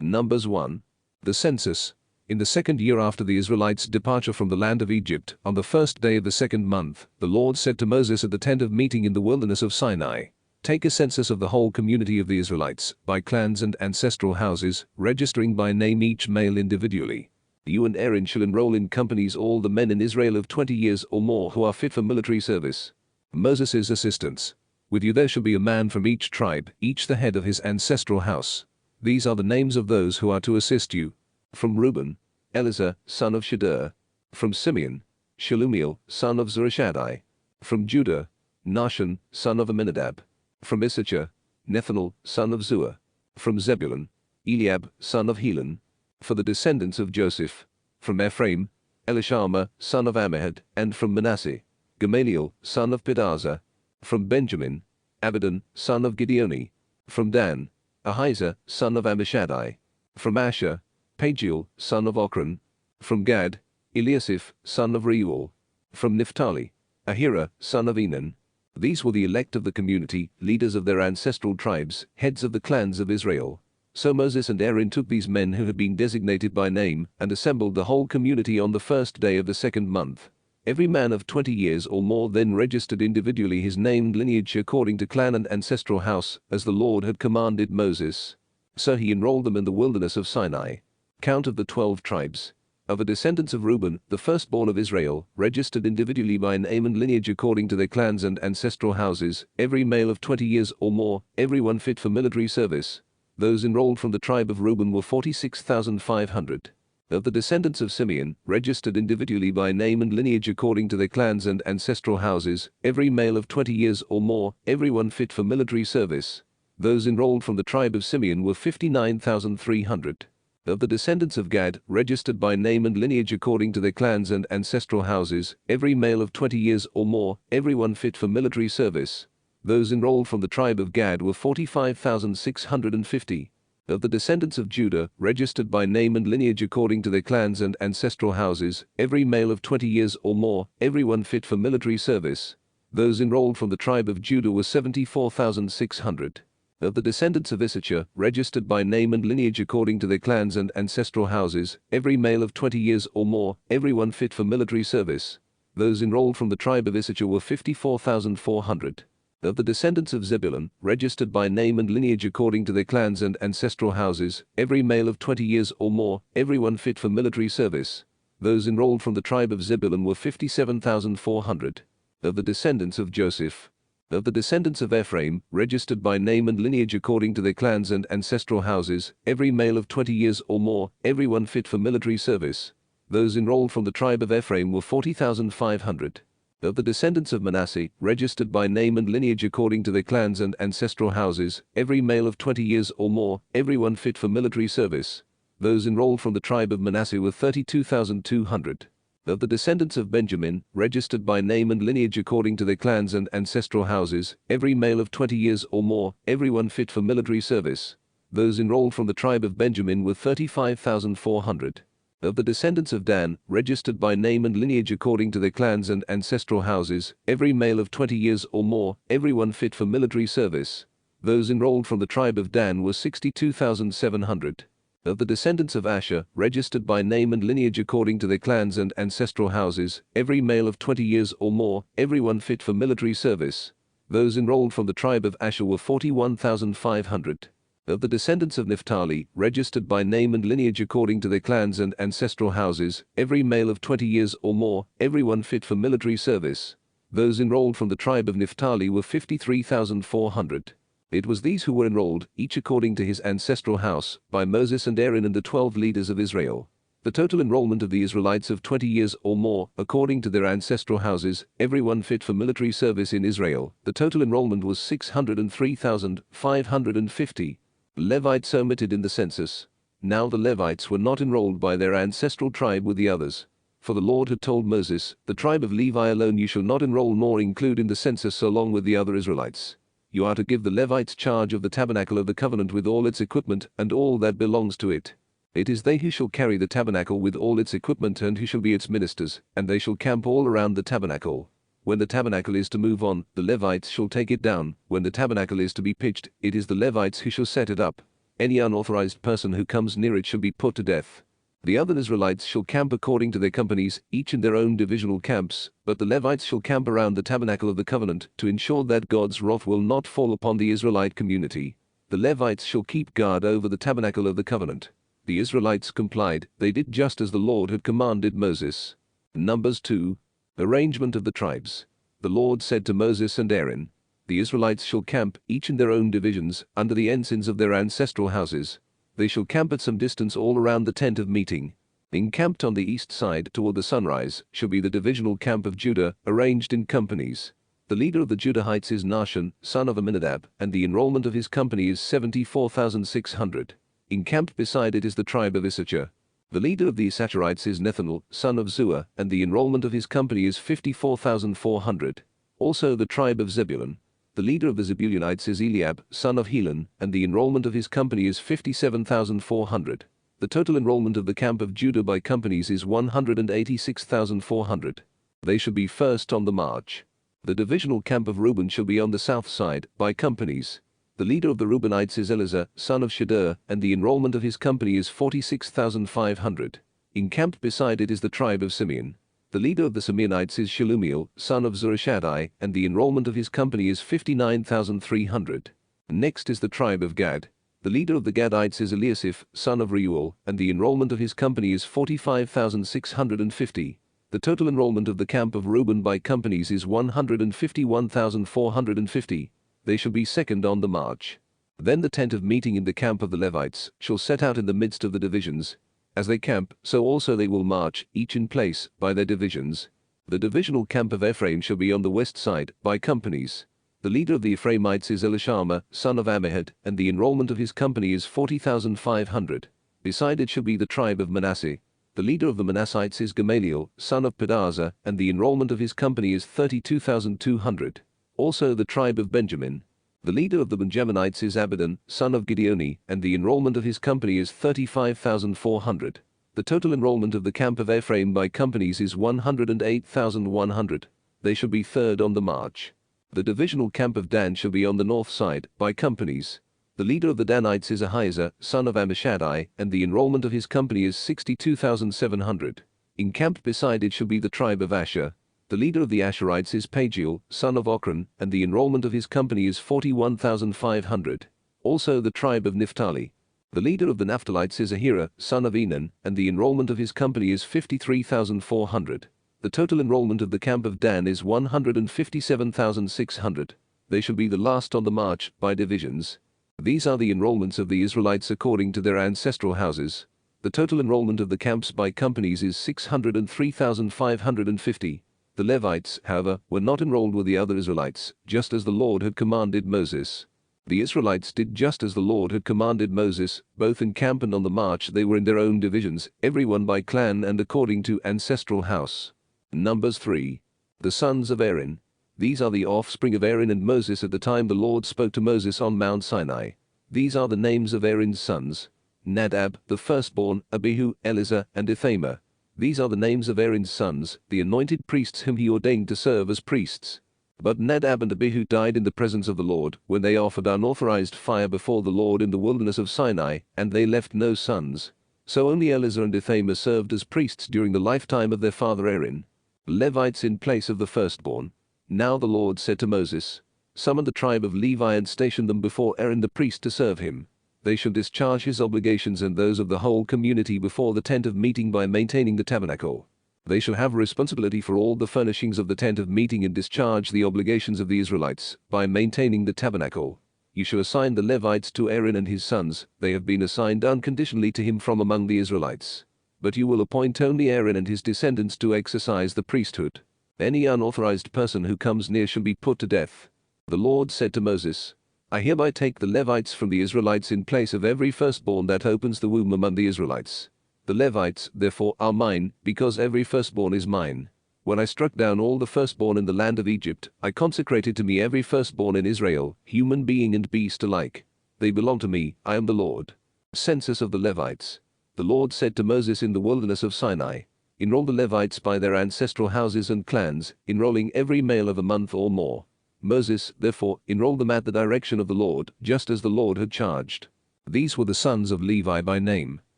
Numbers 1. The census. In the second year after the Israelites' departure from the land of Egypt, on the first day of the second month, the Lord said to Moses at the tent of meeting in the wilderness of Sinai, "Take a census of the whole community of the Israelites, by clans and ancestral houses, registering by name each male individually. You and Aaron shall enroll in companies all the men in Israel of 20 years or more who are fit for military service." Moses' assistants. With you there shall be a man from each tribe, each the head of his ancestral house. These are the names of those who are to assist you. From Reuben, Elizur, son of Shedeur. From Simeon, Shelumiel, son of Zurishaddai. From Judah, Nahshon, son of Amminadab. From Issachar, Nethanel, son of Zuar. From Zebulun, Eliab, son of Helon. For the descendants of Joseph. From Ephraim, Elishama, son of Ammihud, and from Manasseh, Gamaliel, son of Pedazah. From Benjamin, Abidan, son of Gideoni. From Dan, Ahiezer, son of Ammishaddai. From Asher, Pagiel, son of Ochran. From Gad, Eliasaph, son of Reuel. From Naphtali, Ahira, son of Enan. These were the elect of the community, leaders of their ancestral tribes, heads of the clans of Israel. So Moses and Aaron took these men who had been designated by name, and assembled the whole community on the first day of the second month. Every man of 20 years or more then registered individually his name and lineage according to clan and ancestral house, as the Lord had commanded Moses. So he enrolled them in the wilderness of Sinai. Count of the 12 tribes. Of the descendants of Reuben, the firstborn of Israel, registered individually by name and lineage according to their clans and ancestral houses, every male of 20 years or more, everyone fit for military service. Those enrolled from the tribe of Reuben were 46,500. Of the descendants of Simeon, registered individually by name and lineage according to their clans and ancestral houses, every male of 20 years or more, everyone fit for military service. Those enrolled from the tribe of Simeon were 59,300. Of the descendants of Gad, registered by name and lineage according to their clans and ancestral houses, every male of 20 years or more, everyone fit for military service. Those enrolled from the tribe of Gad were 45,650. Of the descendants of Judah, registered by name and lineage according to their clans and ancestral houses, every male of 20 years or more, everyone fit for military service. Those enrolled from the tribe of Judah were 74,600. Of the descendants of Issachar, registered by name and lineage according to their clans and ancestral houses, every male of 20 years or more, everyone fit for military service. Those enrolled from the tribe of Issachar were 54,400. Of the descendants of Zebulun, registered by name and lineage according to their clans and ancestral houses, every male of 20 years or more, everyone fit for military service. Those enrolled from the tribe of Zebulun were 57,400. Of the descendants of Joseph. Of the descendants of Ephraim, registered by name and lineage according to their clans and ancestral houses, every male of 20 years or more, everyone fit for military service. Those enrolled from the tribe of Ephraim were 40,500. Of the descendants of Manasseh, registered by name and lineage according to their clans and ancestral houses, every male of 20 years or more, everyone fit for military service. Those enrolled from the tribe of Manasseh were 32,200. Of the descendants of Benjamin, registered by name and lineage according to their clans and ancestral houses, every male of 20 years or more, everyone fit for military service. Those enrolled from the tribe of Benjamin were 35,400. Of the descendants of Dan, registered by name and lineage according to their clans and ancestral houses, every male of 20 years or more, everyone fit for military service. Those enrolled from the tribe of Dan were 62,700. Of the descendants of Asher, registered by name and lineage according to their clans and ancestral houses, every male of 20 years or more, everyone fit for military service. Those enrolled from the tribe of Asher were 41,500. Of the descendants of Naphtali, registered by name and lineage according to their clans and ancestral houses, every male of 20 years or more, everyone fit for military service. Those enrolled from the tribe of Naphtali were 53,400. It was these who were enrolled, each according to his ancestral house, by Moses and Aaron and the 12 leaders of Israel. The total enrollment of the Israelites of 20 years or more, according to their ancestral houses, everyone fit for military service in Israel, the total enrollment was 603,550. Levites omitted in the census. Now the Levites were not enrolled by their ancestral tribe with the others. For the Lord had told Moses, "The tribe of Levi alone you shall not enroll nor include in the census along with the other Israelites. You are to give the Levites charge of the tabernacle of the covenant with all its equipment and all that belongs to it. It is they who shall carry the tabernacle with all its equipment and who shall be its ministers, and they shall camp all around the tabernacle. When the tabernacle is to move on, the Levites shall take it down. When the tabernacle is to be pitched, it is the Levites who shall set it up. Any unauthorized person who comes near it shall be put to death. The other Israelites shall camp according to their companies, each in their own divisional camps, but the Levites shall camp around the tabernacle of the covenant to ensure that God's wrath will not fall upon the Israelite community. The Levites shall keep guard over the tabernacle of the covenant. The Israelites complied, they did just as the Lord had commanded Moses. Numbers 2. Arrangement of the tribes. The Lord said to Moses and Aaron, the Israelites shall camp, each in their own divisions, under the ensigns of their ancestral houses. They shall camp at some distance all around the tent of meeting. Encamped on the east side toward the sunrise shall be the divisional camp of Judah, arranged in companies. The leader of the Judahites is Nahshon, son of Amminadab, and the enrollment of his company is 74,600. Encamped beside it is the tribe of Issachar. The leader of the Issacharites is Nethanel, son of Zuar, and the enrollment of his company is 54,400. Also the tribe of Zebulun. The leader of the Zebulunites is Eliab, son of Helon, and the enrollment of his company is 57,400. The total enrollment of the camp of Judah by companies is 186,400. They shall be first on the march. The divisional camp of Reuben shall be on the south side, by companies. The leader of the Reubenites is Elizur, son of Shedeur, and the enrollment of his company is 46,500. Encamped beside it is the tribe of Simeon. The leader of the Simeonites is Shelumiel, son of Zurishaddai, and the enrollment of his company is 59,300. Next is the tribe of Gad. The leader of the Gadites is Eliasaph, son of Reuel, and the enrollment of his company is 45,650. The total enrollment of the camp of Reuben by companies is 151,450. They shall be second on the march. Then the tent of meeting in the camp of the Levites shall set out in the midst of the divisions. As they camp, so also they will march, each in place, by their divisions. The divisional camp of Ephraim shall be on the west side, by companies. The leader of the Ephraimites is Elishama, son of Ammihud, and the enrollment of his company is 40,500. Beside it shall be the tribe of Manasseh. The leader of the Manassites is Gamaliel, son of Pedahzur, and the enrollment of his company is 32,200. Also the tribe of Benjamin. The leader of the Benjaminites is Abidan, son of Gideoni, and the enrollment of his company is 35,400. The total enrollment of the camp of Ephraim by companies is 108,100. They shall be third on the march. The divisional camp of Dan shall be on the north side, by companies. The leader of the Danites is Ahiezer, son of Ammishaddai, and the enrollment of his company is 62,700. Encamped beside it shall be the tribe of Asher. The leader of the Asherites is Pagiel, son of Ochran, and the enrollment of his company is 41,500. Also the tribe of Naphtali. The leader of the Naphtalites is Ahira, son of Enan, and the enrollment of his company is 53,400. The total enrollment of the camp of Dan is 157,600. They shall be the last on the march, by divisions. These are the enrollments of the Israelites according to their ancestral houses. The total enrollment of the camps by companies is 603,550. The Levites, however, were not enrolled with the other Israelites, just as the Lord had commanded Moses. The Israelites did just as the Lord had commanded Moses, both in camp and on the march they were in their own divisions, everyone by clan and according to ancestral house. Numbers 3. The sons of Aaron. These are the offspring of Aaron and Moses at the time the Lord spoke to Moses on Mount Sinai. These are the names of Aaron's sons: Nadab, the firstborn, Abihu, Eleazar, and Ithamar. These are the names of Aaron's sons, the anointed priests whom he ordained to serve as priests. But Nadab and Abihu died in the presence of the Lord, when they offered unauthorized fire before the Lord in the wilderness of Sinai, and they left no sons. So only Eleazar and Ithamar served as priests during the lifetime of their father Aaron. Levites in place of the firstborn. Now the Lord said to Moses, summon the tribe of Levi and station them before Aaron the priest to serve him. They shall discharge his obligations and those of the whole community before the tent of meeting by maintaining the tabernacle. They shall have responsibility for all the furnishings of the tent of meeting and discharge the obligations of the Israelites by maintaining the tabernacle. You shall assign the Levites to Aaron and his sons. They have been assigned unconditionally to him from among the Israelites. But you will appoint only Aaron and his descendants to exercise the priesthood. Any unauthorized person who comes near shall be put to death. The Lord said to Moses, I hereby take the Levites from the Israelites in place of every firstborn that opens the womb among the Israelites. The Levites, therefore, are mine, because every firstborn is mine. When I struck down all the firstborn in the land of Egypt, I consecrated to me every firstborn in Israel, human being and beast alike. They belong to me, I am the Lord. Census of the Levites. The Lord said to Moses in the wilderness of Sinai, enroll the Levites by their ancestral houses and clans, enrolling every male of a month or more. Moses, therefore, enrolled them at the direction of the Lord, just as the Lord had charged. These were the sons of Levi by name: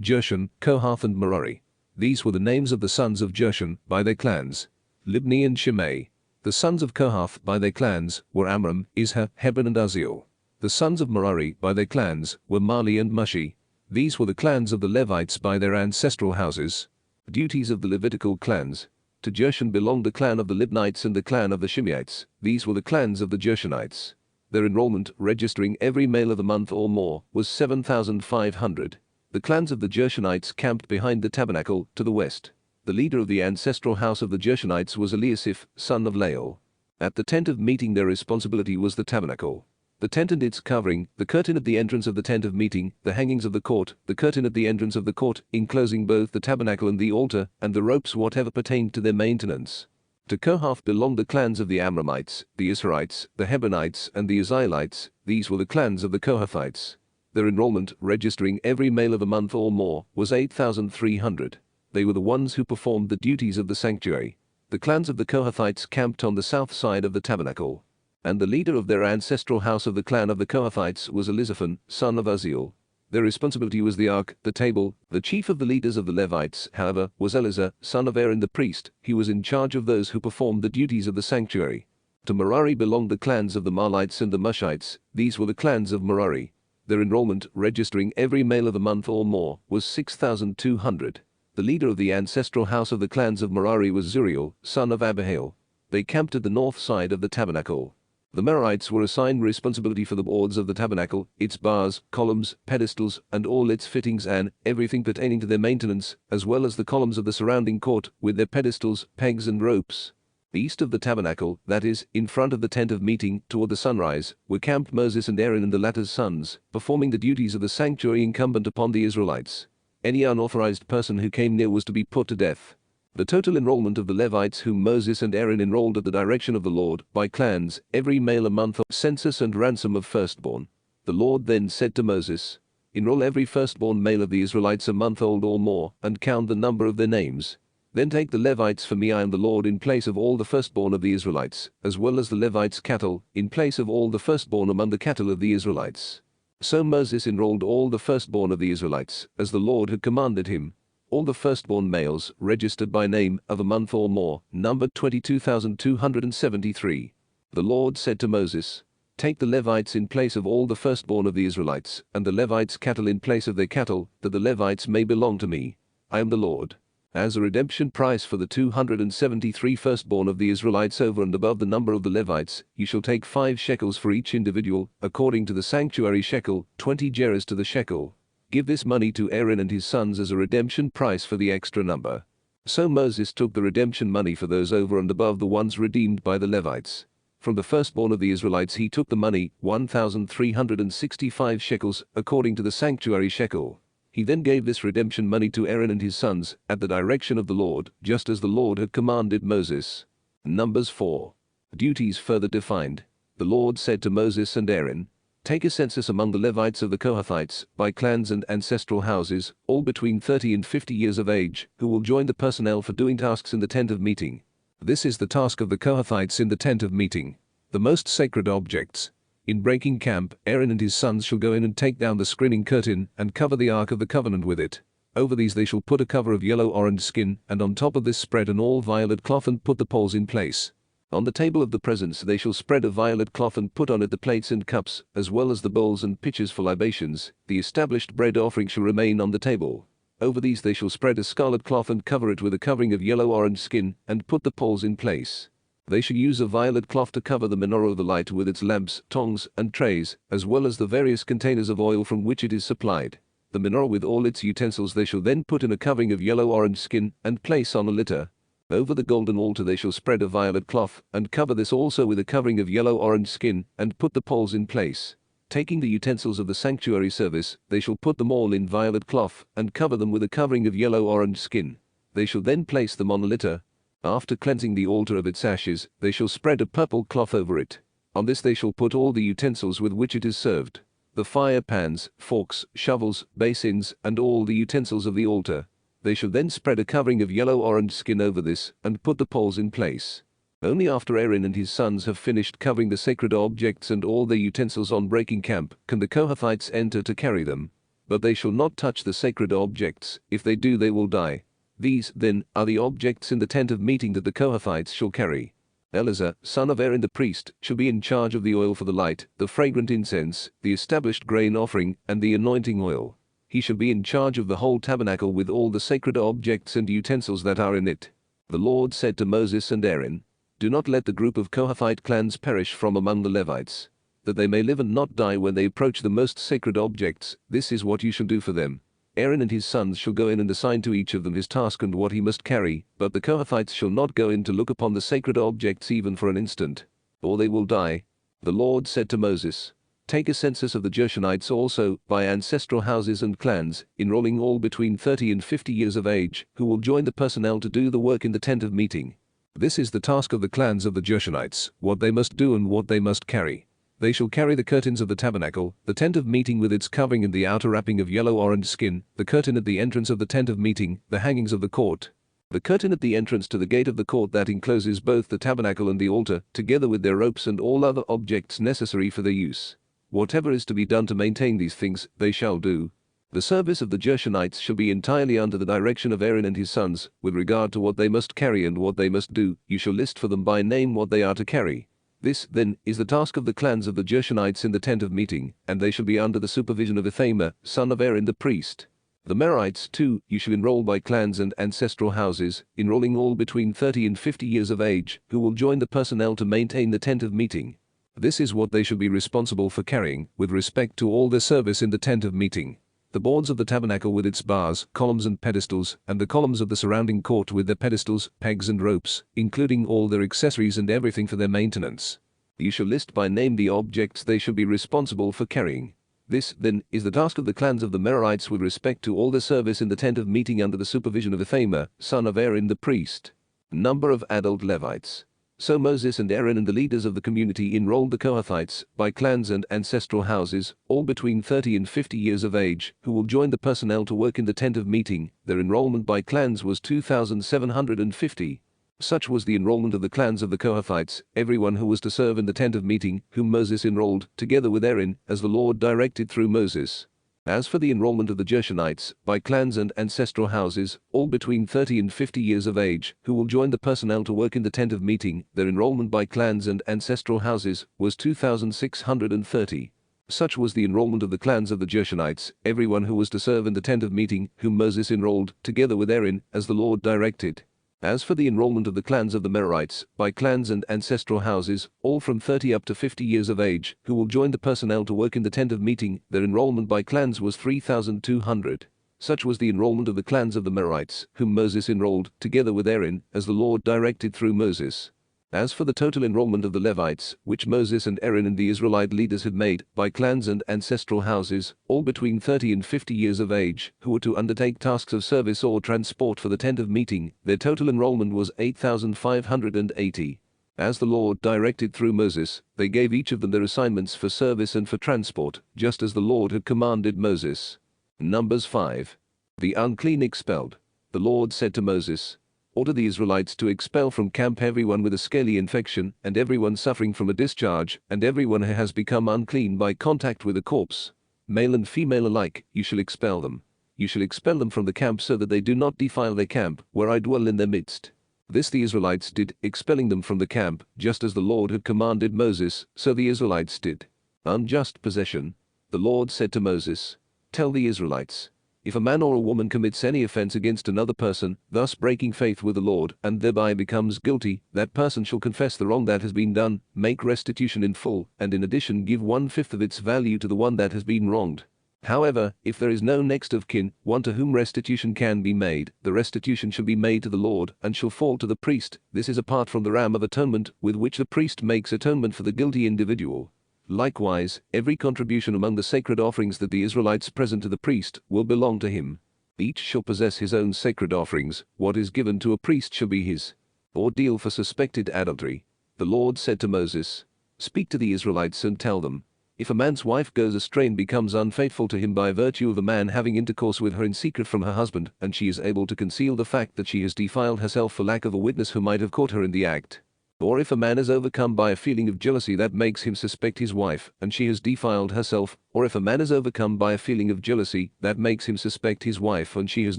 Gershon, Kohath and Merari. These were the names of the sons of Gershon by their clans: Libni and Shimei. The sons of Kohath by their clans were Amram, Izhar, Hebron and Uzziel. The sons of Merari by their clans were Mali and Mushi. These were the clans of the Levites by their ancestral houses. Duties of the Levitical clans. To Gershon belonged the clan of the Libnites and the clan of the Shimeites. These were the clans of the Gershonites. Their enrollment, registering every male of a month or more, was 7,500. The clans of the Gershonites camped behind the tabernacle to the west. The leader of the ancestral house of the Gershonites was Eliasaph, son of Lael. At the tent of meeting their responsibility was the tabernacle, the tent and its covering, the curtain at the entrance of the tent of meeting, the hangings of the court, the curtain at the entrance of the court, enclosing both the tabernacle and the altar, and the ropes whatever pertained to their maintenance. To Kohath belonged the clans of the Amramites, the Israelites, the Hebronites, and the Uzzielites. These were the clans of the Kohathites. Their enrollment, registering every male of a month or more, was 8,300. They were the ones who performed the duties of the sanctuary. The clans of the Kohathites camped on the south side of the tabernacle. And the leader of their ancestral house of the clan of the Kohathites was Elizaphan, son of Uzziel. Their responsibility was the ark, the table. The chief of the leaders of the Levites, however, was Eleazar, son of Aaron the priest. He was in charge of those who performed the duties of the sanctuary. To Merari belonged the clans of the Mahlites and the Mushites. These were the clans of Merari. Their enrollment, registering every male of a month or more, was 6,200. The leader of the ancestral house of the clans of Merari was Zuriel, son of Abihail. They camped at the north side of the tabernacle. The Merarites were assigned responsibility for the boards of the tabernacle, its bars, columns, pedestals, and all its fittings and everything pertaining to their maintenance, as well as the columns of the surrounding court, with their pedestals, pegs and ropes. East of the tabernacle, that is, in front of the tent of meeting, toward the sunrise, were camped Moses and Aaron and the latter's sons, performing the duties of the sanctuary incumbent upon the Israelites. Any unauthorized person who came near was to be put to death. The total enrollment of the Levites whom Moses and Aaron enrolled at the direction of the Lord, by clans, every male a month, census and ransom of firstborn. The Lord then said to Moses, "Enroll every firstborn male of the Israelites a month old or more, and count the number of their names. Then take the Levites for me, I am the Lord, in place of all the firstborn of the Israelites, as well as the Levites' cattle, in place of all the firstborn among the cattle of the Israelites." So Moses enrolled all the firstborn of the Israelites, as the Lord had commanded him. All the firstborn males, registered by name, of a month or more, numbered 22,273. The Lord said to Moses, "Take the Levites in place of all the firstborn of the Israelites, and the Levites' cattle in place of their cattle, that the Levites may belong to me. I am the Lord. As a redemption price for the 273 firstborn of the Israelites over and above the number of the Levites, you shall take 5 shekels for each individual, according to the sanctuary shekel, 20 gerahs to the shekel. Give this money to Aaron and his sons as a redemption price for the extra number." So Moses took the redemption money for those over and above the ones redeemed by the Levites. From the firstborn of the Israelites he took the money, 1,365 shekels, according to the sanctuary shekel. He then gave this redemption money to Aaron and his sons, at the direction of the Lord, just as the Lord had commanded Moses. Numbers 4. Duties further defined. The Lord said to Moses and Aaron, "Take a census among the Levites of the Kohathites, by clans and ancestral houses, all between 30 and 50 years of age, who will join the personnel for doing tasks in the tent of meeting." This is the task of the Kohathites in the tent of meeting. The most sacred objects. In breaking camp, Aaron and his sons shall go in and take down the screening curtain, and cover the ark of the covenant with it. Over these they shall put a cover of yellow-orange skin, and on top of this spread an all-violet cloth and put the poles in place. On the table of the presence they shall spread a violet cloth and put on it the plates and cups, as well as the bowls and pitchers for libations. The established bread offering shall remain on the table. Over these they shall spread a scarlet cloth and cover it with a covering of yellow-orange skin, and put the poles in place. They shall use a violet cloth to cover the menorah of the light with its lamps, tongs, and trays, as well as the various containers of oil from which it is supplied. The menorah with all its utensils they shall then put in a covering of yellow-orange skin, and place on a litter. Over the golden altar they shall spread a violet cloth, and cover this also with a covering of yellow-orange skin, and put the poles in place. Taking the utensils of the sanctuary service, they shall put them all in violet cloth, and cover them with a covering of yellow-orange skin. They shall then place them on a litter. After cleansing the altar of its ashes, they shall spread a purple cloth over it. On this they shall put all the utensils with which it is served: the fire pans, forks, shovels, basins, and all the utensils of the altar. They shall then spread a covering of yellow-orange skin over this, and put the poles in place. Only after Aaron and his sons have finished covering the sacred objects and all their utensils on breaking camp can the Kohathites enter to carry them. But they shall not touch the sacred objects; if they do they will die. These, then, are the objects in the tent of meeting that the Kohathites shall carry. Eleazar, son of Aaron the priest, shall be in charge of the oil for the light, the fragrant incense, the established grain offering, and the anointing oil. He shall be in charge of the whole tabernacle with all the sacred objects and utensils that are in it. The Lord said to Moses and Aaron, "Do not let the group of Kohathite clans perish from among the Levites, that they may live and not die when they approach the most sacred objects. This is what you shall do for them. Aaron and his sons shall go in and assign to each of them his task and what he must carry, but the Kohathites shall not go in to look upon the sacred objects even for an instant, or they will die." The Lord said to Moses, "Take a census of the Gershonites also, by ancestral houses and clans, enrolling all between 30 and 50 years of age, who will join the personnel to do the work in the tent of meeting. This is the task of the clans of the Gershonites, what they must do and what they must carry. They shall carry the curtains of the tabernacle, the tent of meeting with its covering and the outer wrapping of yellow-orange skin, the curtain at the entrance of the tent of meeting, the hangings of the court, the curtain at the entrance to the gate of the court that encloses both the tabernacle and the altar, together with their ropes and all other objects necessary for their use. Whatever is to be done to maintain these things, they shall do. The service of the Gershonites shall be entirely under the direction of Aaron and his sons. With regard to what they must carry and what they must do, you shall list for them by name what they are to carry. This, then, is the task of the clans of the Gershonites in the tent of meeting, and they shall be under the supervision of Ithamar, son of Aaron the priest. The Merarites, too, you shall enroll by clans and ancestral houses, enrolling all between 30 and 50 years of age, who will join the personnel to maintain the tent of meeting. This is what they shall be responsible for carrying, with respect to all their service in the tent of meeting: the boards of the tabernacle with its bars, columns and pedestals, and the columns of the surrounding court with their pedestals, pegs and ropes, including all their accessories and everything for their maintenance. You shall list by name the objects they shall be responsible for carrying. This, then, is the task of the clans of the Merarites with respect to all their service in the tent of meeting under the supervision of Ithamar, son of Aaron the priest. Number of adult Levites. So Moses and Aaron and the leaders of the community enrolled the Kohathites, by clans and ancestral houses, all between 30 and 50 years of age, who will join the personnel to work in the tent of meeting. Their enrollment by clans was 2,750. Such was the enrollment of the clans of the Kohathites, everyone who was to serve in the tent of meeting, whom Moses enrolled, together with Aaron, as the Lord directed through Moses. As for the enrollment of the Gershonites, by clans and ancestral houses, all between 30 and 50 years of age, who will join the personnel to work in the tent of meeting, their enrollment by clans and ancestral houses was 2,630. Such was the enrollment of the clans of the Gershonites, everyone who was to serve in the tent of meeting, whom Moses enrolled, together with Aaron, as the Lord directed. As for the enrollment of the clans of the Merarites, by clans and ancestral houses, all from 30 up to 50 years of age, who will join the personnel to work in the tent of meeting, their enrollment by clans was 3,200. Such was the enrollment of the clans of the Merarites, whom Moses enrolled, together with Aaron, as the Lord directed through Moses. As for the total enrollment of the Levites, which Moses and Aaron and the Israelite leaders had made, by clans and ancestral houses, all between 30 and 50 years of age, who were to undertake tasks of service or transport for the tent of meeting, their total enrollment was 8,580. As the Lord directed through Moses, they gave each of them their assignments for service and for transport, just as the Lord had commanded Moses. Numbers 5. The unclean expelled. The Lord said to Moses, "Order the Israelites to expel from camp everyone with a scaly infection, and everyone suffering from a discharge, and everyone who has become unclean by contact with a corpse. Male and female alike, you shall expel them. You shall expel them from the camp so that they do not defile their camp, where I dwell in their midst." This the Israelites did, expelling them from the camp, just as the Lord had commanded Moses, so the Israelites did. Unjust possession. The Lord said to Moses, "Tell the Israelites, if a man or a woman commits any offense against another person, thus breaking faith with the Lord, and thereby becomes guilty, that person shall confess the wrong that has been done, make restitution in full, and in addition give 1/5 of its value to the one that has been wronged. However, if there is no next of kin, one to whom restitution can be made, the restitution shall be made to the Lord, and shall fall to the priest. This is apart from the ram of atonement, with which the priest makes atonement for the guilty individual. Likewise, every contribution among the sacred offerings that the Israelites present to the priest will belong to him. Each shall possess his own sacred offerings. What is given to a priest shall be his. Ordeal for suspected adultery. The Lord said to Moses, "Speak to the Israelites and tell them, if a man's wife goes astray and becomes unfaithful to him by virtue of a man having intercourse with her in secret from her husband, and she is able to conceal the fact that she has defiled herself for lack of a witness who might have caught her in the act, Or if a man is overcome by a feeling of jealousy that makes him suspect his wife, and she has defiled herself, or if a man is overcome by a feeling of jealousy that makes him suspect his wife and she has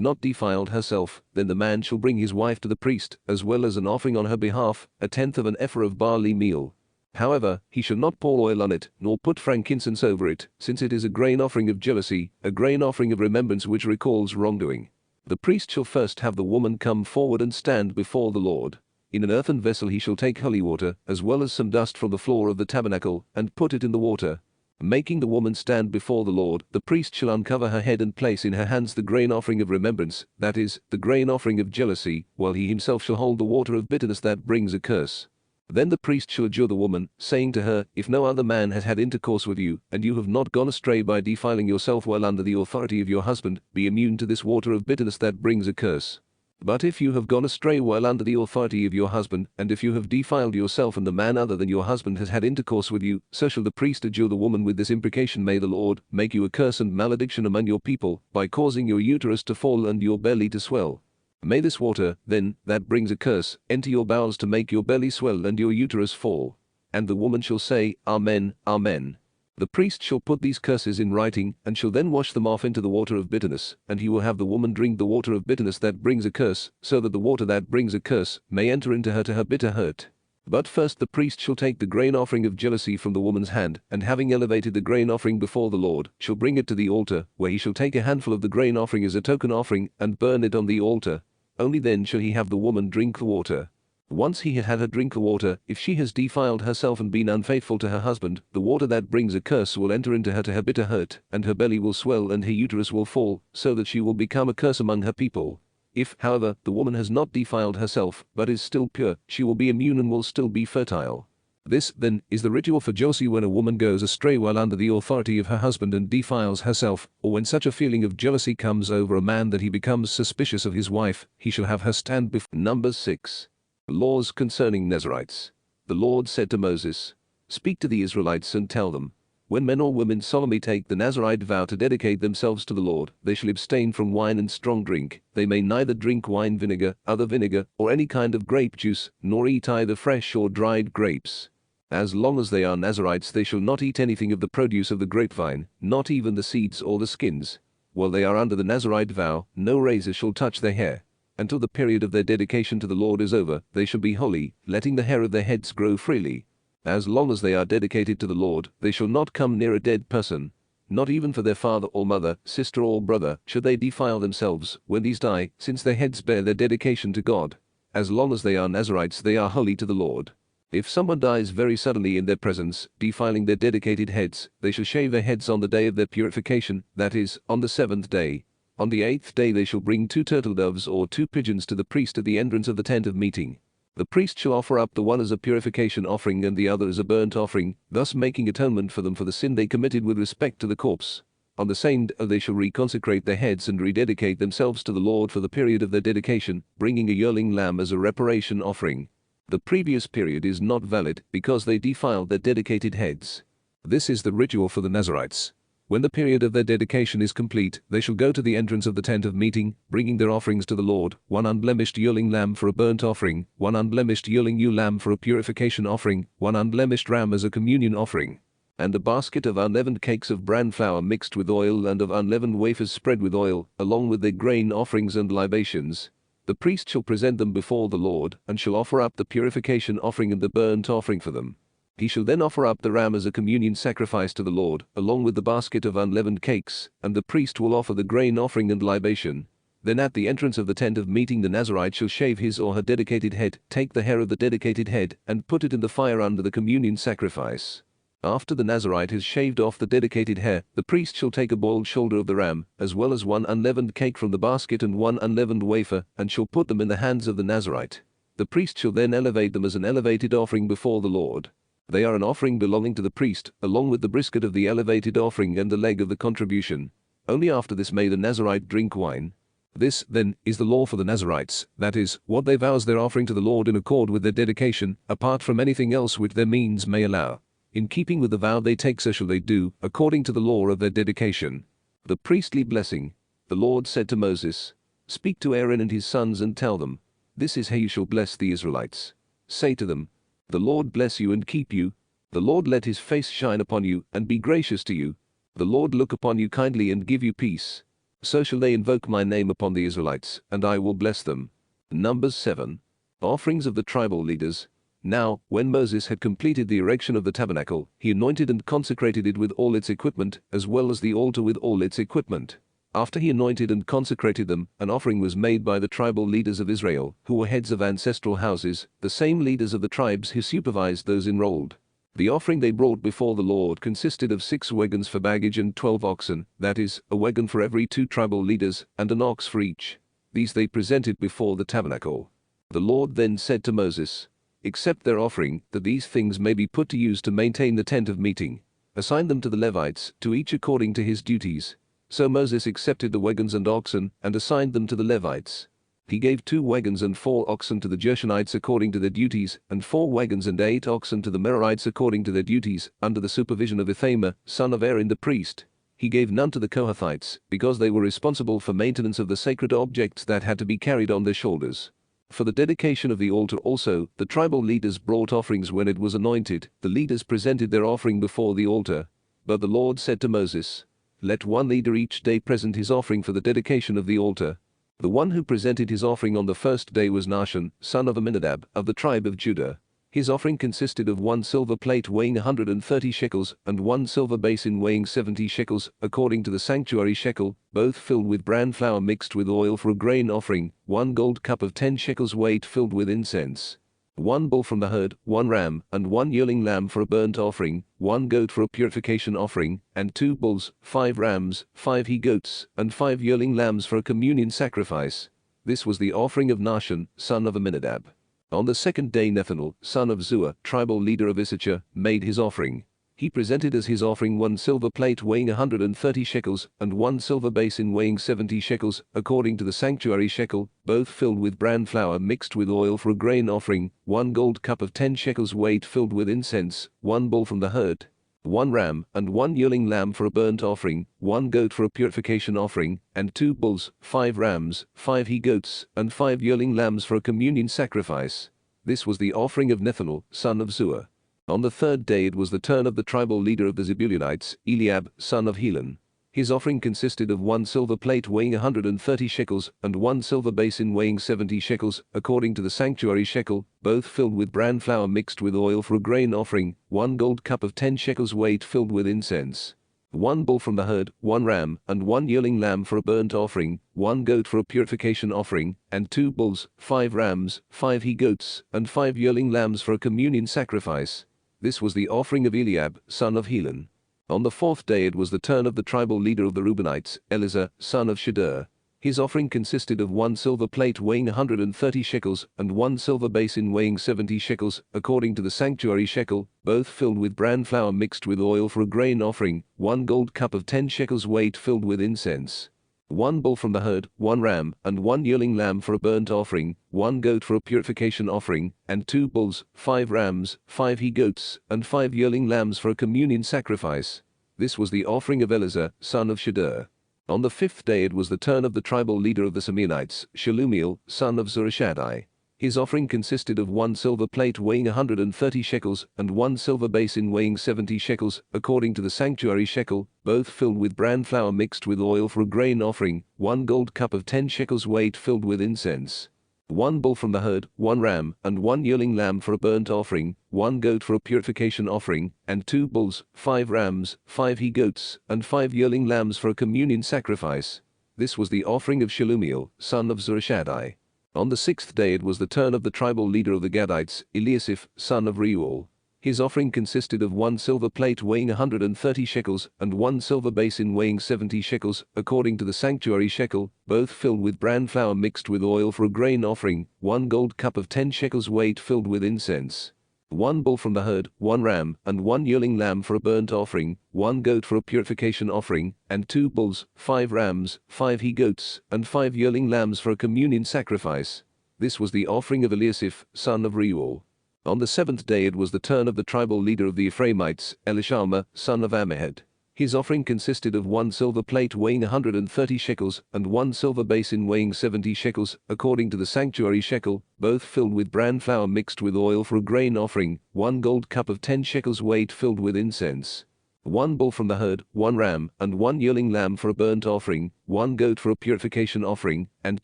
not defiled herself, then the man shall bring his wife to the priest, as well as an offering on her behalf, 1/10 of an ephah of barley meal. However, he shall not pour oil on it, nor put frankincense over it, since it is a grain offering of jealousy, a grain offering of remembrance which recalls wrongdoing. The priest shall first have the woman come forward and stand before the Lord. In an earthen vessel he shall take holy water, as well as some dust from the floor of the tabernacle, and put it in the water. Making the woman stand before the Lord, the priest shall uncover her head and place in her hands the grain offering of remembrance, that is, the grain offering of jealousy, while he himself shall hold the water of bitterness that brings a curse. Then the priest shall adjure the woman, saying to her, if no other man has had intercourse with you, and you have not gone astray by defiling yourself while under the authority of your husband, be immune to this water of bitterness that brings a curse. But if you have gone astray while under the authority of your husband, and if you have defiled yourself and a man other than your husband has had intercourse with you, so shall the priest adjure the woman with this imprecation, may the Lord make you a curse and malediction among your people, by causing your uterus to fall and your belly to swell. May this water, then, that brings a curse, enter your bowels to make your belly swell and your uterus fall. And the woman shall say, Amen, Amen. The priest shall put these curses in writing, and shall then wash them off into the water of bitterness, and he will have the woman drink the water of bitterness that brings a curse, so that the water that brings a curse may enter into her to her bitter hurt. But first the priest shall take the grain offering of jealousy from the woman's hand, and having elevated the grain offering before the Lord, shall bring it to the altar, where he shall take a handful of the grain offering as a token offering, and burn it on the altar. Only then shall he have the woman drink the water. Once he has had her drink the water, if she has defiled herself and been unfaithful to her husband, the water that brings a curse will enter into her to her bitter hurt, and her belly will swell and her uterus will fall, so that she will become a curse among her people. If, however, the woman has not defiled herself, but is still pure, she will be immune and will still be fertile. This, then, is the ritual for jealousy when a woman goes astray while under the authority of her husband and defiles herself, or when such a feeling of jealousy comes over a man that he becomes suspicious of his wife, he shall have her stand before. Numbers 6. Laws concerning Nazarites. The Lord said to Moses, speak to the Israelites and tell them, when men or women solemnly take the Nazarite vow to dedicate themselves to the Lord, they shall abstain from wine and strong drink. They may neither drink wine vinegar, other vinegar, or any kind of grape juice, nor eat either fresh or dried grapes. As long as they are Nazarites, they shall not eat anything of the produce of the grapevine, not even the seeds or the skins. While they are under the Nazarite vow, no razor shall touch their hair. Until the period of their dedication to the Lord is over, they shall be holy, letting the hair of their heads grow freely. As long as they are dedicated to the Lord, they shall not come near a dead person. Not even for their father or mother, sister or brother, should they defile themselves when these die, since their heads bear their dedication to God. As long as they are Nazarites, they are holy to the Lord. If someone dies very suddenly in their presence, defiling their dedicated heads, they shall shave their heads on the day of their purification, that is, on the 7th day. On the 8th day they shall bring 2 turtle doves or 2 pigeons to the priest at the entrance of the tent of meeting. The priest shall offer up the one as a purification offering and the other as a burnt offering, thus making atonement for them for the sin they committed with respect to the corpse. On the same day they shall reconsecrate their heads and rededicate themselves to the Lord for the period of their dedication, bringing a yearling lamb as a reparation offering. The previous period is not valid because they defiled their dedicated heads. This is the ritual for the Nazarites. When the period of their dedication is complete, they shall go to the entrance of the tent of meeting, bringing their offerings to the Lord, 1 unblemished yearling lamb for a burnt offering, 1 unblemished yearling ewe lamb for a purification offering, 1 unblemished ram as a communion offering, and a basket of unleavened cakes of bran flour mixed with oil and of unleavened wafers spread with oil, along with their grain offerings and libations. The priest shall present them before the Lord, and shall offer up the purification offering and the burnt offering for them. He shall then offer up the ram as a communion sacrifice to the Lord, along with the basket of unleavened cakes, and the priest will offer the grain offering and libation. Then at the entrance of the tent of meeting the Nazarite shall shave his or her dedicated head, take the hair of the dedicated head, and put it in the fire under the communion sacrifice. After the Nazarite has shaved off the dedicated hair, the priest shall take a boiled shoulder of the ram, as well as 1 unleavened cake from the basket and 1 unleavened wafer, and shall put them in the hands of the Nazarite. The priest shall then elevate them as an elevated offering before the Lord. They are an offering belonging to the priest, along with the brisket of the elevated offering and the leg of the contribution. Only after this may the Nazarite drink wine. This, then, is the law for the Nazarites, that is, what they vow as their offering to the Lord in accord with their dedication, apart from anything else which their means may allow. In keeping with the vow they take, so shall they do, according to the law of their dedication. The priestly blessing. The Lord said to Moses, speak to Aaron and his sons and tell them, this is how you shall bless the Israelites. Say to them, The Lord bless you and keep you. The Lord let his face shine upon you and be gracious to you. The Lord look upon you kindly and give you peace. So shall they invoke my name upon the Israelites, and I will bless them. Numbers 7. Offerings of the tribal leaders. Now, when Moses had completed the erection of the tabernacle, he anointed and consecrated it with all its equipment, as well as the altar with all its equipment. After he anointed and consecrated them, an offering was made by the tribal leaders of Israel, who were heads of ancestral houses, the same leaders of the tribes who supervised those enrolled. The offering they brought before the Lord consisted of 6 wagons for baggage and 12 oxen, that is, a wagon for every 2 tribal leaders, and an ox for each. These they presented before the tabernacle. The Lord then said to Moses, "Accept their offering, that these things may be put to use to maintain the tent of meeting. Assign them to the Levites, to each according to his duties." So Moses accepted the wagons and oxen, and assigned them to the Levites. He gave 2 wagons and 4 oxen to the Gershonites according to their duties, and 4 wagons and 8 oxen to the Merarites according to their duties, under the supervision of Ithamar, son of Aaron the priest. He gave none to the Kohathites, because they were responsible for maintenance of the sacred objects that had to be carried on their shoulders. For the dedication of the altar also, the tribal leaders brought offerings when it was anointed. The leaders presented their offering before the altar. But the Lord said to Moses, "Let one leader each day present his offering for the dedication of the altar." The one who presented his offering on the first day was Nahshon, son of Amminadab, of the tribe of Judah. His offering consisted of 1 silver plate weighing 130 shekels, and 1 silver basin weighing 70 shekels, according to the sanctuary shekel, both filled with bran flour mixed with oil for a grain offering, 1 gold cup of 10 shekels weight filled with incense. 1 bull from the herd, 1 ram, and 1 yearling lamb for a burnt offering, 1 goat for a purification offering, and 2 bulls, 5 rams, 5 he-goats, and 5 yearling lambs for a communion sacrifice. This was the offering of Nahshon, son of Amminadab. On the second day Nethanel, son of Zuar, tribal leader of Issachar, made his offering. He presented as his offering 1 silver plate weighing 130 shekels, and 1 silver basin weighing 70 shekels, according to the sanctuary shekel, both filled with bran flour mixed with oil for a grain offering, 1 gold cup of 10 shekels weight filled with incense, 1 bull from the herd, 1 ram, and 1 yearling lamb for a burnt offering, 1 goat for a purification offering, and 2 bulls, 5 rams, 5 he-goats, and 5 yearling lambs for a communion sacrifice. This was the offering of Nethanel, son of Zuar. On the third day it was the turn of the tribal leader of the Zebulunites, Eliab, son of Helon. His offering consisted of 1 silver plate weighing 130 shekels, and 1 silver basin weighing 70 shekels, according to the sanctuary shekel, both filled with bran flour mixed with oil for a grain offering, 1 gold cup of 10 shekels weight filled with incense. 1 bull from the herd, 1 ram, and 1 yearling lamb for a burnt offering, 1 goat for a purification offering, and 2 bulls, 5 rams, 5 he-goats, and 5 yearling lambs for a communion sacrifice. This was the offering of Eliab, son of Helon. On the fourth day it was the turn of the tribal leader of the Reubenites, Eleazar, son of Shedeur. His offering consisted of 1 silver plate weighing 130 shekels, and 1 silver basin weighing 70 shekels, according to the sanctuary shekel, both filled with bran flour mixed with oil for a grain offering, 1 gold cup of 10 shekels weight filled with incense. 1 bull from the herd, 1 ram, and 1 yearling lamb for a burnt offering, 1 goat for a purification offering, and 2 bulls, 5 rams, 5 he-goats, and 5 yearling lambs for a communion sacrifice. This was the offering of Eleazar, son of Shedeur. On the fifth day it was the turn of the tribal leader of the Simeonites, Shelumiel, son of Zurishaddai. His offering consisted of 1 silver plate weighing 130 shekels, and 1 silver basin weighing 70 shekels, according to the sanctuary shekel, both filled with bran flour mixed with oil for a grain offering, 1 gold cup of 10 shekels weight filled with incense. 1 bull from the herd, 1 ram, and 1 yearling lamb for a burnt offering, 1 goat for a purification offering, and 2 bulls, 5 rams, 5 he-goats, and 5 yearling lambs for a communion sacrifice. This was the offering of Shelumiel, son of Zurishaddai. On the sixth day it was the turn of the tribal leader of the Gadites, Eliasaph, son of Reuel. His offering consisted of 1 silver plate weighing 130 shekels, and 1 silver basin weighing 70 shekels, according to the sanctuary shekel, both filled with bran flour mixed with oil for a grain offering, 1 gold cup of 10 shekels weight filled with incense. 1 bull from the herd, 1 ram, and 1 yearling lamb for a burnt offering, 1 goat for a purification offering, and 2 bulls, 5 rams, 5 he-goats, and 5 yearling lambs for a communion sacrifice. This was the offering of Eliasaph, son of Reuel. On the seventh day it was the turn of the tribal leader of the Ephraimites, Elishama, son of Ammihud. His offering consisted of 1 silver plate weighing 130 shekels and 1 silver basin weighing 70 shekels, according to the sanctuary shekel, both filled with bran flour mixed with oil for a grain offering, 1 gold cup of 10 shekels weight filled with incense. 1 bull from the herd, 1 ram, and 1 yearling lamb for a burnt offering, 1 goat for a purification offering, and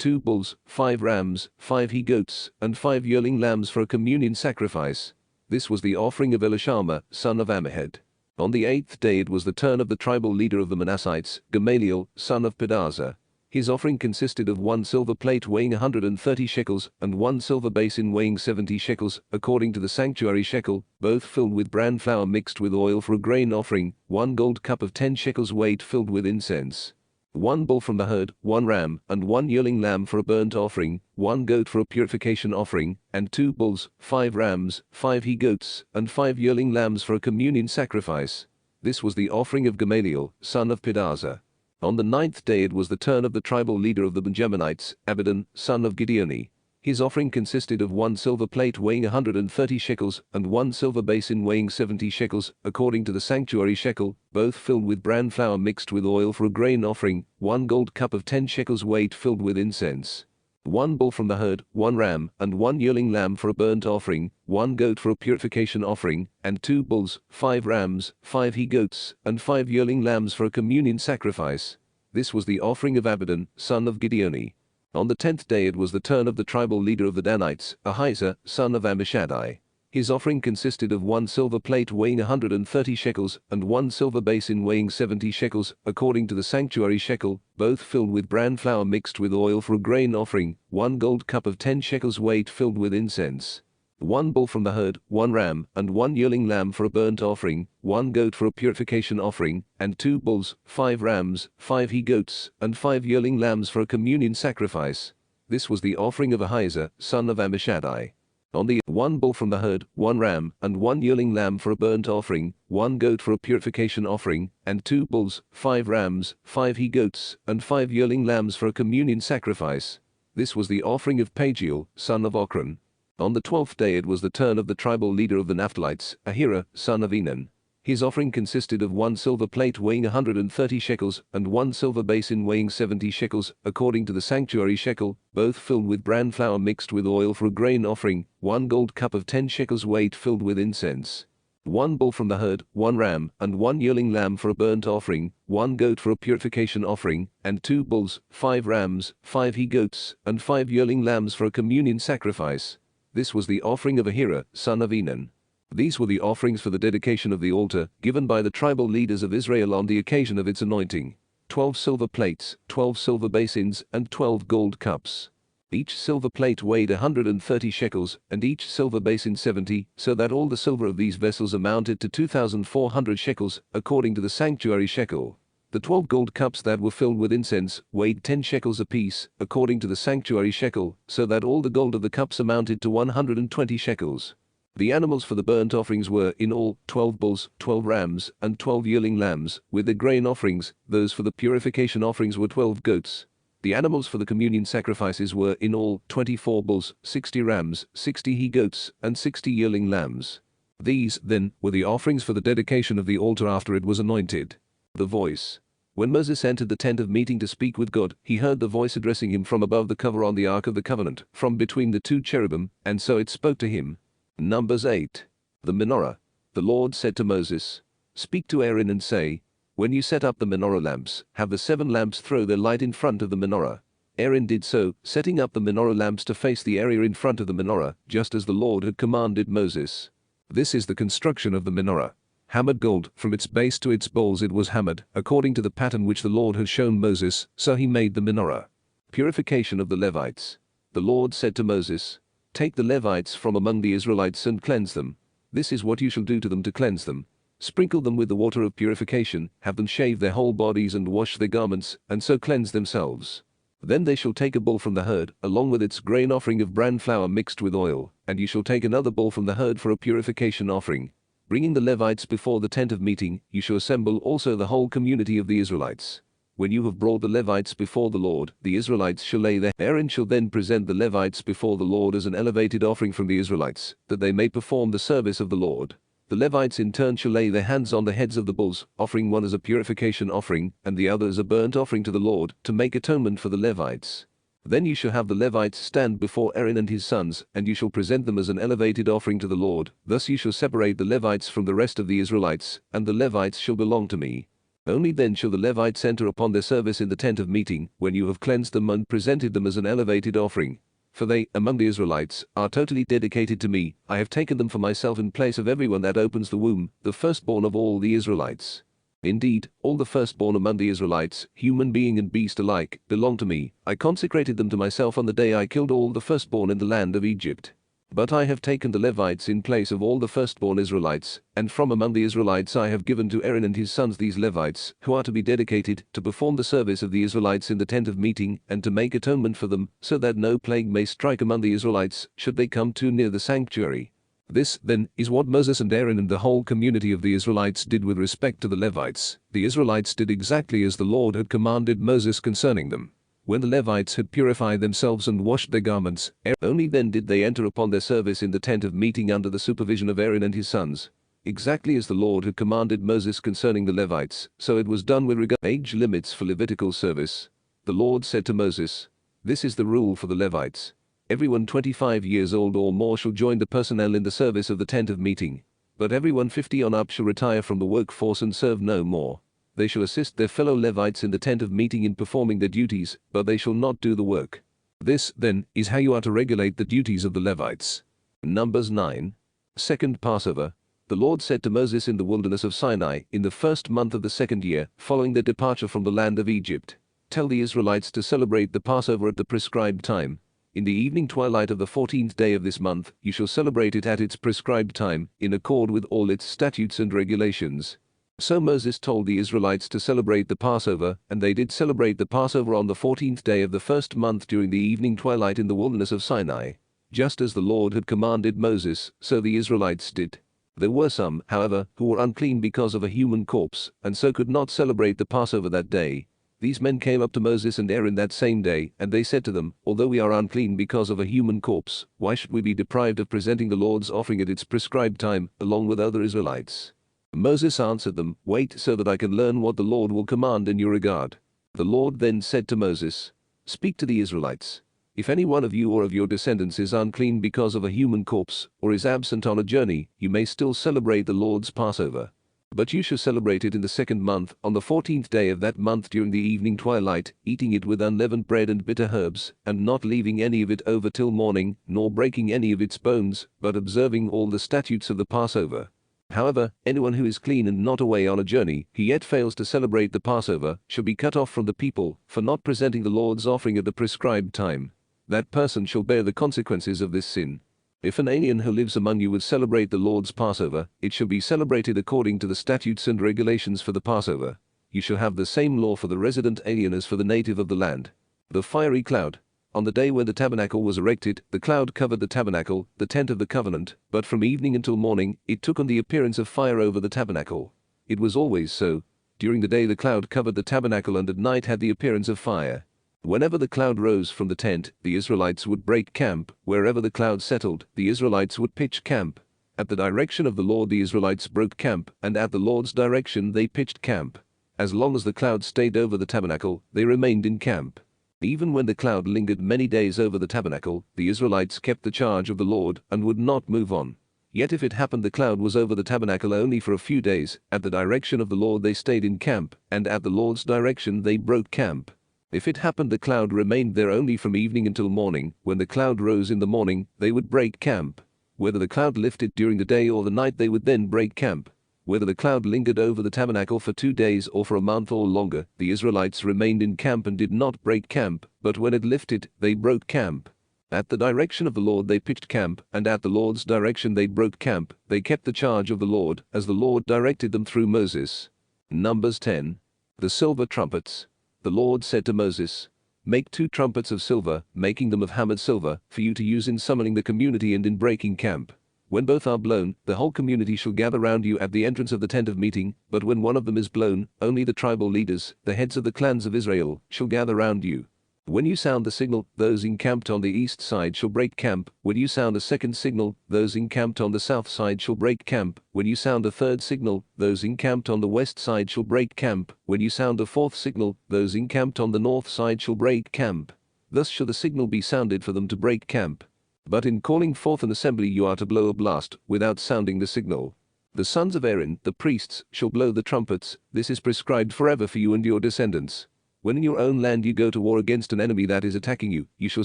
2 bulls, 5 rams, 5 he-goats, and 5 yearling lambs for a communion sacrifice. This was the offering of Elishama, son of Ammihud. On the 8th day it was the turn of the tribal leader of the Manassites, Gamaliel, son of Pedazur. His offering consisted of 1 silver plate weighing 130 shekels and 1 silver basin weighing 70 shekels, according to the sanctuary shekel, both filled with bran flour mixed with oil for a grain offering, 1 gold cup of 10 shekels weight filled with incense. 1 bull from the herd, 1 ram, and 1 yearling lamb for a burnt offering, 1 goat for a purification offering, and 2 bulls, 5 rams, 5 he-goats, and 5 yearling lambs for a communion sacrifice. This was the offering of Gamaliel, son of Pedazur. On the 9th day it was the turn of the tribal leader of the Benjaminites, Abidan, son of Gideoni. His offering consisted of 1 silver plate weighing 130 shekels and 1 silver basin weighing 70 shekels, according to the sanctuary shekel, both filled with bran flour mixed with oil for a grain offering, 1 gold cup of 10 shekels weight filled with incense. 1 bull from the herd, 1 ram, and 1 yearling lamb for a burnt offering, 1 goat for a purification offering, and 2 bulls, 5 rams, 5 he-goats, and 5 yearling lambs for a communion sacrifice. This was the offering of Abidan, son of Gideoni. On the 10th day it was the turn of the tribal leader of the Danites, Ahiezer, son of Ammishaddai. His offering consisted of 1 silver plate weighing 130 shekels and 1 silver basin weighing 70 shekels, according to the sanctuary shekel, both filled with bran flour mixed with oil for a grain offering, 1 gold cup of 10 shekels weight filled with incense. 1 bull from the herd, 1 ram, and 1 yearling lamb for a burnt offering, 1 goat for a purification offering, and 2 bulls, 5 rams, 5 he-goats, and 5 yearling lambs for a communion sacrifice. This was the offering of Ahiezer, son of Ammishaddai. On the 1 bull from the herd, 1 ram, and 1 yearling lamb for a burnt offering, 1 goat for a purification offering, and 2 bulls, 5 rams, 5 he-goats, and 5 yearling lambs for a communion sacrifice. This was the offering of Pagiel, son of Ochran. On the 12th day it was the turn of the tribal leader of the Naphtalites, Ahira, son of Enan. His offering consisted of 1 silver plate weighing 130 shekels and 1 silver basin weighing 70 shekels, according to the sanctuary shekel, both filled with bran flour mixed with oil for a grain offering, 1 gold cup of 10 shekels weight filled with incense. 1 bull from the herd, 1 ram, and 1 yearling lamb for a burnt offering, 1 goat for a purification offering, and 2 bulls, 5 rams, 5 he-goats, and 5 yearling lambs for a communion sacrifice. This was the offering of Ahira, son of Enan. These were the offerings for the dedication of the altar, given by the tribal leaders of Israel on the occasion of its anointing. 12 silver plates, 12 silver basins, and 12 gold cups. Each silver plate weighed 130 shekels, and each silver basin 70, so that all the silver of these vessels amounted to 2,400 shekels, according to the sanctuary shekel. The 12 gold cups that were filled with incense weighed 10 shekels apiece, according to the sanctuary shekel, so that all the gold of the cups amounted to 120 shekels. The animals for the burnt offerings were, in all, 12 bulls, 12 rams, and 12 yearling lambs, with their grain offerings. Those for the purification offerings were 12 goats. The animals for the communion sacrifices were, in all, 24 bulls, 60 rams, 60 he-goats, and 60 yearling lambs. These, then, were the offerings for the dedication of the altar after it was anointed. The voice. When Moses entered the tent of meeting to speak with God, he heard the voice addressing him from above the cover on the ark of the covenant, from between the 2 cherubim, and so it spoke to him. Numbers 8. The menorah. The Lord said to Moses, "Speak to Aaron and say, when you set up the menorah lamps, have the 7 lamps throw their light in front of the menorah." Aaron did so, setting up the menorah lamps to face the area in front of the menorah, just as the Lord had commanded Moses. This is the construction of the menorah. Hammered gold, from its base to its bowls it was hammered, according to the pattern which the Lord had shown Moses, so he made the menorah. Purification of the Levites. The Lord said to Moses, "Take the Levites from among the Israelites and cleanse them. This is what you shall do to them to cleanse them. Sprinkle them with the water of purification, have them shave their whole bodies and wash their garments, and so cleanse themselves. Then they shall take a bull from the herd, along with its grain offering of bran flour mixed with oil, and you shall take another bull from the herd for a purification offering. Bringing the Levites before the tent of meeting, you shall assemble also the whole community of the Israelites. When you have brought the Levites before the Lord, the Israelites shall lay their. Aaron shall then present the Levites before the Lord as an elevated offering from the Israelites, that they may perform the service of the Lord. The Levites in turn shall lay their hands on the heads of the bulls, offering one as a purification offering, and the other as a burnt offering to the Lord, to make atonement for the Levites. Then you shall have the Levites stand before Aaron and his sons, and you shall present them as an elevated offering to the Lord. Thus you shall separate the Levites from the rest of the Israelites, and the Levites shall belong to me. Only then shall the Levites enter upon their service in the tent of meeting, when you have cleansed them and presented them as an elevated offering. For they, among the Israelites, are totally dedicated to me. I have taken them for myself in place of everyone that opens the womb, the firstborn of all the Israelites. Indeed, all the firstborn among the Israelites, human being and beast alike, belong to me. I consecrated them to myself on the day I killed all the firstborn in the land of Egypt. But I have taken the Levites in place of all the firstborn Israelites, and from among the Israelites I have given to Aaron and his sons these Levites, who are to be dedicated to perform the service of the Israelites in the tent of meeting, and to make atonement for them, so that no plague may strike among the Israelites, should they come too near the sanctuary. This, then, is what Moses and Aaron and the whole community of the Israelites did with respect to the Levites. The Israelites did exactly as the Lord had commanded Moses concerning them. When the Levites had purified themselves and washed their garments, only then did they enter upon their service in the tent of meeting under the supervision of Aaron and his sons. Exactly as the Lord had commanded Moses concerning the Levites, so it was done with regard to age limits for Levitical service. The Lord said to Moses, "This is the rule for the Levites. Everyone 25 years old or more shall join the personnel in the service of the tent of meeting, but everyone 50 on up shall retire from the workforce and serve no more. They shall assist their fellow Levites in the tent of meeting in performing their duties, but they shall not do the work." This, then, is how you are to regulate the duties of the Levites. Numbers 9. Second Passover. The Lord said to Moses in the wilderness of Sinai, in the first month of the second year, following their departure from the land of Egypt, "Tell the Israelites to celebrate the Passover at the prescribed time. In the evening twilight of the 14th day of this month, you shall celebrate it at its prescribed time, in accord with all its statutes and regulations." So Moses told the Israelites to celebrate the Passover, and they did celebrate the Passover on the 14th day of the first month during the evening twilight in the wilderness of Sinai. Just as the Lord had commanded Moses, so the Israelites did. There were some, however, who were unclean because of a human corpse, and so could not celebrate the Passover that day. These men came up to Moses and Aaron that same day, and they said to them, "Although we are unclean because of a human corpse, why should we be deprived of presenting the Lord's offering at its prescribed time, along with other Israelites?" Moses answered them, "Wait so that I can learn what the Lord will command in your regard." The Lord then said to Moses, "Speak to the Israelites. If any one of you or of your descendants is unclean because of a human corpse, or is absent on a journey, you may still celebrate the Lord's Passover. But you shall celebrate it in the second month, on the 14th day of that month during the evening twilight, eating it with unleavened bread and bitter herbs, and not leaving any of it over till morning, nor breaking any of its bones, but observing all the statutes of the Passover. However, anyone who is clean and not away on a journey, who yet fails to celebrate the Passover, shall be cut off from the people, for not presenting the Lord's offering at the prescribed time. That person shall bear the consequences of this sin. If an alien who lives among you would celebrate the Lord's Passover, it shall be celebrated according to the statutes and regulations for the Passover. You shall have the same law for the resident alien as for the native of the land. The fiery cloud. On the day when the tabernacle was erected, the cloud covered the tabernacle, the tent of the covenant, but from evening until morning, it took on the appearance of fire over the tabernacle. It was always so. During the day the cloud covered the tabernacle, and at night had the appearance of fire. Whenever the cloud rose from the tent, the Israelites would break camp. Wherever the cloud settled, the Israelites would pitch camp. At the direction of the Lord the Israelites broke camp, and at the Lord's direction they pitched camp. As long as the cloud stayed over the tabernacle, they remained in camp. Even when the cloud lingered many days over the tabernacle, the Israelites kept the charge of the Lord, and would not move on. Yet if it happened the cloud was over the tabernacle only for a few days, at the direction of the Lord they stayed in camp, and at the Lord's direction they broke camp. If it happened the cloud remained there only from evening until morning, when the cloud rose in the morning, they would break camp. Whether the cloud lifted during the day or the night, they would then break camp. Whether the cloud lingered over the tabernacle for 2 days or for a month or longer, the Israelites remained in camp and did not break camp, but when it lifted, they broke camp. At the direction of the Lord they pitched camp, and at the Lord's direction they broke camp. They kept the charge of the Lord, as the Lord directed them through Moses. Numbers 10. The silver trumpets. The Lord said to Moses, "Make 2 trumpets of silver, making them of hammered silver, for you to use in summoning the community and in breaking camp. When both are blown, the whole community shall gather round you at the entrance of the tent of meeting, but when one of them is blown, only the tribal leaders, the heads of the clans of Israel, shall gather round you. When you sound the signal, those encamped on the east side shall break camp. When you sound a second signal, those encamped on the south side shall break camp. When you sound a third signal, those encamped on the west side shall break camp. When you sound a fourth signal, those encamped on the north side shall break camp. Thus shall the signal be sounded for them to break camp. But in calling forth an assembly you are to blow a blast, without sounding the signal. The sons of Aaron, the priests, shall blow the trumpets. This is prescribed forever for you and your descendants. When in your own land you go to war against an enemy that is attacking you, you shall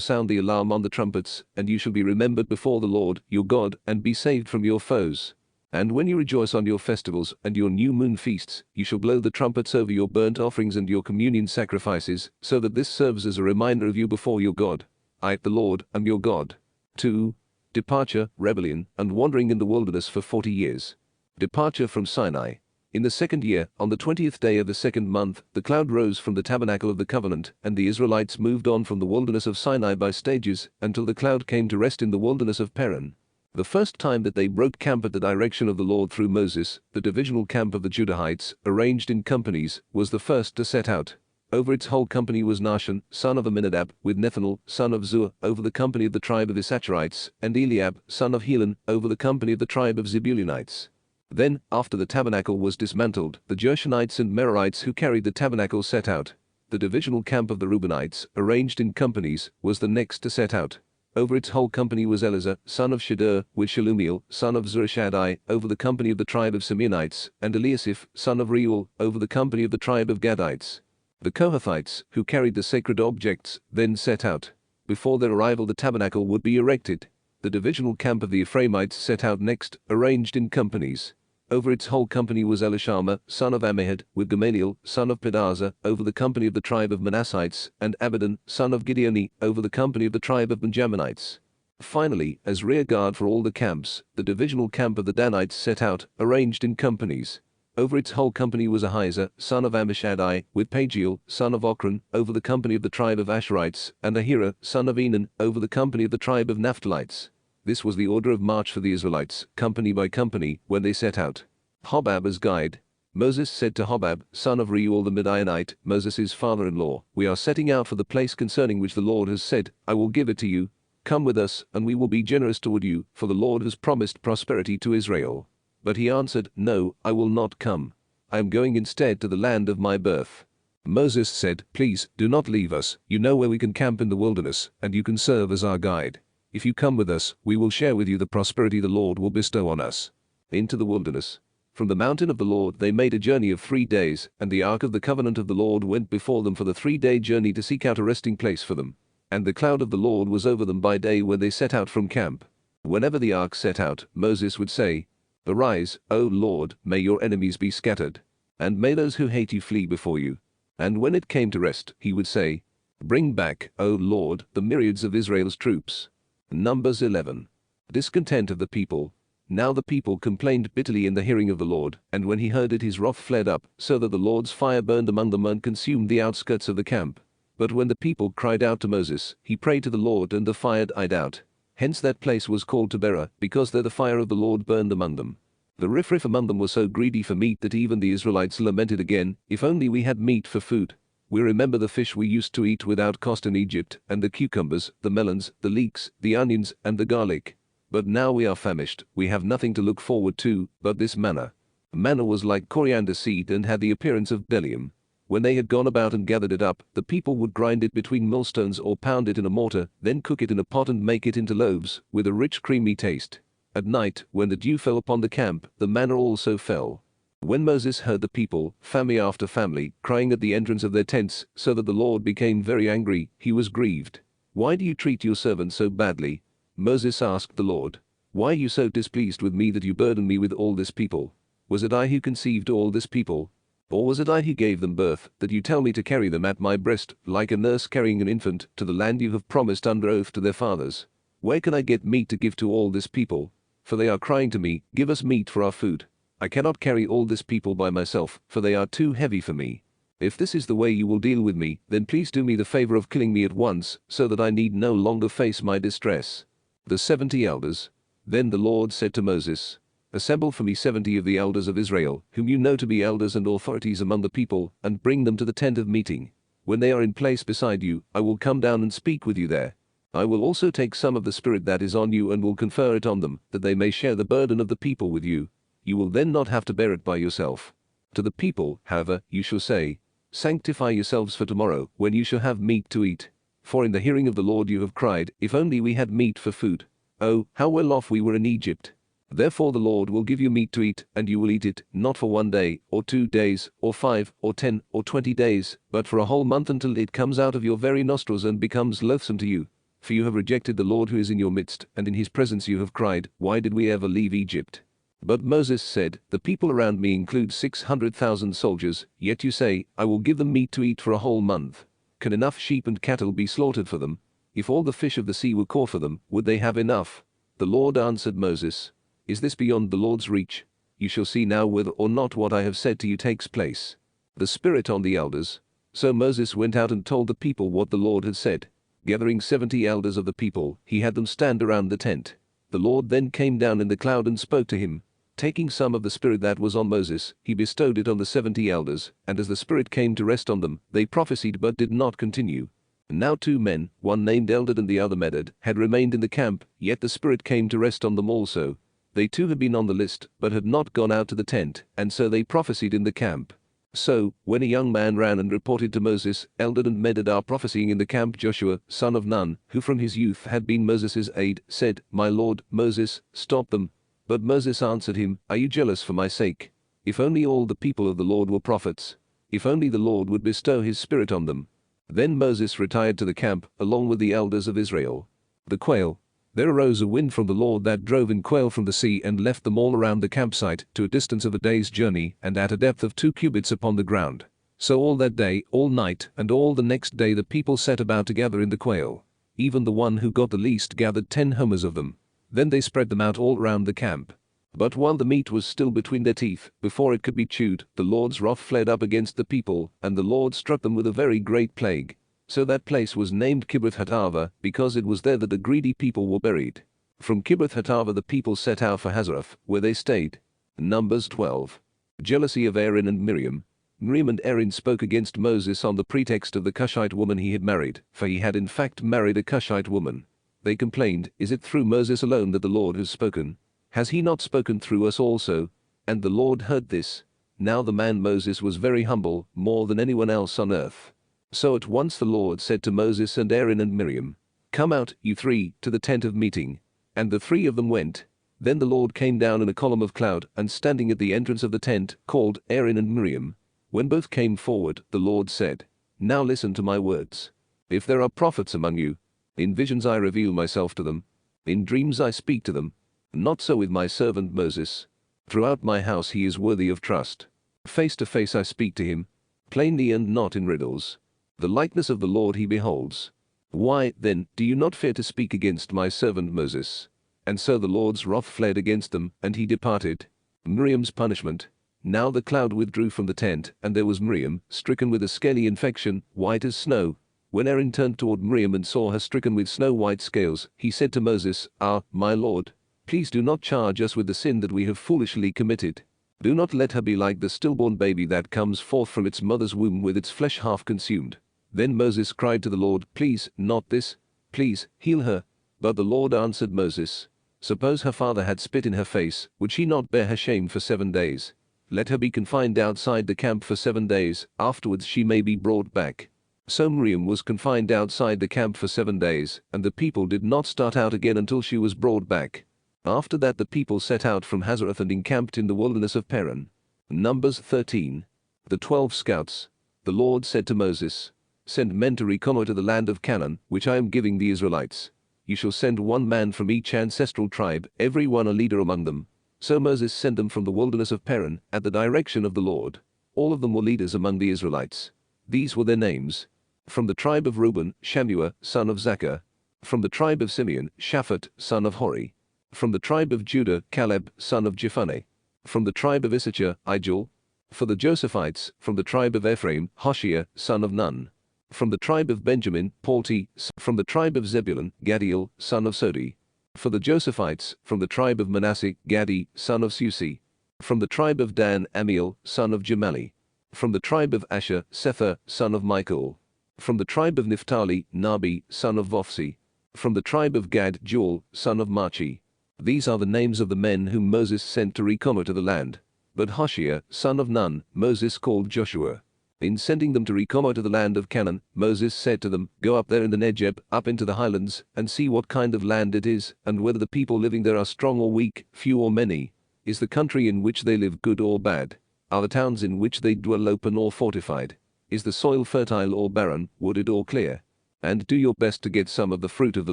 sound the alarm on the trumpets, and you shall be remembered before the Lord, your God, and be saved from your foes. And when you rejoice on your festivals and your new moon feasts, you shall blow the trumpets over your burnt offerings and your communion sacrifices, so that this serves as a reminder of you before your God. I, the Lord, am your God. 2. Departure, rebellion, and wandering in the wilderness for 40 years. Departure from Sinai. In the second year, on the 20th day of the second month, the cloud rose from the tabernacle of the covenant, and the Israelites moved on from the wilderness of Sinai by stages, until the cloud came to rest in the wilderness of Paran. The first time that they broke camp at the direction of the Lord through Moses, the divisional camp of the Judahites, arranged in companies, was the first to set out. Over its whole company was Nahshon, son of Amminadab, with Nethanel, son of Zur, over the company of the tribe of Issacharites, and Eliab, son of Helon, over the company of the tribe of Zebulunites. Then, after the tabernacle was dismantled, the Gershonites and Merarites who carried the tabernacle set out. The divisional camp of the Reubenites, arranged in companies, was the next to set out. Over its whole company was Eleazar, son of Shedeur, with Shelumiel, son of Zurishaddai, over the company of the tribe of Simeonites, and Eliasaph, son of Reuel, over the company of the tribe of Gadites. The Kohathites, who carried the sacred objects, then set out. Before their arrival the tabernacle would be erected. The divisional camp of the Ephraimites set out next, arranged in companies. Over its whole company was Elishama, son of Ammihud, with Gamaliel, son of Pedazah, over the company of the tribe of Manassites, and Abidan, son of Gideoni, over the company of the tribe of Benjaminites. Finally, as rear guard for all the camps, the divisional camp of the Danites set out, arranged in companies. Over its whole company was Ahiezer, son of Ammishaddai, with Pagiel, son of Ochran, over the company of the tribe of Asherites, and Ahira, son of Enan, over the company of the tribe of Naphtalites. This was the order of march for the Israelites, company by company, when they set out. Hobab as guide. Moses said to Hobab, son of Reuel the Midianite, Moses' father-in-law, "We are setting out for the place concerning which the Lord has said, I will give it to you. Come with us, and we will be generous toward you, for the Lord has promised prosperity to Israel." But he answered, "No, I will not come. I am going instead to the land of my birth." Moses said, "Please, do not leave us. You know where we can camp in the wilderness, and you can serve as our guide. If you come with us, we will share with you the prosperity the Lord will bestow on us." Into the wilderness. From the mountain of the Lord they made a journey of 3 days, and the ark of the covenant of the Lord went before them for the 3-day journey to seek out a resting place for them. And the cloud of the Lord was over them by day when they set out from camp. Whenever the ark set out, Moses would say, "Arise, O Lord, may your enemies be scattered, and may those who hate you flee before you." And when it came to rest, he would say, "Bring back, O Lord, the myriads of Israel's troops." Numbers 11. Discontent of the people. Now the people complained bitterly in the hearing of the Lord, and when he heard it his wrath flared up, so that the Lord's fire burned among them and consumed the outskirts of the camp. But when the people cried out to Moses, he prayed to the Lord, and the fire died out. Hence that place was called Taberah, because there the fire of the Lord burned among them. The riffraff among them was so greedy for meat that even the Israelites lamented again, "If only we had meat for food. We remember the fish we used to eat without cost in Egypt, and the cucumbers, the melons, the leeks, the onions, and the garlic. But now we are famished, we have nothing to look forward to but this manna." Manna was like coriander seed and had the appearance of bdellium. When they had gone about and gathered it up, the people would grind it between millstones or pound it in a mortar, then cook it in a pot and make it into loaves, with a rich creamy taste. At night, when the dew fell upon the camp, the manna also fell. When Moses heard the people, family after family, crying at the entrance of their tents, so that the Lord became very angry, he was grieved. "Why do you treat your servant so badly?" Moses asked the Lord. "Why are you so displeased with me that you burden me with all this people? Was it I who conceived all this people? Or was it I who gave them birth, that you tell me to carry them at my breast, like a nurse carrying an infant, to the land you have promised under oath to their fathers? Where can I get meat to give to all this people? For they are crying to me, 'Give us meat for our food.' I cannot carry all this people by myself, for they are too heavy for me. If this is the way you will deal with me, then please do me the favor of killing me at once, so that I need no longer face my distress." The 70 elders. Then the Lord said to Moses, "Assemble for me 70 of the elders of Israel, whom you know to be elders and authorities among the people, and bring them to the tent of meeting. When they are in place beside you, I will come down and speak with you there. I will also take some of the Spirit that is on you and will confer it on them, that they may share the burden of the people with you. You will then not have to bear it by yourself. To the people, however, you shall say, Sanctify yourselves for tomorrow, when you shall have meat to eat. For in the hearing of the Lord you have cried, If only we had meat for food. Oh, how well off we were in Egypt. Therefore the Lord will give you meat to eat, and you will eat it, not for 1 day, or 2 days, or 5, or 10, or 20 days, but for a whole month, until it comes out of your very nostrils and becomes loathsome to you. For you have rejected the Lord who is in your midst, and in his presence you have cried, Why did we ever leave Egypt? But Moses said, The people around me include 600,000 soldiers, yet you say, I will give them meat to eat for a whole month. Can enough sheep and cattle be slaughtered for them? If all the fish of the sea were caught for them, would they have enough? The Lord answered Moses, Is this beyond the Lord's reach? You shall see now whether or not what I have said to you takes place. The Spirit on the elders. So Moses went out and told the people what the Lord had said. Gathering 70 elders of the people, he had them stand around the tent. The Lord then came down in the cloud and spoke to him. Taking some of the Spirit that was on Moses, he bestowed it on the 70 elders, and as the Spirit came to rest on them, they prophesied but did not continue. Now 2 men, one named Eldad and the other Medad, had remained in the camp, yet the Spirit came to rest on them also. They too had been on the list, but had not gone out to the tent, and so they prophesied in the camp. So, when a young man ran and reported to Moses, Eldad and Medad are prophesying in the camp, Joshua, son of Nun, who from his youth had been Moses' aide, said, My lord, Moses, stop them. But Moses answered him, Are you jealous for my sake? If only all the people of the Lord were prophets. If only the Lord would bestow his Spirit on them. Then Moses retired to the camp, along with the elders of Israel. The quail. There arose a wind from the Lord that drove in quail from the sea and left them all around the campsite, to a distance of a day's journey, and at a depth of 2 cubits upon the ground. So all that day, all night, and all the next day the people set about to gather in the quail. Even the one who got the least gathered 10 homers of them. Then they spread them out all round the camp. But while the meat was still between their teeth, before it could be chewed, the Lord's wrath fled up against the people, and the Lord struck them with a very great plague. So that place was named Kibroth-Hattaavah, because it was there that the greedy people were buried. From Kibroth-Hattaavah the people set out for Hazeroth, where they stayed. Numbers 12. Jealousy of Aaron and Miriam. Miriam and Aaron spoke against Moses on the pretext of the Cushite woman he had married, for he had in fact married a Cushite woman. They complained, Is it through Moses alone that the Lord has spoken? Has he not spoken through us also? And the Lord heard this. Now the man Moses was very humble, more than anyone else on earth. So at once the Lord said to Moses and Aaron and Miriam, Come out, you 3, to the tent of meeting. And the 3 of them went. Then the Lord came down in a column of cloud, and standing at the entrance of the tent, called Aaron and Miriam. When both came forward, the Lord said, Now listen to my words. If there are prophets among you, in visions I reveal myself to them. In dreams I speak to them. Not so with my servant Moses. Throughout my house he is worthy of trust. Face to face I speak to him, plainly and not in riddles. The likeness of the Lord he beholds. Why, then, do you not fear to speak against my servant Moses? And so the Lord's wrath fled against them, and he departed. Miriam's punishment. Now the cloud withdrew from the tent, and there was Miriam, stricken with a scaly infection, white as snow. When Aaron turned toward Miriam and saw her stricken with snow-white scales, he said to Moses, my lord, please do not charge us with the sin that we have foolishly committed. Do not let her be like the stillborn baby that comes forth from its mother's womb with its flesh half consumed. Then Moses cried to the Lord, Please, not this. Please, heal her. But the Lord answered Moses, Suppose her father had spit in her face, would she not bear her shame for 7 days? Let her be confined outside the camp for 7 days, afterwards she may be brought back. So Miriam was confined outside the camp for 7 days, and the people did not start out again until she was brought back. After that the people set out from Hazeroth and encamped in the wilderness of Paran. Numbers 13. The 12 scouts. The Lord said to Moses, Send men to reconnoiter the land of Canaan, which I am giving the Israelites. You shall send 1 man from each ancestral tribe, every one a leader among them. So Moses sent them from the wilderness of Paran, at the direction of the Lord. All of them were leaders among the Israelites. These were their names. From the tribe of Reuben, Shammua, son of Zaccur. From the tribe of Simeon, Shaphat, son of Hori. From the tribe of Judah, Caleb, son of Jephunneh. From the tribe of Issachar, Ijul. For the Josephites, from the tribe of Ephraim, Hoshea, son of Nun. From the tribe of Benjamin, Palti. From the tribe of Zebulun, Gadiel, son of Sodi. For the Josephites, from the tribe of Manasseh, Gadi, son of Susi. From the tribe of Dan, Amiel, son of Jamali. From the tribe of Asher, Sether, son of Michael. From the tribe of Naphtali, Nabi, son of Vophsi. From the tribe of Gad, Joel, son of Machi. These are the names of the men whom Moses sent to reconnoiter the land. But Hoshea, son of Nun, Moses called Joshua. In sending them to reconnoiter the land of Canaan, Moses said to them, "Go up there in the Negeb, up into the highlands, and see what kind of land it is, and whether the people living there are strong or weak, few or many. Is the country in which they live good or bad? Are the towns in which they dwell open or fortified? Is the soil fertile or barren, wooded or clear? And do your best to get some of the fruit of the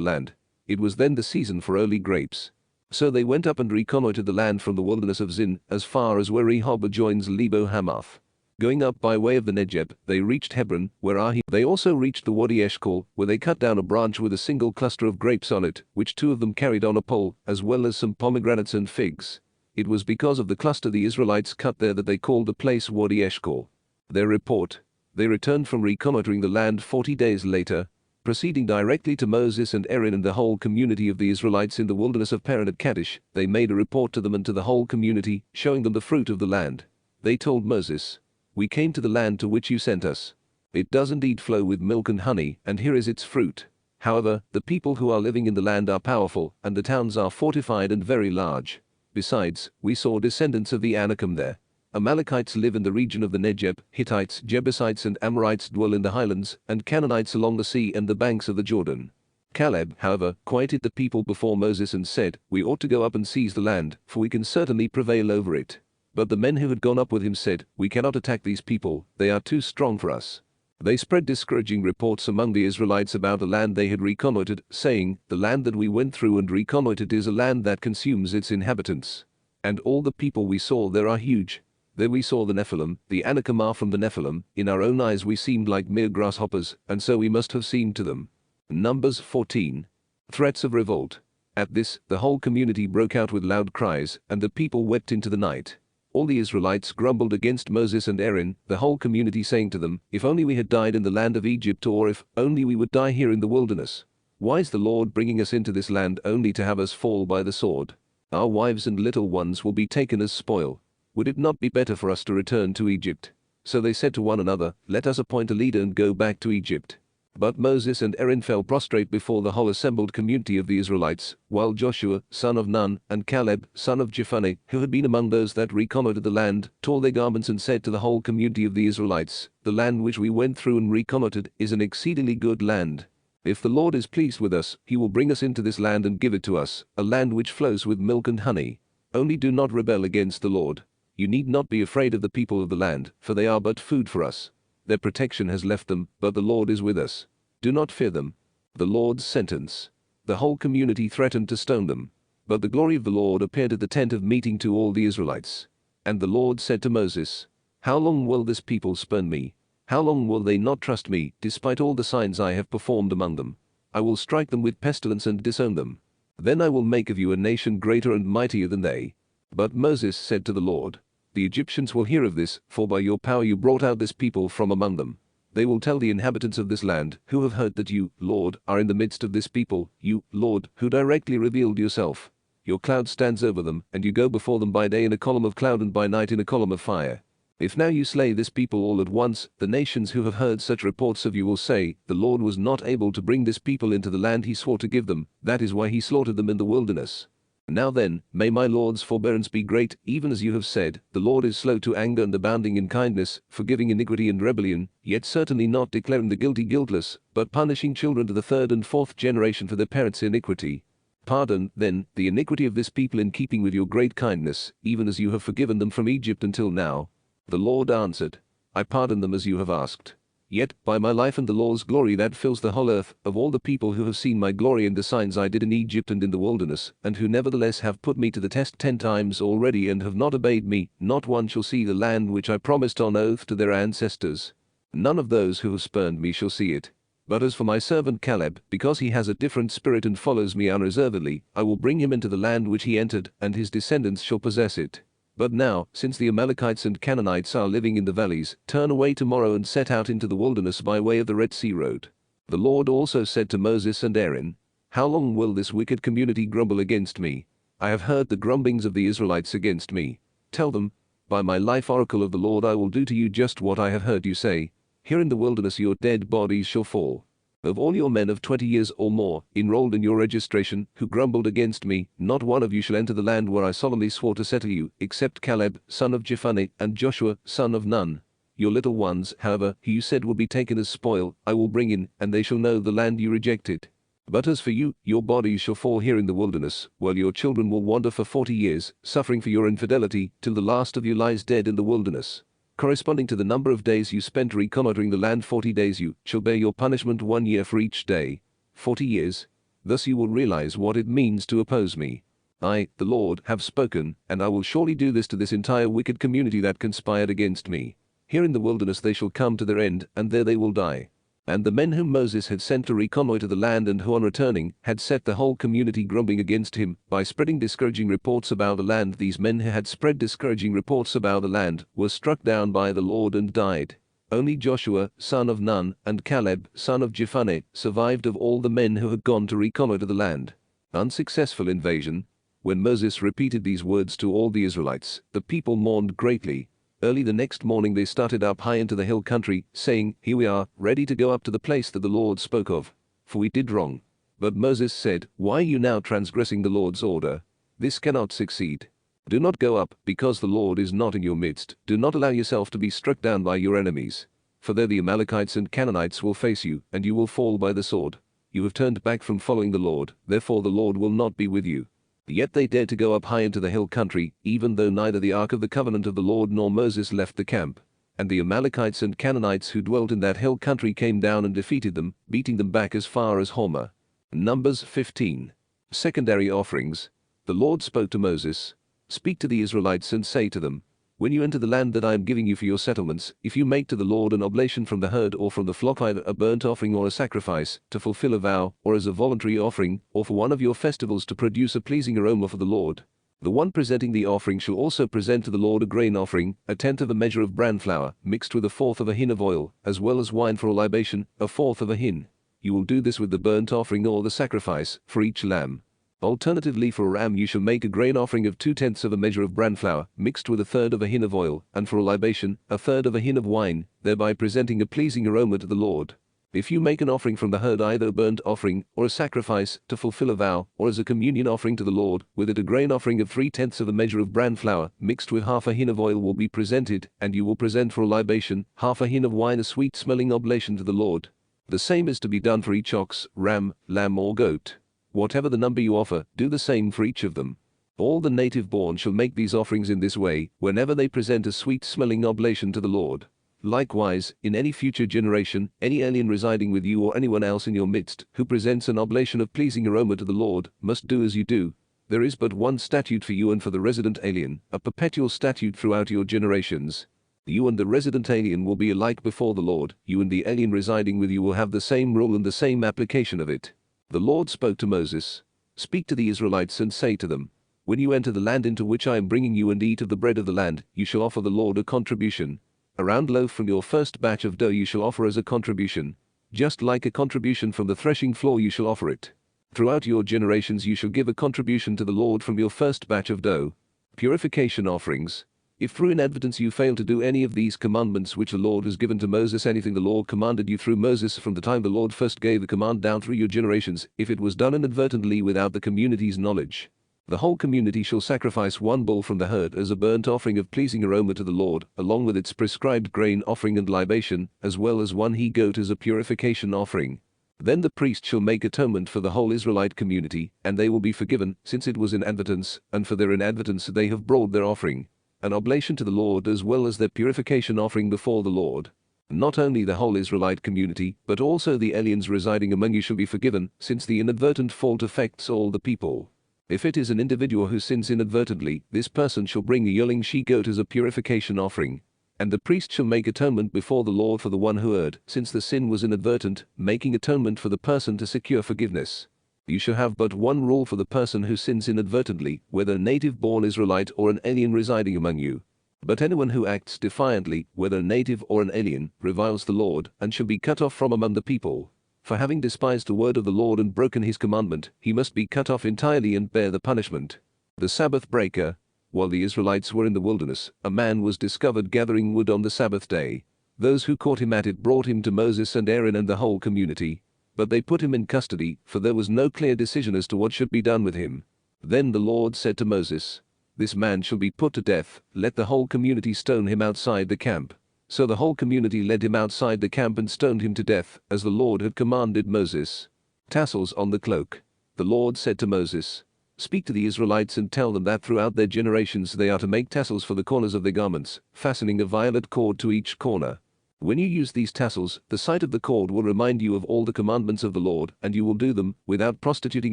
land." It was then the season for early grapes. So they went up and reconnoitered the land from the wilderness of Zin as far as where Rehob adjoins Lebo Hamath. Going up by way of the Negeb, they reached Hebron, where they also reached the Wadi Eshcol, where they cut down a branch with a single cluster of grapes on it, which two of them carried on a pole, as well as some pomegranates and figs. It was because of the cluster the Israelites cut there that they called the place Wadi Eshcol. Their report: they returned from reconnoitering the land 40 days later, proceeding directly to Moses and Aaron and the whole community of the Israelites in the wilderness of Paran at Kadesh. They made a report to them and to the whole community, showing them the fruit of the land. They told Moses, "We came to the land to which you sent us. It does indeed flow with milk and honey, and here is its fruit. However, the people who are living in the land are powerful, and the towns are fortified and very large. Besides, we saw descendants of the Anakim there. Amalekites live in the region of the Negeb, Hittites, Jebusites and Amorites dwell in the highlands, and Canaanites along the sea and the banks of the Jordan." Caleb, however, quieted the people before Moses and said, "We ought to go up and seize the land, for we can certainly prevail over it." But the men who had gone up with him said, "We cannot attack these people, they are too strong for us." They spread discouraging reports among the Israelites about the land they had reconnoitered, saying, "The land that we went through and reconnoitered is a land that consumes its inhabitants. And all the people we saw there are huge. There we saw the Nephilim, the Anakim are from the Nephilim. In our own eyes we seemed like mere grasshoppers, and so we must have seemed to them." Numbers 14. Threats of revolt. At this, the whole community broke out with loud cries, and the people wept into the night. All the Israelites grumbled against Moses and Aaron, the whole community saying to them, "If only we had died in the land of Egypt, or if only we would die here in the wilderness. Why is the Lord bringing us into this land only to have us fall by the sword? Our wives and little ones will be taken as spoil. Would it not be better for us to return to Egypt?" So they said to one another, "Let us appoint a leader and go back to Egypt." But Moses and Aaron fell prostrate before the whole assembled community of the Israelites, while Joshua, son of Nun, and Caleb, son of Jephunneh, who had been among those that reconnoitered the land, tore their garments and said to the whole community of the Israelites, "The land which we went through and reconnoitered is an exceedingly good land. If the Lord is pleased with us, he will bring us into this land and give it to us, a land which flows with milk and honey. Only do not rebel against the Lord. You need not be afraid of the people of the land, for they are but food for us. Their protection has left them, but the Lord is with us. Do not fear them." The Lord's sentence. The whole community threatened to stone them. But the glory of the Lord appeared at the tent of meeting to all the Israelites. And the Lord said to Moses, "How long will this people spurn me? How long will they not trust me, despite all the signs I have performed among them? I will strike them with pestilence and disown them. Then I will make of you a nation greater and mightier than they." But Moses said to the Lord, "The Egyptians will hear of this, for by your power you brought out this people from among them. They will tell the inhabitants of this land, who have heard that you, Lord, are in the midst of this people, you, Lord, who directly revealed yourself. Your cloud stands over them, and you go before them by day in a column of cloud and by night in a column of fire. If now you slay this people all at once, the nations who have heard such reports of you will say, 'The Lord was not able to bring this people into the land he swore to give them, that is why he slaughtered them in the wilderness.' Now then, may my Lord's forbearance be great, even as you have said, 'The Lord is slow to anger and abounding in kindness, forgiving iniquity and rebellion, yet certainly not declaring the guilty guiltless, but punishing children to the third and fourth generation for their parents' iniquity. Pardon, then, the iniquity of this people in keeping with your great kindness, even as you have forgiven them from Egypt until now.' The Lord answered, 'I pardon them as you have asked. Yet, by my life and the Lord's glory that fills the whole earth, of all the people who have seen my glory and the signs I did in Egypt and in the wilderness, and who nevertheless have put me to the test 10 times already and have not obeyed me, not one shall see the land which I promised on oath to their ancestors. None of those who have spurned me shall see it. But as for my servant Caleb, because he has a different spirit and follows me unreservedly, I will bring him into the land which he entered, and his descendants shall possess it. But now, since the Amalekites and Canaanites are living in the valleys, turn away tomorrow and set out into the wilderness by way of the Red Sea road." The Lord also said to Moses and Aaron, "How long will this wicked community grumble against me? I have heard the grumblings of the Israelites against me. Tell them, 'By my life, oracle of the Lord, I will do to you just what I have heard you say. Here in the wilderness your dead bodies shall fall. Of all your men of 20 years or more, enrolled in your registration, who grumbled against me, not one of you shall enter the land where I solemnly swore to settle you, except Caleb, son of Jephunneh, and Joshua, son of Nun. Your little ones, however, who you said will be taken as spoil, I will bring in, and they shall know the land you rejected. But as for you, your bodies shall fall here in the wilderness, while your children will wander for 40 years, suffering for your infidelity, till the last of you lies dead in the wilderness. Corresponding to the number of days you spent reconnoitering the land 40 days you shall bear your punishment 1 year for each day. 40 years. Thus you will realize what it means to oppose me. I, the Lord, have spoken, and I will surely do this to this entire wicked community that conspired against me. Here in the wilderness they shall come to their end, and there they will die. And the men whom Moses had sent to reconnoiter the land and who on returning had set the whole community grumbling against him by spreading discouraging reports about the land, these men who had spread discouraging reports about the land were struck down by the Lord and died. Only Joshua, son of Nun, and Caleb, son of Jephunneh, survived of all the men who had gone to reconnoiter the land. Unsuccessful invasion. When Moses repeated these words to all the Israelites, the people mourned greatly. Early the next morning they started up high into the hill country, saying, Here we are, ready to go up to the place that the Lord spoke of. For we did wrong. But Moses said, Why are you now transgressing the Lord's order? This cannot succeed. Do not go up, because the Lord is not in your midst. Do not allow yourself to be struck down by your enemies. For there the Amalekites and Canaanites will face you, and you will fall by the sword. You have turned back from following the Lord, therefore the Lord will not be with you. Yet they dared to go up high into the hill country, even though neither the ark of the covenant of the Lord nor Moses left the camp. And the Amalekites and Canaanites who dwelt in that hill country came down and defeated them, beating them back as far as Hormah. Numbers 15. Secondary offerings. The Lord spoke to Moses, Speak to the Israelites and say to them, When you enter the land that I am giving you for your settlements, if you make to the Lord an oblation from the herd or from the flock, either a burnt offering or a sacrifice, to fulfill a vow, or as a voluntary offering, or for one of your festivals to produce a pleasing aroma for the Lord, the one presenting the offering shall also present to the Lord a grain offering, 1/10 of a measure of bran flour, mixed with 1/4 of a hin of oil, as well as wine for a libation, 1/4 of a hin. You will do this with the burnt offering or the sacrifice, for each lamb. Alternatively for a ram you shall make a grain offering of 2/10 of a measure of bran flour, mixed with 1/3 of a hin of oil, and for a libation, 1/3 of a hin of wine, thereby presenting a pleasing aroma to the Lord. If you make an offering from the herd, either a burnt offering, or a sacrifice, to fulfill a vow, or as a communion offering to the Lord, with it a grain offering of 3/10 of a measure of bran flour, mixed with 1/2 a hin of oil will be presented, and you will present for a libation, 1/2 a hin of wine, a sweet-smelling oblation to the Lord. The same is to be done for each ox, ram, lamb or goat. Whatever the number you offer, do the same for each of them. All the native-born shall make these offerings in this way, whenever they present a sweet-smelling oblation to the Lord. Likewise, in any future generation, any alien residing with you or anyone else in your midst, who presents an oblation of pleasing aroma to the Lord, must do as you do. There is but one statute for you and for the resident alien, a perpetual statute throughout your generations. You and the resident alien will be alike before the Lord, you and the alien residing with you will have the same rule and the same application of it. The Lord spoke to Moses, Speak to the Israelites and say to them, When you enter the land into which I am bringing you and eat of the bread of the land, you shall offer the Lord a contribution. A round loaf from your first batch of dough you shall offer as a contribution. Just like a contribution from the threshing floor you shall offer it. Throughout your generations you shall give a contribution to the Lord from your first batch of dough. Purification offerings. If through inadvertence you fail to do any of these commandments which the Lord has given to Moses, anything the Lord commanded you through Moses from the time the Lord first gave the command down through your generations, if it was done inadvertently without the community's knowledge, the whole community shall sacrifice one bull from the herd as a burnt offering of pleasing aroma to the Lord, along with its prescribed grain offering and libation, as well as one he-goat as a purification offering. Then the priest shall make atonement for the whole Israelite community, and they will be forgiven, since it was inadvertence, and for their inadvertence they have brought their offering, an oblation to the Lord as well as their purification offering before the Lord. Not only the whole Israelite community, but also the aliens residing among you shall be forgiven, since the inadvertent fault affects all the people. If it is an individual who sins inadvertently, this person shall bring a yearling she-goat as a purification offering. And the priest shall make atonement before the Lord for the one who erred, since the sin was inadvertent, making atonement for the person to secure forgiveness. You shall have but one rule for the person who sins inadvertently, whether a native-born Israelite or an alien residing among you. But anyone who acts defiantly, whether a native or an alien, reviles the Lord, and shall be cut off from among the people. For having despised the word of the Lord and broken his commandment, he must be cut off entirely and bear the punishment. The Sabbath breaker. While the Israelites were in the wilderness, a man was discovered gathering wood on the Sabbath day. Those who caught him at it brought him to Moses and Aaron and the whole community. But they put him in custody, for there was no clear decision as to what should be done with him. Then the Lord said to Moses, "This man shall be put to death, let the whole community stone him outside the camp." So the whole community led him outside the camp and stoned him to death, as the Lord had commanded Moses. Tassels on the cloak. The Lord said to Moses, "Speak to the Israelites and tell them that throughout their generations they are to make tassels for the corners of their garments, fastening a violet cord to each corner. When you use these tassels, the sight of the cord will remind you of all the commandments of the Lord, and you will do them, without prostituting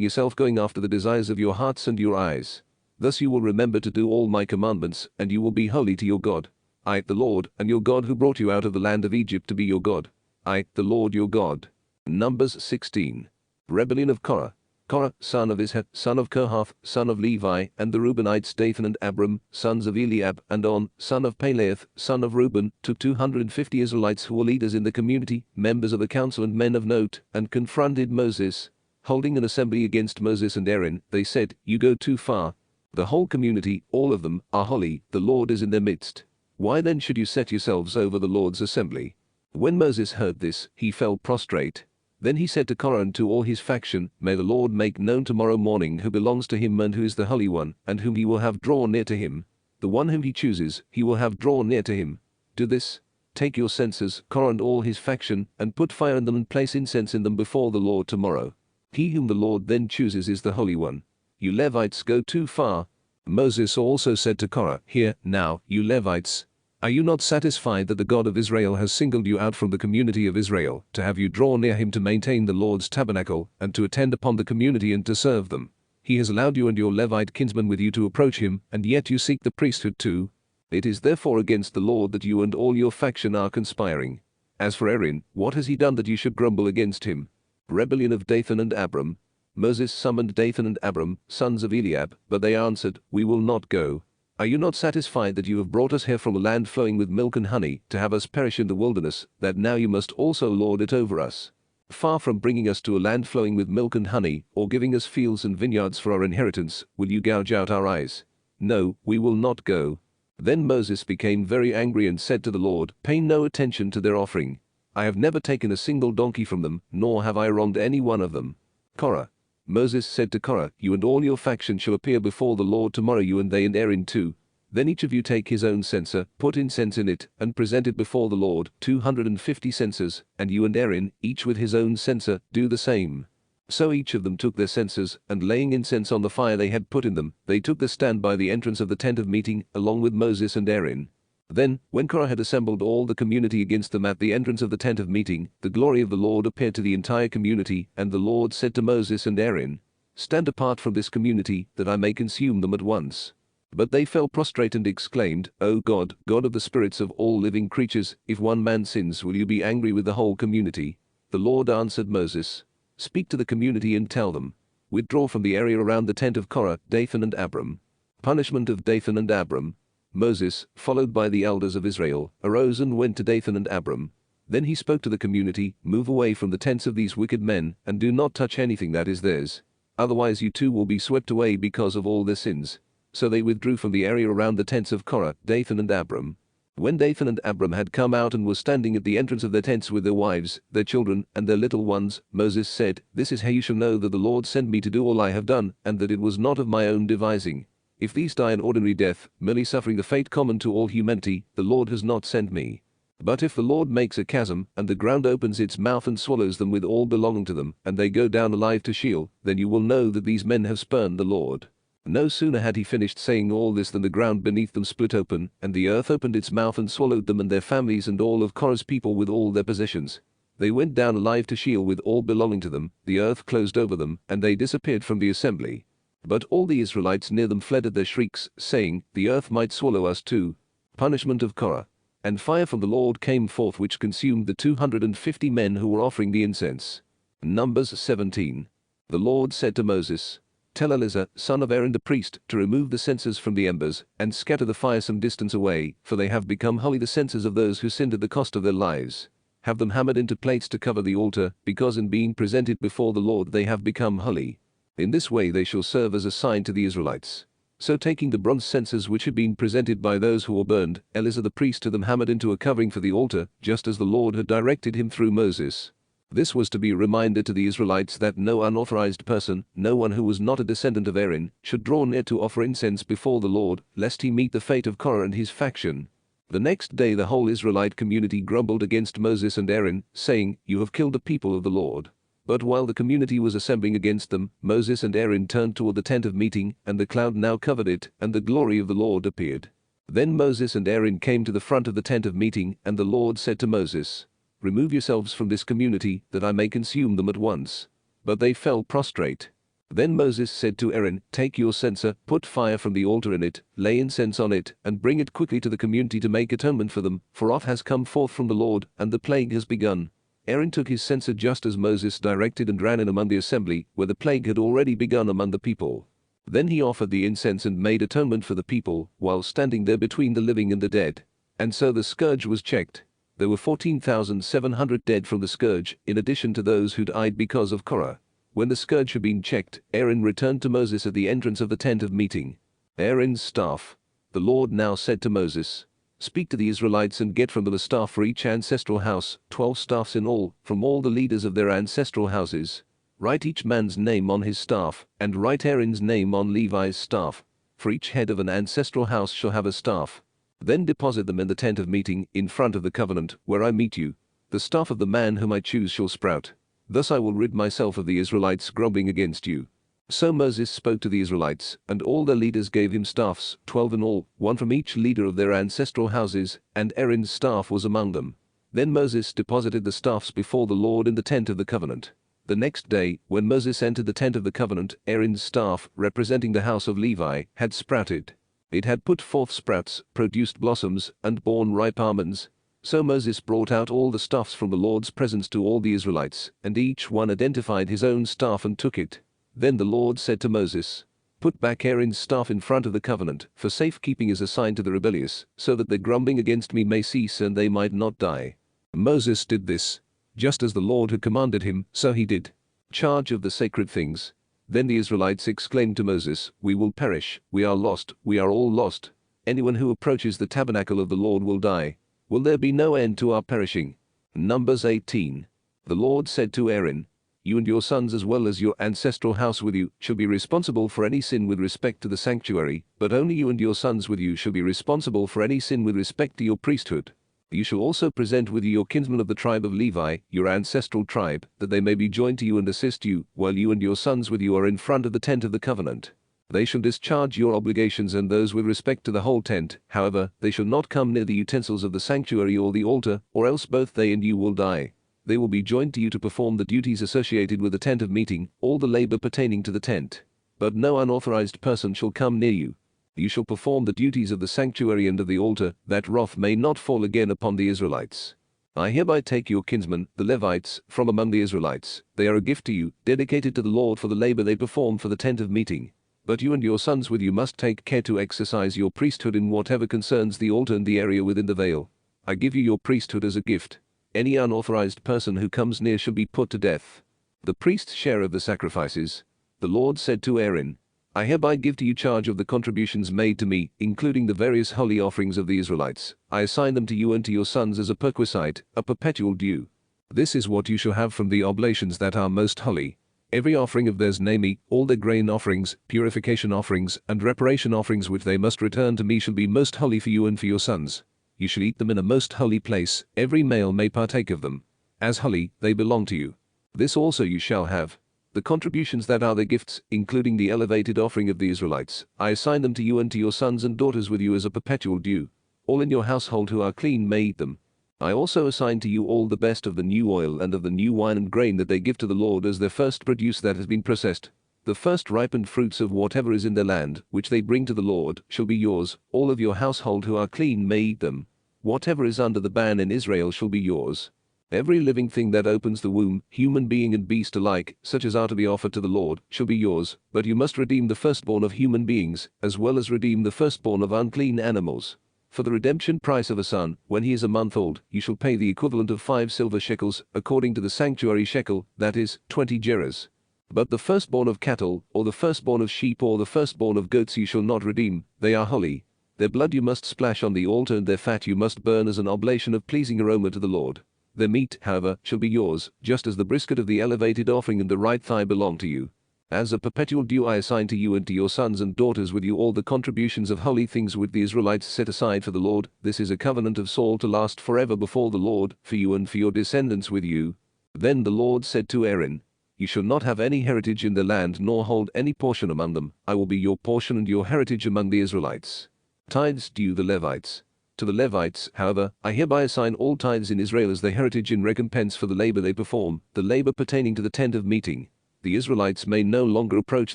yourself going after the desires of your hearts and your eyes. Thus you will remember to do all my commandments, and you will be holy to your God. I, the Lord, and your God who brought you out of the land of Egypt to be your God. I, the Lord your God." Numbers 16. Rebellion of Korah. Korah, son of Izhar, son of Kohath, son of Levi, and the Reubenites Dathan and Abiram, sons of Eliab, and On, son of Peleath, son of Reuben, took 250 Israelites who were leaders in the community, members of the council and men of note, and confronted Moses. Holding an assembly against Moses and Aaron, they said, "You go too far. The whole community, all of them, are holy, the Lord is in their midst. Why then should you set yourselves over the Lord's assembly?" When Moses heard this, he fell prostrate. Then he said to Korah and to all his faction, "May the Lord make known tomorrow morning who belongs to him and who is the Holy One, and whom he will have drawn near to him. The one whom he chooses, he will have drawn near to him. Do this. Take your censers, Korah and all his faction, and put fire in them and place incense in them before the Lord tomorrow. He whom the Lord then chooses is the Holy One. You Levites go too far." Moses also said to Korah, "Hear, now, you Levites. Are you not satisfied that the God of Israel has singled you out from the community of Israel, to have you draw near him to maintain the Lord's tabernacle, and to attend upon the community and to serve them? He has allowed you and your Levite kinsmen with you to approach him, and yet you seek the priesthood too. It is therefore against the Lord that you and all your faction are conspiring. As for Aaron, what has he done that you should grumble against him?" Rebellion of Dathan and Abiram. Moses summoned Dathan and Abiram, sons of Eliab, but they answered, "We will not go. Are you not satisfied that you have brought us here from a land flowing with milk and honey, to have us perish in the wilderness, that now you must also lord it over us? Far from bringing us to a land flowing with milk and honey, or giving us fields and vineyards for our inheritance, will you gouge out our eyes? No, we will not go." Then Moses became very angry and said to the Lord, "Pay no attention to their offering. I have never taken a single donkey from them, nor have I wronged any one of them." Korah. Moses said to Korah, "You and all your faction shall appear before the Lord tomorrow, you and they and Aaron too. Then each of you take his own censer, put incense in it, and present it before the Lord, 250 censers, and you and Aaron, each with his own censer, do the same." So each of them took their censers, and laying incense on the fire they had put in them, they took the stand by the entrance of the tent of meeting, along with Moses and Aaron. Then, when Korah had assembled all the community against them at the entrance of the tent of meeting, the glory of the Lord appeared to the entire community, and the Lord said to Moses and Aaron, "Stand apart from this community, that I may consume them at once." But they fell prostrate and exclaimed, "O God, God of the spirits of all living creatures, if one man sins, will you be angry with the whole community?" The Lord answered Moses, "Speak to the community and tell them, withdraw from the area around the tent of Korah, Dathan and Abiram." Punishment of Dathan and Abiram. Moses, followed by the elders of Israel, arose and went to Dathan and Abiram. Then he spoke to the community, "Move away from the tents of these wicked men, and do not touch anything that is theirs. Otherwise you too will be swept away because of all their sins." So they withdrew from the area around the tents of Korah, Dathan and Abiram. When Dathan and Abiram had come out and were standing at the entrance of their tents with their wives, their children, and their little ones, Moses said, "This is how you shall know that the Lord sent me to do all I have done, and that it was not of my own devising. If these die an ordinary death, merely suffering the fate common to all humanity, the Lord has not sent me. But if the Lord makes a chasm, and the ground opens its mouth and swallows them with all belonging to them, and they go down alive to Sheol, then you will know that these men have spurned the Lord." No sooner had he finished saying all this than the ground beneath them split open, and the earth opened its mouth and swallowed them and their families and all of Korah's people with all their possessions. They went down alive to Sheol with all belonging to them, the earth closed over them, and they disappeared from the assembly. But all the Israelites near them fled at their shrieks, saying, "The earth might swallow us too." Punishment of Korah. And fire from the Lord came forth which consumed the 250 men who were offering the incense. Numbers 17. The Lord said to Moses, "Tell Eleazar, son of Aaron the priest, to remove the censers from the embers, and scatter the fire some distance away, for they have become holy, the censers of those who sinned at the cost of their lives. Have them hammered into plates to cover the altar, because in being presented before the Lord they have become holy. In this way they shall serve as a sign to the Israelites. So taking the bronze censers which had been presented by those who were burned, Eleazar the priest to them hammered into a covering for the altar, just as the Lord had directed him through Moses. This was to be a reminder to the Israelites that no unauthorized person, no one who was not a descendant of Aaron, should draw near to offer incense before the Lord, lest he meet the fate of Korah and his faction. The next day the whole Israelite community grumbled against Moses and Aaron, saying, "You have killed the people of the Lord." But while the community was assembling against them, Moses and Aaron turned toward the tent of meeting, and the cloud now covered it, and the glory of the Lord appeared. Then Moses and Aaron came to the front of the tent of meeting, and the Lord said to Moses, "Remove yourselves from this community, that I may consume them at once." But they fell prostrate. Then Moses said to Aaron, "Take your censer, put fire from the altar in it, lay incense on it, and bring it quickly to the community to make atonement for them, for wrath has come forth from the Lord, and the plague has begun." Aaron took his censer just as Moses directed and ran in among the assembly, where the plague had already begun among the people. Then he offered the incense and made atonement for the people, while standing there between the living and the dead. And so the scourge was checked. There were 14,700 dead from the scourge, in addition to those who died because of Korah. When the scourge had been checked, Aaron returned to Moses at the entrance of the tent of meeting. Aaron's staff. The Lord now said to Moses, "Speak to the Israelites and get from them a staff for each ancestral house, 12 staffs in all, from all the leaders of their ancestral houses. Write each man's name on his staff, and write Aaron's name on Levi's staff. For each head of an ancestral house shall have a staff. Then deposit them in the tent of meeting, in front of the covenant, where I meet you. The staff of the man whom I choose shall sprout. Thus I will rid myself of the Israelites grumbling against you." So Moses spoke to the Israelites, and all their leaders gave him staffs, 12 in all, one from each leader of their ancestral houses, and Aaron's staff was among them. Then Moses deposited the staffs before the Lord in the tent of the covenant. The next day, when Moses entered the tent of the covenant, Aaron's staff, representing the house of Levi, had sprouted. It had put forth sprouts, produced blossoms, and borne ripe almonds. So Moses brought out all the staffs from the Lord's presence to all the Israelites, and each one identified his own staff and took it. Then the Lord said to Moses, "Put back Aaron's staff in front of the covenant, for safekeeping is assigned to the rebellious, so that their grumbling against me may cease and they might not die." Moses did this. Just as the Lord had commanded him, so he did. Charge of the sacred things. Then the Israelites exclaimed to Moses, "We will perish, we are lost, we are all lost. Anyone who approaches the tabernacle of the Lord will die. Will there be no end to our perishing?" Numbers 18. The Lord said to Aaron, "You and your sons as well as your ancestral house with you shall be responsible for any sin with respect to the sanctuary, but only you and your sons with you shall be responsible for any sin with respect to your priesthood. You shall also present with you your kinsmen of the tribe of Levi, your ancestral tribe, that they may be joined to you and assist you, while you and your sons with you are in front of the tent of the covenant. They shall discharge your obligations and those with respect to the whole tent. However, they shall not come near the utensils of the sanctuary or the altar, or else both they and you will die. They will be joined to you to perform the duties associated with the tent of meeting, all the labor pertaining to the tent. But no unauthorized person shall come near you. You shall perform the duties of the sanctuary and of the altar, that wrath may not fall again upon the Israelites. I hereby take your kinsmen, the Levites, from among the Israelites. They are a gift to you, dedicated to the Lord for the labor they perform for the tent of meeting. But you and your sons with you must take care to exercise your priesthood in whatever concerns the altar and the area within the veil. I give you your priesthood as a gift. Any unauthorized person who comes near shall be put to death." The priest's share of the sacrifices. The Lord said to Aaron, "I hereby give to you charge of the contributions made to me, including the various holy offerings of the Israelites. I assign them to you and to your sons as a perquisite, a perpetual due. This is what you shall have from the oblations that are most holy. Every offering of theirs, namely, all their grain offerings, purification offerings, and reparation offerings which they must return to me shall be most holy for you and for your sons. You shall eat them in a most holy place, every male may partake of them. As holy, they belong to you. This also you shall have. The contributions that are their gifts, including the elevated offering of the Israelites, I assign them to you and to your sons and daughters with you as a perpetual due. All in your household who are clean may eat them. I also assign to you all the best of the new oil and of the new wine and grain that they give to the Lord as their first produce that has been processed. The first ripened fruits of whatever is in their land, which they bring to the Lord, shall be yours. All of your household who are clean may eat them. Whatever is under the ban in Israel shall be yours. Every living thing that opens the womb, human being and beast alike, such as are to be offered to the Lord, shall be yours, but you must redeem the firstborn of human beings, as well as redeem the firstborn of unclean animals. For the redemption price of a son, when he is a month old, you shall pay the equivalent of 5 silver shekels, according to the sanctuary shekel, that is, 20 gerahs. But the firstborn of cattle, or the firstborn of sheep, or the firstborn of goats you shall not redeem, they are holy. Their blood you must splash on the altar, and their fat you must burn as an oblation of pleasing aroma to the Lord. Their meat, however, shall be yours, just as the brisket of the elevated offering and the right thigh belong to you. As a perpetual due I assign to you and to your sons and daughters with you all the contributions of holy things which the Israelites set aside for the Lord. This is a covenant of salt to last forever before the Lord, for you and for your descendants with you. Then the Lord said to Aaron, You shall not have any heritage in the land, nor hold any portion among them. I will be your portion and your heritage among the Israelites. Tithes due the Levites. To the Levites, however, I hereby assign all tithes in Israel as their heritage in recompense for the labor they perform, the labor pertaining to the tent of meeting. The Israelites may no longer approach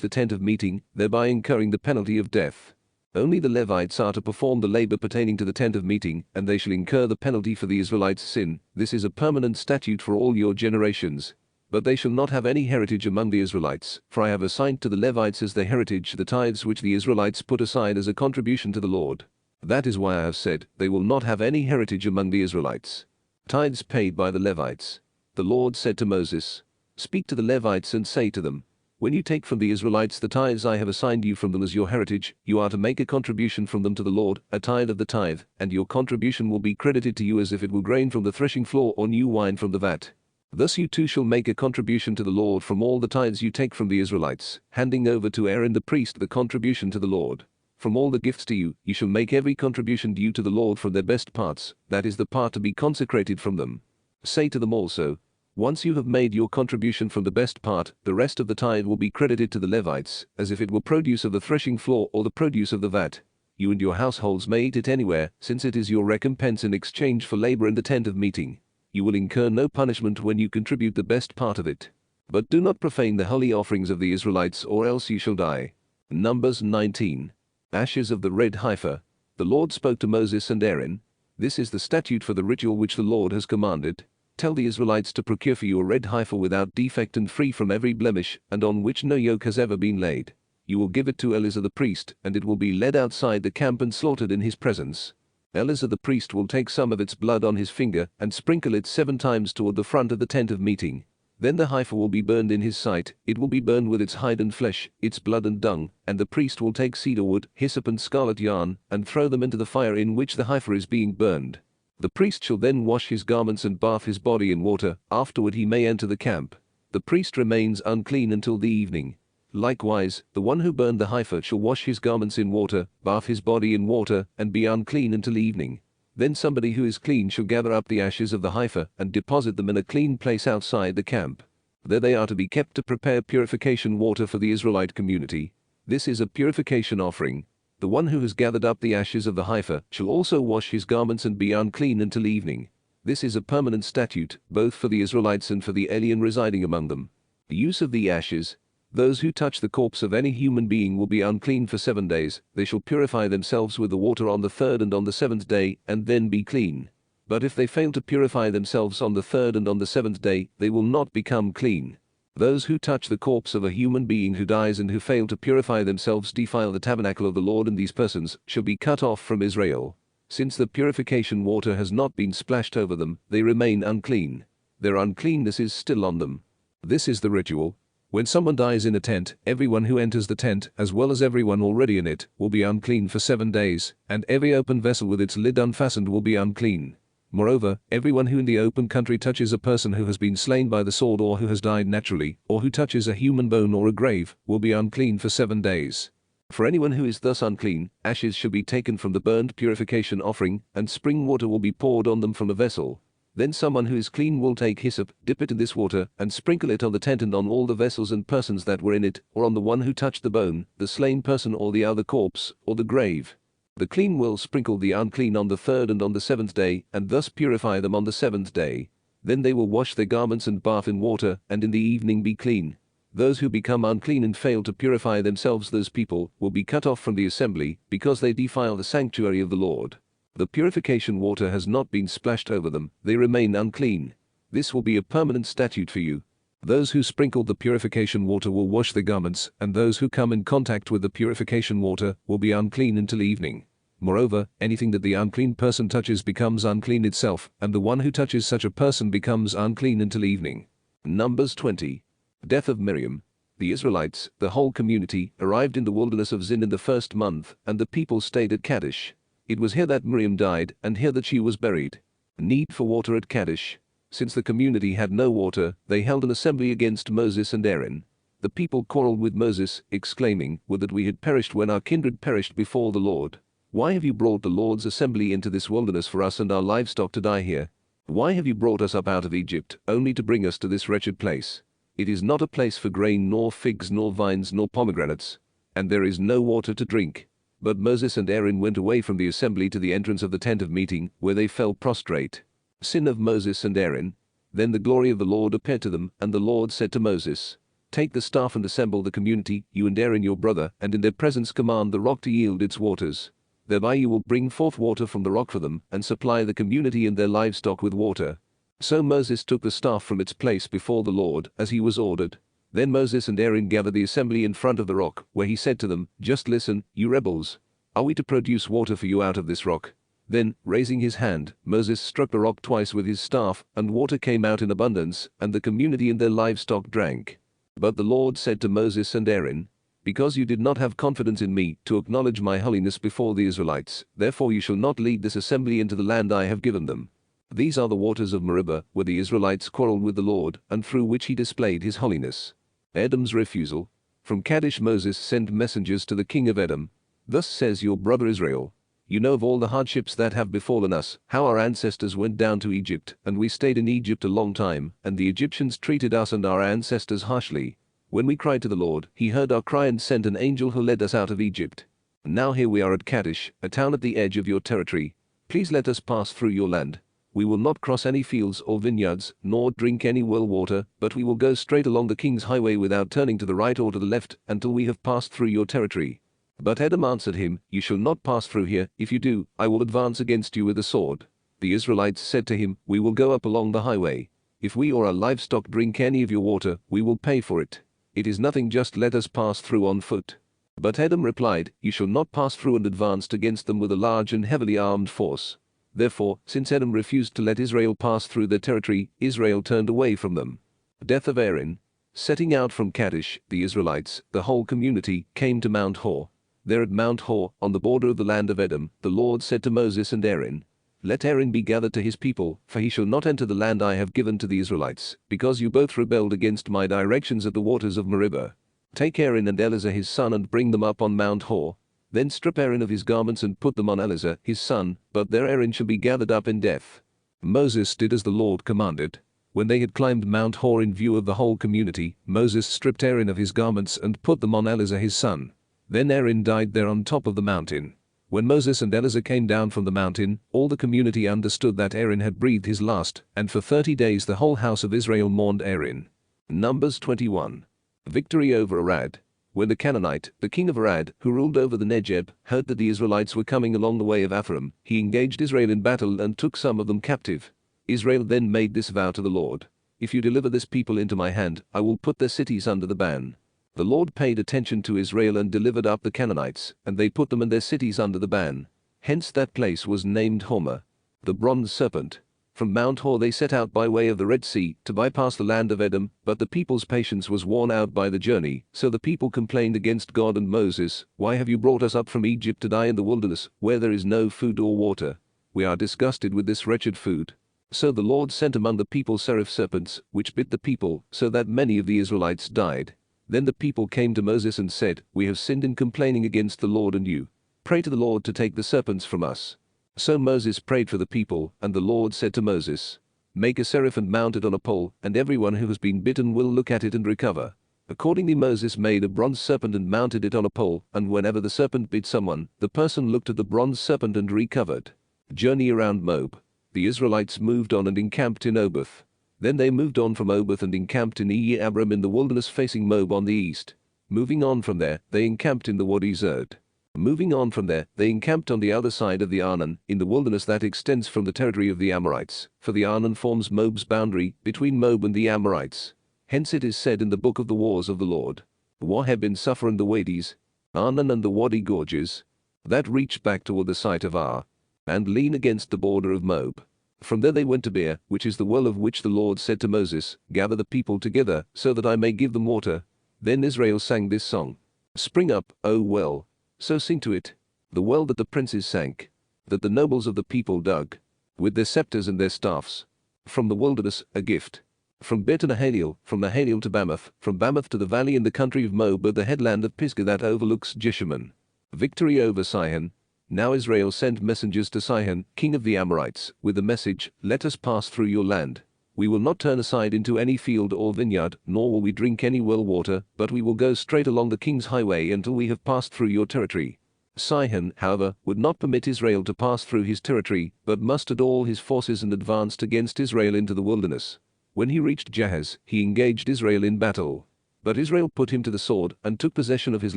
the tent of meeting, thereby incurring the penalty of death. Only the Levites are to perform the labor pertaining to the tent of meeting, and they shall incur the penalty for the Israelites' sin. This is a permanent statute for all your generations. But they shall not have any heritage among the Israelites, for I have assigned to the Levites as their heritage the tithes which the Israelites put aside as a contribution to the Lord. That is why I have said, they will not have any heritage among the Israelites. Tithes paid by the Levites. The Lord said to Moses, Speak to the Levites and say to them, When you take from the Israelites the tithes I have assigned you from them as your heritage, you are to make a contribution from them to the Lord, a tithe of the tithe, and your contribution will be credited to you as if it were grain from the threshing floor or new wine from the vat. Thus you too shall make a contribution to the Lord from all the tithes you take from the Israelites, handing over to Aaron the priest the contribution to the Lord. From all the gifts to you, you shall make every contribution due to the Lord from their best parts, that is the part to be consecrated from them. Say to them also, Once you have made your contribution from the best part, the rest of the tithe will be credited to the Levites, as if it were produce of the threshing floor or the produce of the vat. You and your households may eat it anywhere, since it is your recompense in exchange for labor in the tent of meeting. You will incur no punishment when you contribute the best part of it. But do not profane the holy offerings of the Israelites, or else you shall die. Numbers 19. Ashes of the red heifer. The Lord spoke to Moses and Aaron. This is the statute for the ritual which the Lord has commanded. Tell the Israelites to procure for you a red heifer without defect and free from every blemish, and on which no yoke has ever been laid. You will give it to Eleazar the priest, and it will be led outside the camp and slaughtered in his presence. Eleazar the priest will take some of its blood on his finger, and sprinkle it 7 times toward the front of the tent of meeting. Then the heifer will be burned in his sight. It will be burned with its hide and flesh, its blood and dung, and the priest will take cedar wood, hyssop and scarlet yarn, and throw them into the fire in which the heifer is being burned. The priest shall then wash his garments and bath his body in water. Afterward he may enter the camp. The priest remains unclean until the evening. Likewise, the one who burned the heifer shall wash his garments in water, bath his body in water, and be unclean until evening. Then somebody who is clean shall gather up the ashes of the heifer and deposit them in a clean place outside the camp. There they are to be kept to prepare purification water for the Israelite community. This is a purification offering. The one who has gathered up the ashes of the heifer shall also wash his garments and be unclean until evening. This is a permanent statute, both for the Israelites and for the alien residing among them. The use of the ashes. Those who touch the corpse of any human being will be unclean for 7 days. They shall purify themselves with the water on the 3rd and on the 7th day, and then be clean. But if they fail to purify themselves on the 3rd and on the 7th day, they will not become clean. Those who touch the corpse of a human being who dies and who fail to purify themselves defile the tabernacle of the Lord, and these persons shall be cut off from Israel. Since the purification water has not been splashed over them, they remain unclean. Their uncleanness is still on them. This is the ritual. When someone dies in a tent, everyone who enters the tent, as well as everyone already in it, will be unclean for 7 days, and every open vessel with its lid unfastened will be unclean. Moreover, everyone who in the open country touches a person who has been slain by the sword or who has died naturally, or who touches a human bone or a grave, will be unclean for 7 days. For anyone who is thus unclean, ashes shall be taken from the burnt purification offering, and spring water will be poured on them from a vessel. Then someone who is clean will take hyssop, dip it in this water, and sprinkle it on the tent and on all the vessels and persons that were in it, or on the one who touched the bone, the slain person or the other corpse, or the grave. The clean will sprinkle the unclean on the 3rd and on the 7th day, and thus purify them on the 7th day. Then they will wash their garments and bath in water, and in the evening be clean. Those who become unclean and fail to purify themselves, those people will be cut off from the assembly, because they defile the sanctuary of the Lord. The purification water has not been splashed over them, they remain unclean. This will be a permanent statute for you. Those who sprinkled the purification water will wash their garments, and those who come in contact with the purification water will be unclean until evening. Moreover, anything that the unclean person touches becomes unclean itself, and the one who touches such a person becomes unclean until evening. Numbers 20. Death of Miriam. The Israelites, the whole community, arrived in the wilderness of Zin in the first month, and the people stayed at Kadesh. It was here that Miriam died, and here that she was buried. Need for water at Kadesh. Since the community had no water, they held an assembly against Moses and Aaron. The people quarreled with Moses, exclaiming, "Would that we had perished when our kindred perished before the Lord. Why have you brought the Lord's assembly into this wilderness for us and our livestock to die here? Why have you brought us up out of Egypt, only to bring us to this wretched place? It is not a place for grain, nor figs, nor vines, nor pomegranates, and there is no water to drink." But Moses and Aaron went away from the assembly to the entrance of the tent of meeting, where they fell prostrate. Sin of Moses and Aaron. Then the glory of the Lord appeared to them, and the Lord said to Moses, "Take the staff and assemble the community, you and Aaron your brother, and in their presence command the rock to yield its waters. Thereby you will bring forth water from the rock for them, and supply the community and their livestock with water." So Moses took the staff from its place before the Lord, as he was ordered. Then Moses and Aaron gathered the assembly in front of the rock, where he said to them, "Just listen, you rebels. Are we to produce water for you out of this rock?" Then, raising his hand, Moses struck the rock twice with his staff, and water came out in abundance, and the community and their livestock drank. But the Lord said to Moses and Aaron, "Because you did not have confidence in me, to acknowledge my holiness before the Israelites, therefore you shall not lead this assembly into the land I have given them. These are the waters of Meribah, where the Israelites quarreled with the Lord, and through which he displayed his holiness." Edom's refusal. From Kadesh Moses sent messengers to the king of Edom. "Thus says your brother Israel, you know of all the hardships that have befallen us, how our ancestors went down to Egypt, and we stayed in Egypt a long time, and the Egyptians treated us and our ancestors harshly. When we cried to the Lord, he heard our cry and sent an angel who led us out of Egypt. Now here we are at Kadesh, a town at the edge of your territory. Please let us pass through your land. We will not cross any fields or vineyards, nor drink any well water, but we will go straight along the king's highway without turning to the right or to the left, until we have passed through your territory." But Edom answered him, "You shall not pass through here. If you do, I will advance against you with the sword." The Israelites said to him, "We will go up along the highway. If we or our livestock drink any of your water, we will pay for it. It is nothing, just let us pass through on foot." But Edom replied, "You shall not pass through," and advanced against them with a large and heavily armed force. Therefore, since Edom refused to let Israel pass through their territory, Israel turned away from them. Death of Aaron. Setting out from Kadesh, the Israelites, the whole community, came to Mount Hor. There at Mount Hor, on the border of the land of Edom, the Lord said to Moses and Aaron, "Let Aaron be gathered to his people, for he shall not enter the land I have given to the Israelites, because you both rebelled against my directions at the waters of Meribah. Take Aaron and Eleazar his son and bring them up on Mount Hor. Then strip Aaron of his garments and put them on Eleazar his son, but there Aaron shall be gathered up in death." Moses did as the Lord commanded. When they had climbed Mount Hor in view of the whole community, Moses stripped Aaron of his garments and put them on Eleazar his son. Then Aaron died there on top of the mountain. When Moses and Eleazar came down from the mountain, all the community understood that Aaron had breathed his last, and for 30 days the whole house of Israel mourned Aaron. Numbers 21. Victory over Arad. When the Canaanite, the king of Arad, who ruled over the Negeb, heard that the Israelites were coming along the way of Atharim, he engaged Israel in battle and took some of them captive. Israel then made this vow to the Lord: "If you deliver this people into my hand, I will put their cities under the ban." The Lord paid attention to Israel and delivered up the Canaanites, and they put them and their cities under the ban. Hence that place was named Hormah. The bronze serpent. From Mount Hor they set out by way of the Red Sea to bypass the land of Edom, but the people's patience was worn out by the journey, so the people complained against God and Moses, "Why have you brought us up from Egypt to die in the wilderness, where there is no food or water? We are disgusted with this wretched food." So the Lord sent among the people seraph serpents, which bit the people, so that many of the Israelites died. Then the people came to Moses and said, "We have sinned in complaining against the Lord and you. Pray to the Lord to take the serpents from us." So Moses prayed for the people, and the Lord said to Moses, "Make a seraph and mount it on a pole, and everyone who has been bitten will look at it and recover." Accordingly Moses made a bronze serpent and mounted it on a pole, and whenever the serpent bit someone, the person looked at the bronze serpent and recovered. Journey around Moab. The Israelites moved on and encamped in Oboth. Then they moved on from Oboth and encamped in Abram in the wilderness facing Moab on the east. Moving on from there, they encamped in the Wadi Zerd. Moving on from there, they encamped on the other side of the Arnon, in the wilderness that extends from the territory of the Amorites, for the Arnon forms Moab's boundary, between Moab and the Amorites. Hence it is said in the book of the wars of the Lord, Waheb in Suffer and the Wadis, Arnon and the Wadi gorges, that reach back toward the site of Ar, and lean against the border of Moab. From there they went to Beer, which is the well of which the Lord said to Moses, "Gather the people together, so that I may give them water." Then Israel sang this song. Spring up, O well, so sing to it. The well that the princes sank, that the nobles of the people dug, with their scepters and their staffs. From the wilderness, a gift. From Beer to Nahaliel, from Nahaliel to Bamoth, from Bamoth to the valley in the country of Moab, the headland of Pisgah that overlooks Jeshimon. Victory over Sihon. Now Israel sent messengers to Sihon, king of the Amorites, with the message, let us pass through your land. We will not turn aside into any field or vineyard, nor will we drink any well water, but we will go straight along the king's highway until we have passed through your territory. Sihon, however, would not permit Israel to pass through his territory, but mustered all his forces and advanced against Israel into the wilderness. When he reached Jahaz, he engaged Israel in battle. But Israel put him to the sword, and took possession of his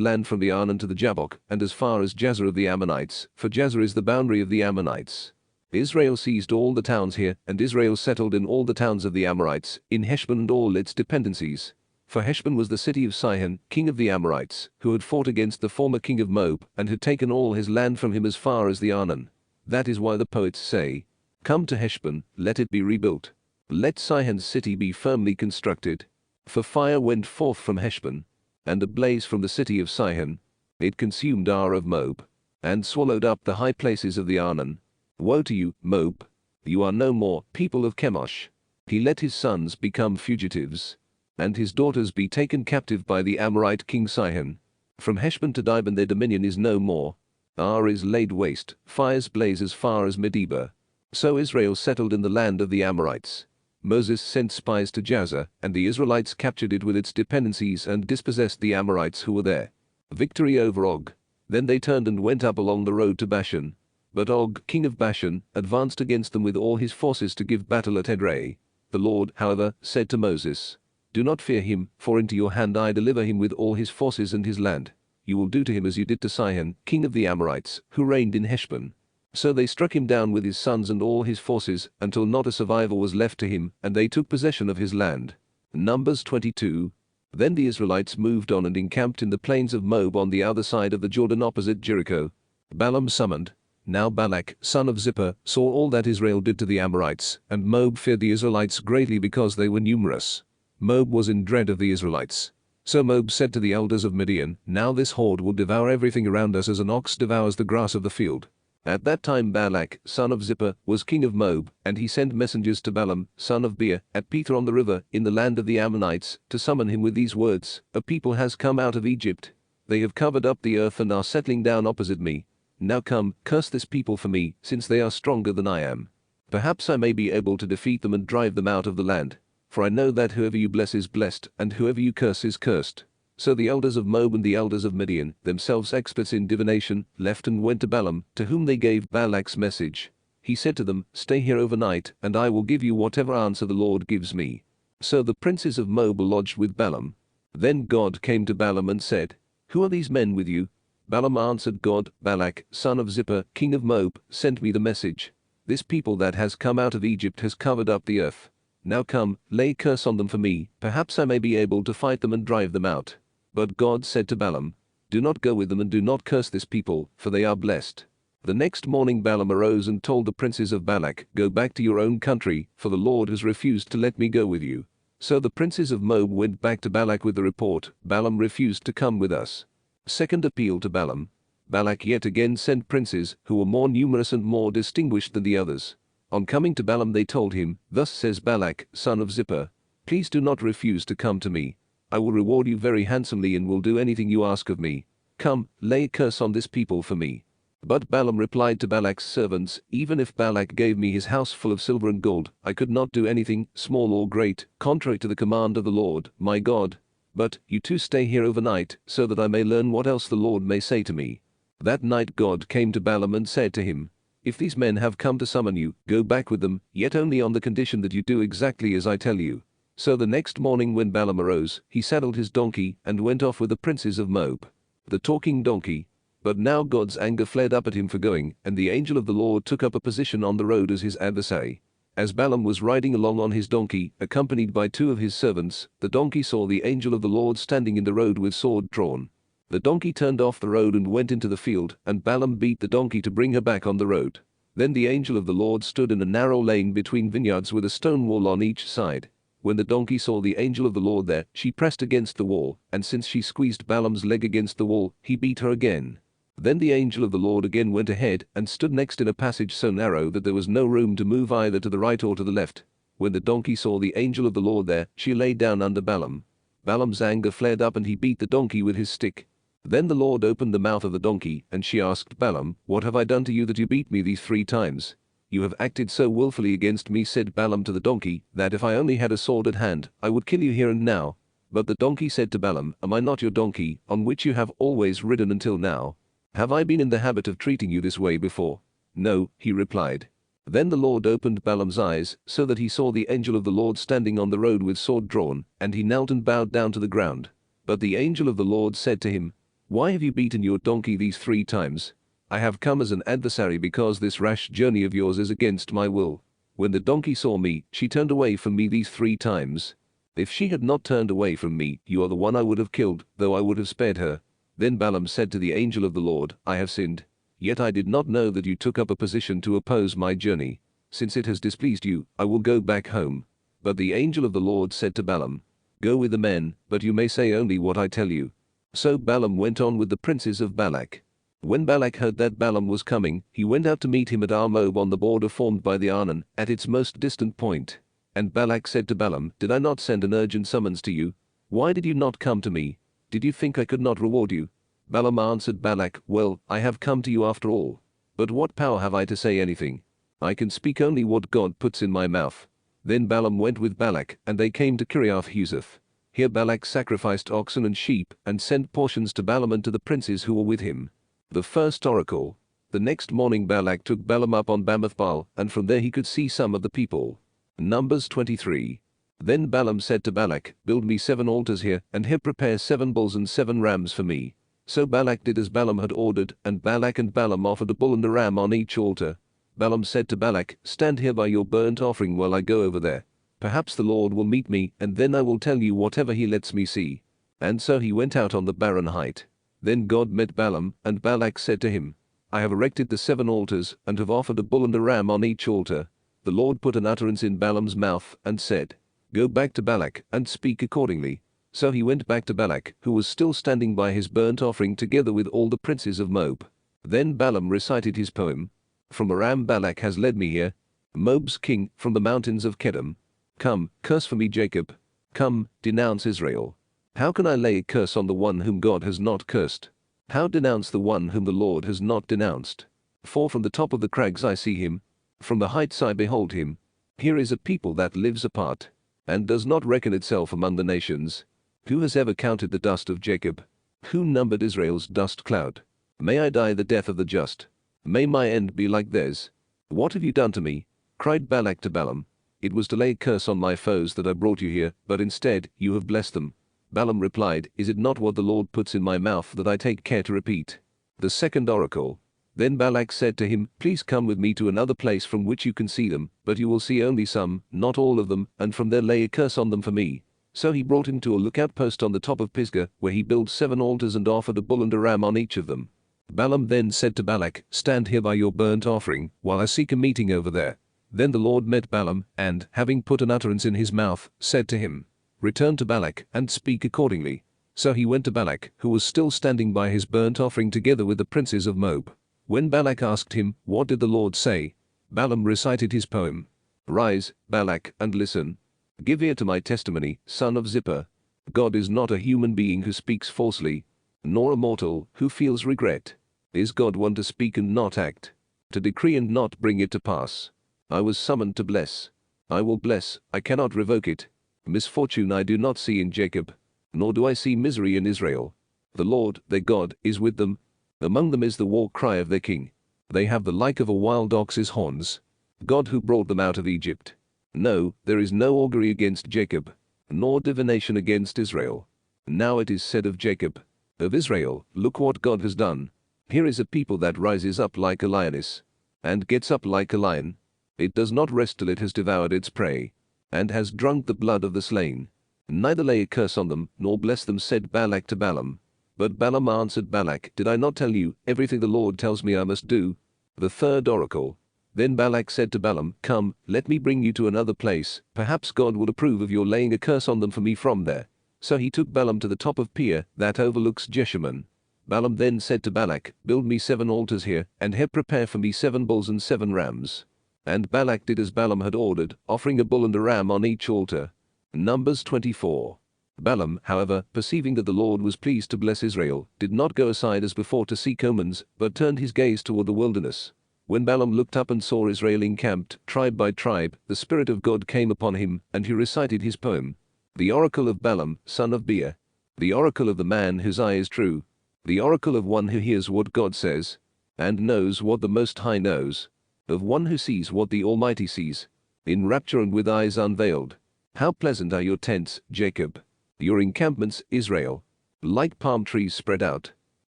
land from the Arnon to the Jabbok, and as far as Jazer of the Ammonites, for Jazer is the boundary of the Ammonites. Israel seized all the towns here, and Israel settled in all the towns of the Amorites, in Heshbon and all its dependencies. For Heshbon was the city of Sihon, king of the Amorites, who had fought against the former king of Moab, and had taken all his land from him as far as the Arnon. That is why the poets say, come to Heshbon, let it be rebuilt. Let Sihon's city be firmly constructed. For fire went forth from Heshbon, and a blaze from the city of Sihon. It consumed Ar of Moab, and swallowed up the high places of the Arnon. Woe to you, Moab! You are no more, people of Chemosh. He let his sons become fugitives, and his daughters be taken captive by the Amorite king Sihon. From Heshbon to Dibon their dominion is no more. Ar is laid waste, fires blaze as far as Medeba. So Israel settled in the land of the Amorites. Moses sent spies to Jazer, and the Israelites captured it with its dependencies and dispossessed the Amorites who were there. Victory over Og. Then they turned and went up along the road to Bashan. But Og, king of Bashan, advanced against them with all his forces to give battle at Edrei. The Lord, however, said to Moses, do not fear him, for into your hand I deliver him with all his forces and his land. You will do to him as you did to Sihon, king of the Amorites, who reigned in Heshbon. So they struck him down with his sons and all his forces, until not a survivor was left to him, and they took possession of his land. Numbers 22. Then the Israelites moved on and encamped in the plains of Moab on the other side of the Jordan opposite Jericho. Balaam summoned. Now Balak, son of Zippor, saw all that Israel did to the Amorites, and Moab feared the Israelites greatly because they were numerous. Moab was in dread of the Israelites. So Moab said to the elders of Midian, now this horde will devour everything around us as an ox devours the grass of the field. At that time Balak, son of Zippor, was king of Moab, and he sent messengers to Balaam, son of Beor, at Peter on the river, in the land of the Ammonites, to summon him with these words, a people has come out of Egypt. They have covered up the earth and are settling down opposite me. Now come, curse this people for me, since they are stronger than I am. Perhaps I may be able to defeat them and drive them out of the land. For I know that whoever you bless is blessed, and whoever you curse is cursed. So the elders of Moab and the elders of Midian, themselves experts in divination, left and went to Balaam, to whom they gave Balak's message. He said to them, stay here overnight, and I will give you whatever answer the Lord gives me. So the princes of Moab lodged with Balaam. Then God came to Balaam and said, who are these men with you? Balaam answered God, Balak, son of Zippor, king of Moab, sent me the message. This people that has come out of Egypt has covered up the earth. Now come, lay curse on them for me, perhaps I may be able to fight them and drive them out. But God said to Balaam, do not go with them and do not curse this people, for they are blessed. The next morning Balaam arose and told the princes of Balak, go back to your own country, for the Lord has refused to let me go with you. So the princes of Moab went back to Balak with the report, Balaam refused to come with us. Second appeal to Balaam. Balak yet again sent princes, who were more numerous and more distinguished than the others. On coming to Balaam they told him, thus says Balak, son of Zippor, please do not refuse to come to me. I will reward you very handsomely and will do anything you ask of me. Come, lay a curse on this people for me. But Balaam replied to Balak's servants, even if Balak gave me his house full of silver and gold, I could not do anything, small or great, contrary to the command of the Lord, my God. But you two stay here overnight, so that I may learn what else the Lord may say to me. That night God came to Balaam and said to him, if these men have come to summon you, go back with them, yet only on the condition that you do exactly as I tell you. So the next morning when Balaam arose, he saddled his donkey and went off with the princes of Moab. The talking donkey. But now God's anger flared up at him for going, and the angel of the Lord took up a position on the road as his adversary. As Balaam was riding along on his donkey, accompanied by two of his servants, the donkey saw the angel of the Lord standing in the road with sword drawn. The donkey turned off the road and went into the field, and Balaam beat the donkey to bring her back on the road. Then the angel of the Lord stood in a narrow lane between vineyards with a stone wall on each side. When the donkey saw the angel of the Lord there, she pressed against the wall, and since she squeezed Balaam's leg against the wall, he beat her again. Then the angel of the Lord again went ahead and stood next in a passage so narrow that there was no room to move either to the right or to the left. When the donkey saw the angel of the Lord there, she lay down under Balaam. Balaam's anger flared up and he beat the donkey with his stick. Then the Lord opened the mouth of the donkey, and she asked Balaam, "What have I done to you that you beat me these 3 times? You have acted so willfully against me," said Balaam to the donkey, "that if I only had a sword at hand, I would kill you here and now." But the donkey said to Balaam, "Am I not your donkey, on which you have always ridden until now? Have I been in the habit of treating you this way before?" "No," he replied. Then the Lord opened Balaam's eyes, so that he saw the angel of the Lord standing on the road with sword drawn, and he knelt and bowed down to the ground. But the angel of the Lord said to him, "Why have you beaten your donkey these 3 times? I have come as an adversary because this rash journey of yours is against my will." When the donkey saw me, she turned away from me these 3 times. If she had not turned away from me, you are the one I would have killed, though I would have spared her. Then Balaam said to the angel of the Lord, "I have sinned. Yet I did not know that you took up a position to oppose my journey. Since it has displeased you, I will go back home." But the angel of the Lord said to Balaam, "Go with the men, but you may say only what I tell you." So Balaam went on with the princes of Balak. When Balak heard that Balaam was coming, he went out to meet him at Armob on the border formed by the Arnon, at its most distant point. And Balak said to Balaam, "Did I not send an urgent summons to you? Why did you not come to me? Did you think I could not reward you?" Balaam answered Balak, "Well, I have come to you after all. But what power have I to say anything? I can speak only what God puts in my mouth." Then Balaam went with Balak, and they came to Kiriath Huzoth. Here Balak sacrificed oxen and sheep, and sent portions to Balaam and to the princes who were with him. The first oracle. The next morning Balak took Balaam up on Bamoth-baal, and from there he could see some of the people. Numbers 23. Then Balaam said to Balak, "Build me 7 altars here, and here prepare 7 bulls and 7 rams for me." So Balak did as Balaam had ordered, and Balak and Balaam offered a bull and a ram on each altar. Balaam said to Balak, "Stand here by your burnt offering while I go over there. Perhaps the Lord will meet me, and then I will tell you whatever he lets me see." And so he went out on the barren height. Then God met Balaam, and Balak said to him, "I have erected the 7 altars, and have offered a bull and a ram on each altar." The Lord put an utterance in Balaam's mouth, and said, "Go back to Balak, and speak accordingly." So he went back to Balak, who was still standing by his burnt offering together with all the princes of Moab. Then Balaam recited his poem. "From Aram Balak has led me here, Moab's king, from the mountains of Kedem. Come, curse for me Jacob. Come, denounce Israel. How can I lay a curse on the one whom God has not cursed? How denounce the one whom the Lord has not denounced? For from the top of the crags I see him, from the heights I behold him. Here is a people that lives apart, and does not reckon itself among the nations. Who has ever counted the dust of Jacob? Who numbered Israel's dust cloud? May I die the death of the just. May my end be like theirs. What have you done to me?" cried Balak to Balaam. "It was to lay a curse on my foes that I brought you here, but instead you have blessed them." Balaam replied, "Is it not what the Lord puts in my mouth that I take care to repeat?" The second oracle. Then Balak said to him, "Please come with me to another place from which you can see them, but you will see only some, not all of them, and from there lay a curse on them for me." So he brought him to a lookout post on the top of Pisgah, where he built 7 altars and offered a bull and a ram on each of them. Balaam then said to Balak, "Stand here by your burnt offering, while I seek a meeting over there." Then the Lord met Balaam, and, having put an utterance in his mouth, said to him, "Return to Balak, and speak accordingly." So he went to Balak, who was still standing by his burnt offering together with the princes of Moab. When Balak asked him, "What did the Lord say?" Balaam recited his poem. "Rise, Balak, and listen. Give ear to my testimony, son of Zippor. God is not a human being who speaks falsely, nor a mortal who feels regret. Is God one to speak and not act, to decree and not bring it to pass? I was summoned to bless. I will bless, I cannot revoke it. Misfortune I do not see in Jacob, nor do I see misery in Israel. The Lord, their God, is with them. Among them is the war cry of their king. They have the like of a wild ox's horns. God who brought them out of Egypt. No, there is no augury against Jacob, nor divination against Israel. Now it is said of Jacob, of Israel, look what God has done. Here is a people that rises up like a lioness, and gets up like a lion. It does not rest till it has devoured its prey, and has drunk the blood of the slain. Neither lay a curse on them, nor bless them, said Balak to Balaam. But Balaam answered Balak, Did I not tell you, everything the Lord tells me I must do? The third oracle. Then Balak said to Balaam, "Come, let me bring you to another place, perhaps God will approve of your laying a curse on them for me from there." So he took Balaam to the top of Peor, that overlooks Jeshimon. Balaam then said to Balak, "Build me 7 altars here, and here prepare for me 7 bulls and 7 rams." And Balak did as Balaam had ordered, offering a bull and a ram on each altar. Numbers 24. Balaam, however, perceiving that the Lord was pleased to bless Israel, did not go aside as before to seek omens, but turned his gaze toward the wilderness. When Balaam looked up and saw Israel encamped, tribe by tribe, the Spirit of God came upon him, and he recited his poem. The oracle of Balaam, son of Beor. The oracle of the man whose eye is true. The oracle of one who hears what God says, and knows what the Most High knows. Of one who sees what the Almighty sees, in rapture and with eyes unveiled. How pleasant are your tents, Jacob! Your encampments, Israel. Like palm trees spread out.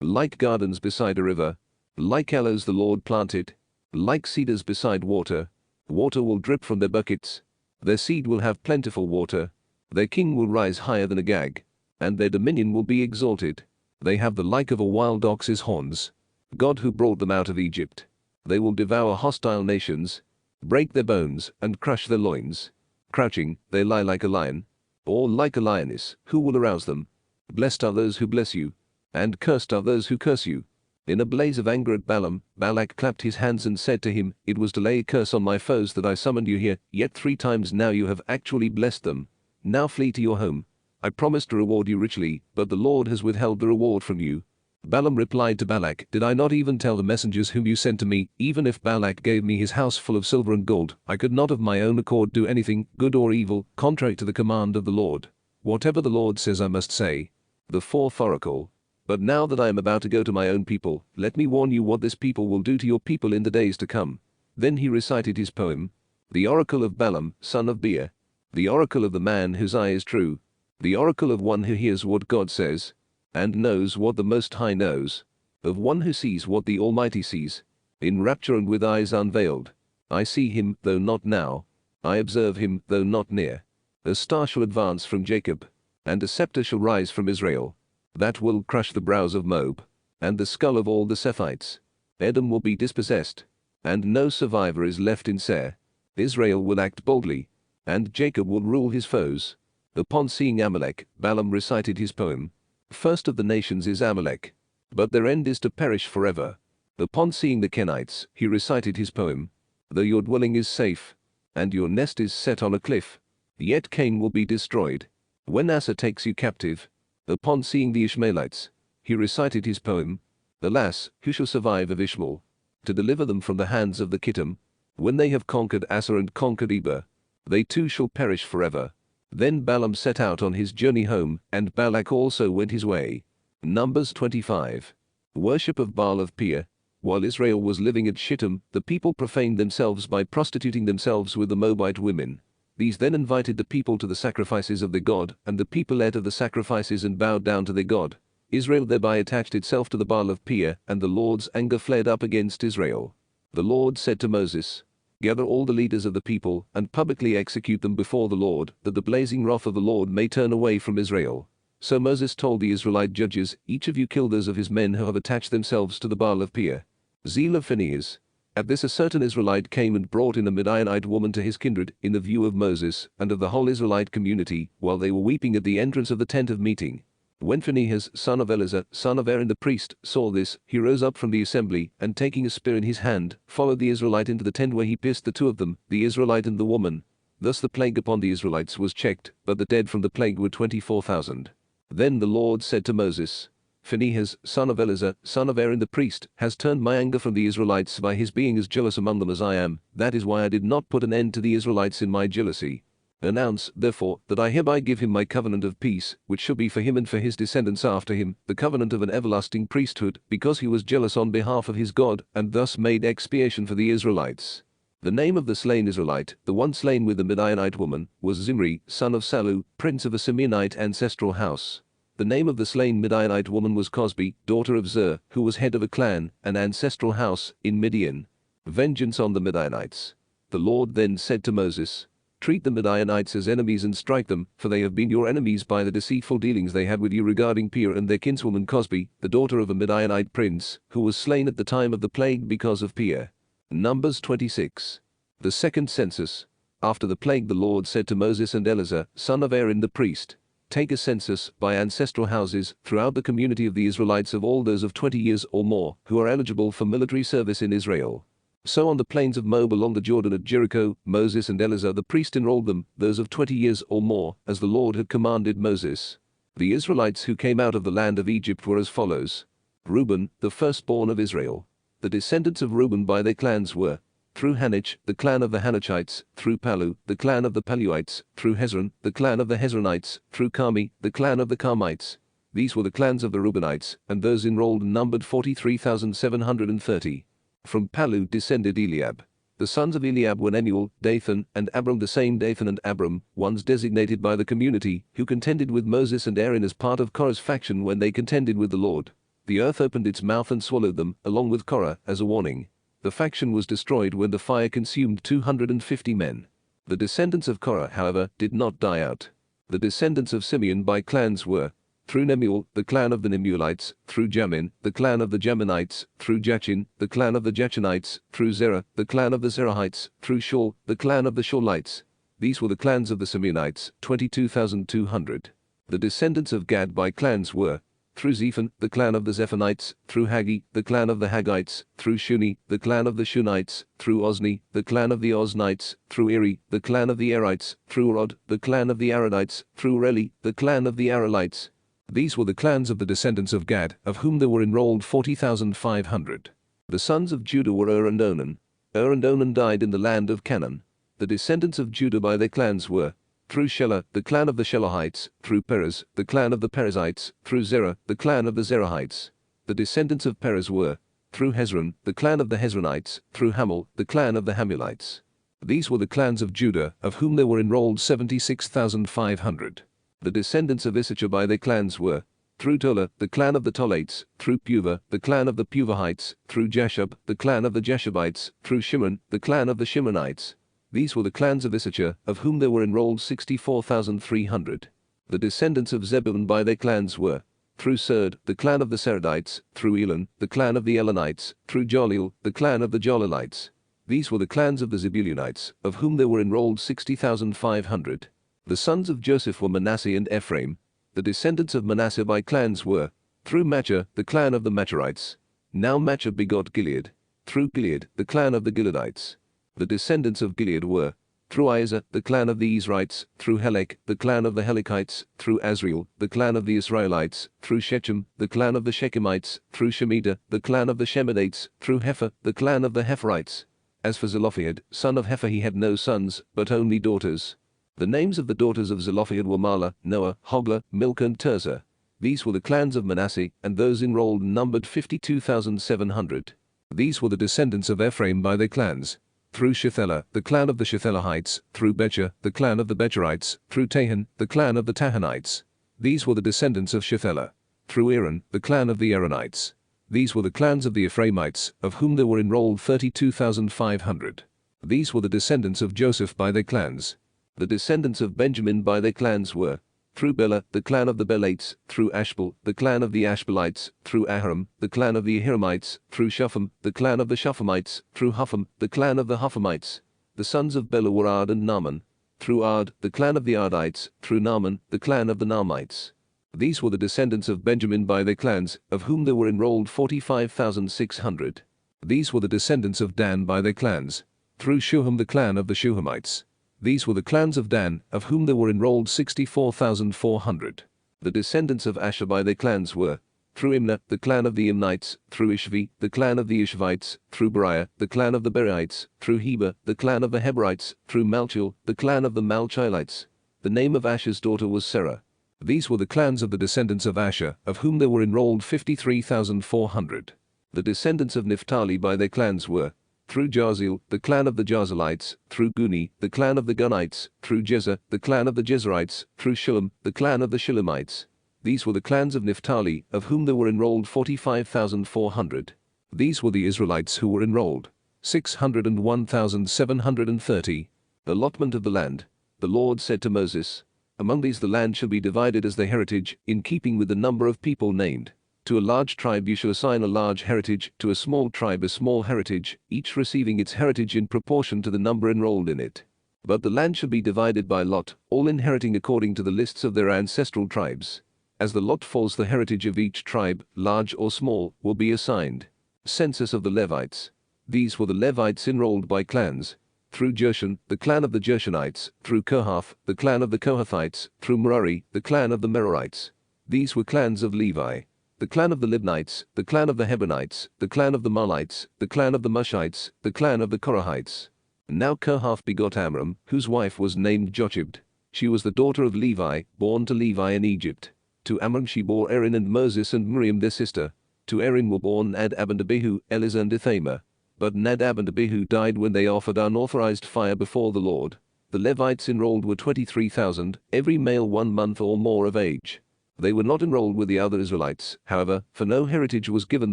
Like gardens beside a river. Like aloes the Lord planted. Like cedars beside water. Water will drip from their buckets. Their seed will have plentiful water. Their king will rise higher than Agag, and their dominion will be exalted. They have the like of a wild ox's horns. God who brought them out of Egypt. They will devour hostile nations, break their bones, and crush their loins. Crouching, they lie like a lion, or like a lioness, who will arouse them? Blessed are those who bless you, and cursed are those who curse you. In a blaze of anger at Balaam, Balak clapped his hands and said to him, "It was to lay a curse on my foes that I summoned you here, yet 3 times now you have actually blessed them. Now flee to your home. I promised to reward you richly, but the Lord has withheld the reward from you." Balaam replied to Balak, "Did I not even tell the messengers whom you sent to me, even if Balak gave me his house full of silver and gold, I could not of my own accord do anything, good or evil, contrary to the command of the Lord. Whatever the Lord says I must say." The 4th oracle. But now that I am about to go to my own people, let me warn you what this people will do to your people in the days to come. Then he recited his poem. The oracle of Balaam, son of Beor. The oracle of the man whose eye is true. The oracle of one who hears what God says, and knows what the Most High knows. Of one who sees what the Almighty sees, in rapture and with eyes unveiled. I see him, though not now. I observe him, though not near. A star shall advance from Jacob, and a scepter shall rise from Israel. That will crush the brows of Moab, and the skull of all the Sephites. Edom will be dispossessed, and no survivor is left in Seir. Israel will act boldly, and Jacob will rule his foes. Upon seeing Amalek, Balaam recited his poem. First of the nations is Amalek, but their end is to perish forever. Upon seeing the Kenites, he recited his poem. Though your dwelling is safe, and your nest is set on a cliff, yet Cain will be destroyed, when Asa takes you captive. Upon seeing the Ishmaelites, he recited his poem. Alas, who shall survive of Ishmael, to deliver them from the hands of the Kittim? When they have conquered Asa and conquered Eber, they too shall perish forever. Then Balaam set out on his journey home, and Balak also went his way. Numbers 25. Worship of Baal of Peor. While Israel was living at Shittim, the people profaned themselves by prostituting themselves with the Moabite women. These then invited the people to the sacrifices of their God, and the people ate of the sacrifices and bowed down to their God. Israel thereby attached itself to the Baal of Peor, and the Lord's anger flared up against Israel. The Lord said to Moses, "Gather all the leaders of the people, and publicly execute them before the Lord, that the blazing wrath of the Lord may turn away from Israel." So Moses told the Israelite judges, "Each of you kill those of his men who have attached themselves to the Baal of Peor." Zeal of Phinehas. At this a certain Israelite came and brought in a Midianite woman to his kindred, in the view of Moses, and of the whole Israelite community, while they were weeping at the entrance of the tent of meeting. When Phinehas, son of Eleazar, son of Aaron the priest, saw this, he rose up from the assembly, and taking a spear in his hand, followed the Israelite into the tent, where he pierced the 2 of them, the Israelite and the woman. Thus the plague upon the Israelites was checked, but the dead from the plague were 24,000. Then the Lord said to Moses, "Phinehas, son of Eleazar, son of Aaron the priest, has turned my anger from the Israelites by his being as jealous among them as I am. That is why I did not put an end to the Israelites in my jealousy. Announce, therefore, that I hereby give him my covenant of peace, which shall be for him and for his descendants after him, the covenant of an everlasting priesthood, because he was jealous on behalf of his God, and thus made expiation for the Israelites." The name of the slain Israelite, the one slain with the Midianite woman, was Zimri, son of Salu, prince of a Simeonite ancestral house. The name of the slain Midianite woman was Cosbi, daughter of Zer, who was head of a clan, an ancestral house, in Midian. Vengeance on the Midianites. The Lord then said to Moses, "Treat the Midianites as enemies and strike them, for they have been your enemies by the deceitful dealings they had with you regarding Peor and their kinswoman Cosbi, the daughter of a Midianite prince, who was slain at the time of the plague because of Peor." Numbers 26. The second census. After the plague, the Lord said to Moses and Eleazar, son of Aaron the priest, take a census by ancestral houses throughout the community of the Israelites of all those of 20 years or more who are eligible for military service in Israel. So on the plains of Moab along the Jordan at Jericho, Moses and Eleazar the priest enrolled them, those of 20 years or more, as the Lord had commanded Moses. The Israelites who came out of the land of Egypt were as follows. Reuben, the firstborn of Israel. The descendants of Reuben by their clans were, through Hanich, the clan of the Hanachites, through Palu, the clan of the Paluites, through Hezron, the clan of the Hezronites, through Carmi, the clan of the Carmites. These were the clans of the Reubenites, and those enrolled numbered 43,730. From Palu descended Eliab. The sons of Eliab were Nemuel, Dathan, and Abram, the same Dathan and Abram, ones designated by the community, who contended with Moses and Aaron as part of Korah's faction when they contended with the Lord. The earth opened its mouth and swallowed them, along with Korah, as a warning. The faction was destroyed when the fire consumed 250 men. The descendants of Korah, however, did not die out. The descendants of Simeon by clans were, through Nemuel, the clan of the Nemuelites, through Jamin, the clan of the Jaminites, through Jachin, the clan of the Jachinites, through Zerah, the clan of the Zerahites, through Shaul, the clan of the Shaulites. These were the clans of the Simeonites, 22,200. The descendants of Gad by clans were, through Zephon, the clan of the Zephonites, through Haggi, the clan of the Haggites, through Shuni, the clan of the Shunites, through Ozni, the clan of the Oznites, through Eri, the clan of the Erites, through Rod, the clan of the Aradites, through Reli, the clan of the Aralites. These were the clans of the descendants of Gad, of whom there were enrolled 40,500. The sons of Judah were and Onan. And Onan died in the land of Canaan. The descendants of Judah by their clans were, through Shelah, the clan of the Shelahites, through Perez, the clan of the Perizzites, through Zerah, the clan of the Zerahites. The descendants of Perez were, through Hezron, the clan of the Hezronites, through Hamul, the clan of the Hamulites. These were the clans of Judah, of whom there were enrolled 76,500. The descendants of Issachar by their clans were, through Tola, the clan of the Tolaites, through Puvah, the clan of the Puvahites, through Jashub, the clan of the Jashubites, through Shimon, the clan of the Shimonites. These were the clans of Issachar, of whom there were enrolled 64,300. The descendants of Zebulun by their clans were, through Serd, the clan of the Seredites, through Elon, the clan of the Elonites, through Jolil, the clan of the Jolilites. These were the clans of the Zebulunites, of whom there were enrolled 60,500. The sons of Joseph were Manasseh and Ephraim. The descendants of Manasseh by clans were, through Machir, the clan of the Machirites. Now Machir begot Gilead. Through Gilead, the clan of the Gileadites. The descendants of Gilead were, through Iezer, the clan of the Ezrites, through Helek, the clan of the Helekites, through Azriel, the clan of the Israelites, through Shechem, the clan of the Shechemites, through Shemida, the clan of the Shemedites, through Hepher, the clan of the Hepherites. As for Zelophehad, son of Hepher, he had no sons, but only daughters. The names of the daughters of Zelophehad were Mahlah, Noah, Hoglah, Milcah and Tirzah. These were the clans of Manasseh, and those enrolled numbered 52,700. These were the descendants of Ephraim by their clans. Through Shethelah, the clan of the Shethelahites, through Becher, the clan of the Becherites, through Tahan, the clan of the Tahanites. These were the descendants of Shethelah. Through Aaron, the clan of the Aaronites. These were the clans of the Ephraimites, of whom there were enrolled 32,500. These were the descendants of Joseph by their clans. The descendants of Benjamin by their clans were, through Bela, the clan of the Belites, through Ashbel, the clan of the Ashbelites, through Ahiram, the clan of the Ahiramites, through Shupham, the clan of the Shuphamites, through Hupham, the clan of the Huphamites. The sons of Bela were Ard and Naaman. Through Ard, the clan of the Ardites, through Naaman, the clan of the Naamites. These were the descendants of Benjamin by their clans, of whom there were enrolled 45,600. These were the descendants of Dan by their clans. Through Shuham, the clan of the Shuhamites. These were the clans of Dan, of whom there were enrolled 64,400. The descendants of Asher by their clans were, through Imnah, the clan of the Imnites, through Ishvi, the clan of the Ishvites, through Beriah, the clan of the Beriites, through Heber, the clan of the Heberites, through Malchiel, the clan of the Malchielites. The name of Asher's daughter was Serah. These were the clans of the descendants of Asher, of whom there were enrolled 53,400. The descendants of Naphtali by their clans were, through Jaziel, the clan of the Jazelites, through Guni, the clan of the Gunites, through Jezer, the clan of the Jezerites, through Shillem, the clan of the Shillemites. These were the clans of Naphtali, of whom there were enrolled 45,400. These were the Israelites who were enrolled, 601,730. Allotment of the land. The Lord said to Moses, among these the land shall be divided as the heritage, in keeping with the number of people named. To a large tribe you shall assign a large heritage, to a small tribe a small heritage, each receiving its heritage in proportion to the number enrolled in it. But the land shall be divided by lot, all inheriting according to the lists of their ancestral tribes. As the lot falls, the heritage of each tribe, large or small, will be assigned. Census of the Levites. These were the Levites enrolled by clans. Through Gershon, the clan of the Gershonites; through Kohath, the clan of the Kohathites; through Merari, the clan of the Merarites. These were clans of Levi. The clan of the Libnites, the clan of the Hebronites, the clan of the Mahlites, the clan of the Mushites, the clan of the Korahites. Now Kohath begot Amram, whose wife was named Jochebed. She was the daughter of Levi, born to Levi in Egypt. To Amram she bore Aaron and Moses and Miriam their sister. To Aaron were born Nadab and Abihu, Eleazar and Ithamar. But Nadab and Abihu died when they offered unauthorized fire before the Lord. The Levites enrolled were 23,000, every male 1 month or more of age. They were not enrolled with the other Israelites, however, for no heritage was given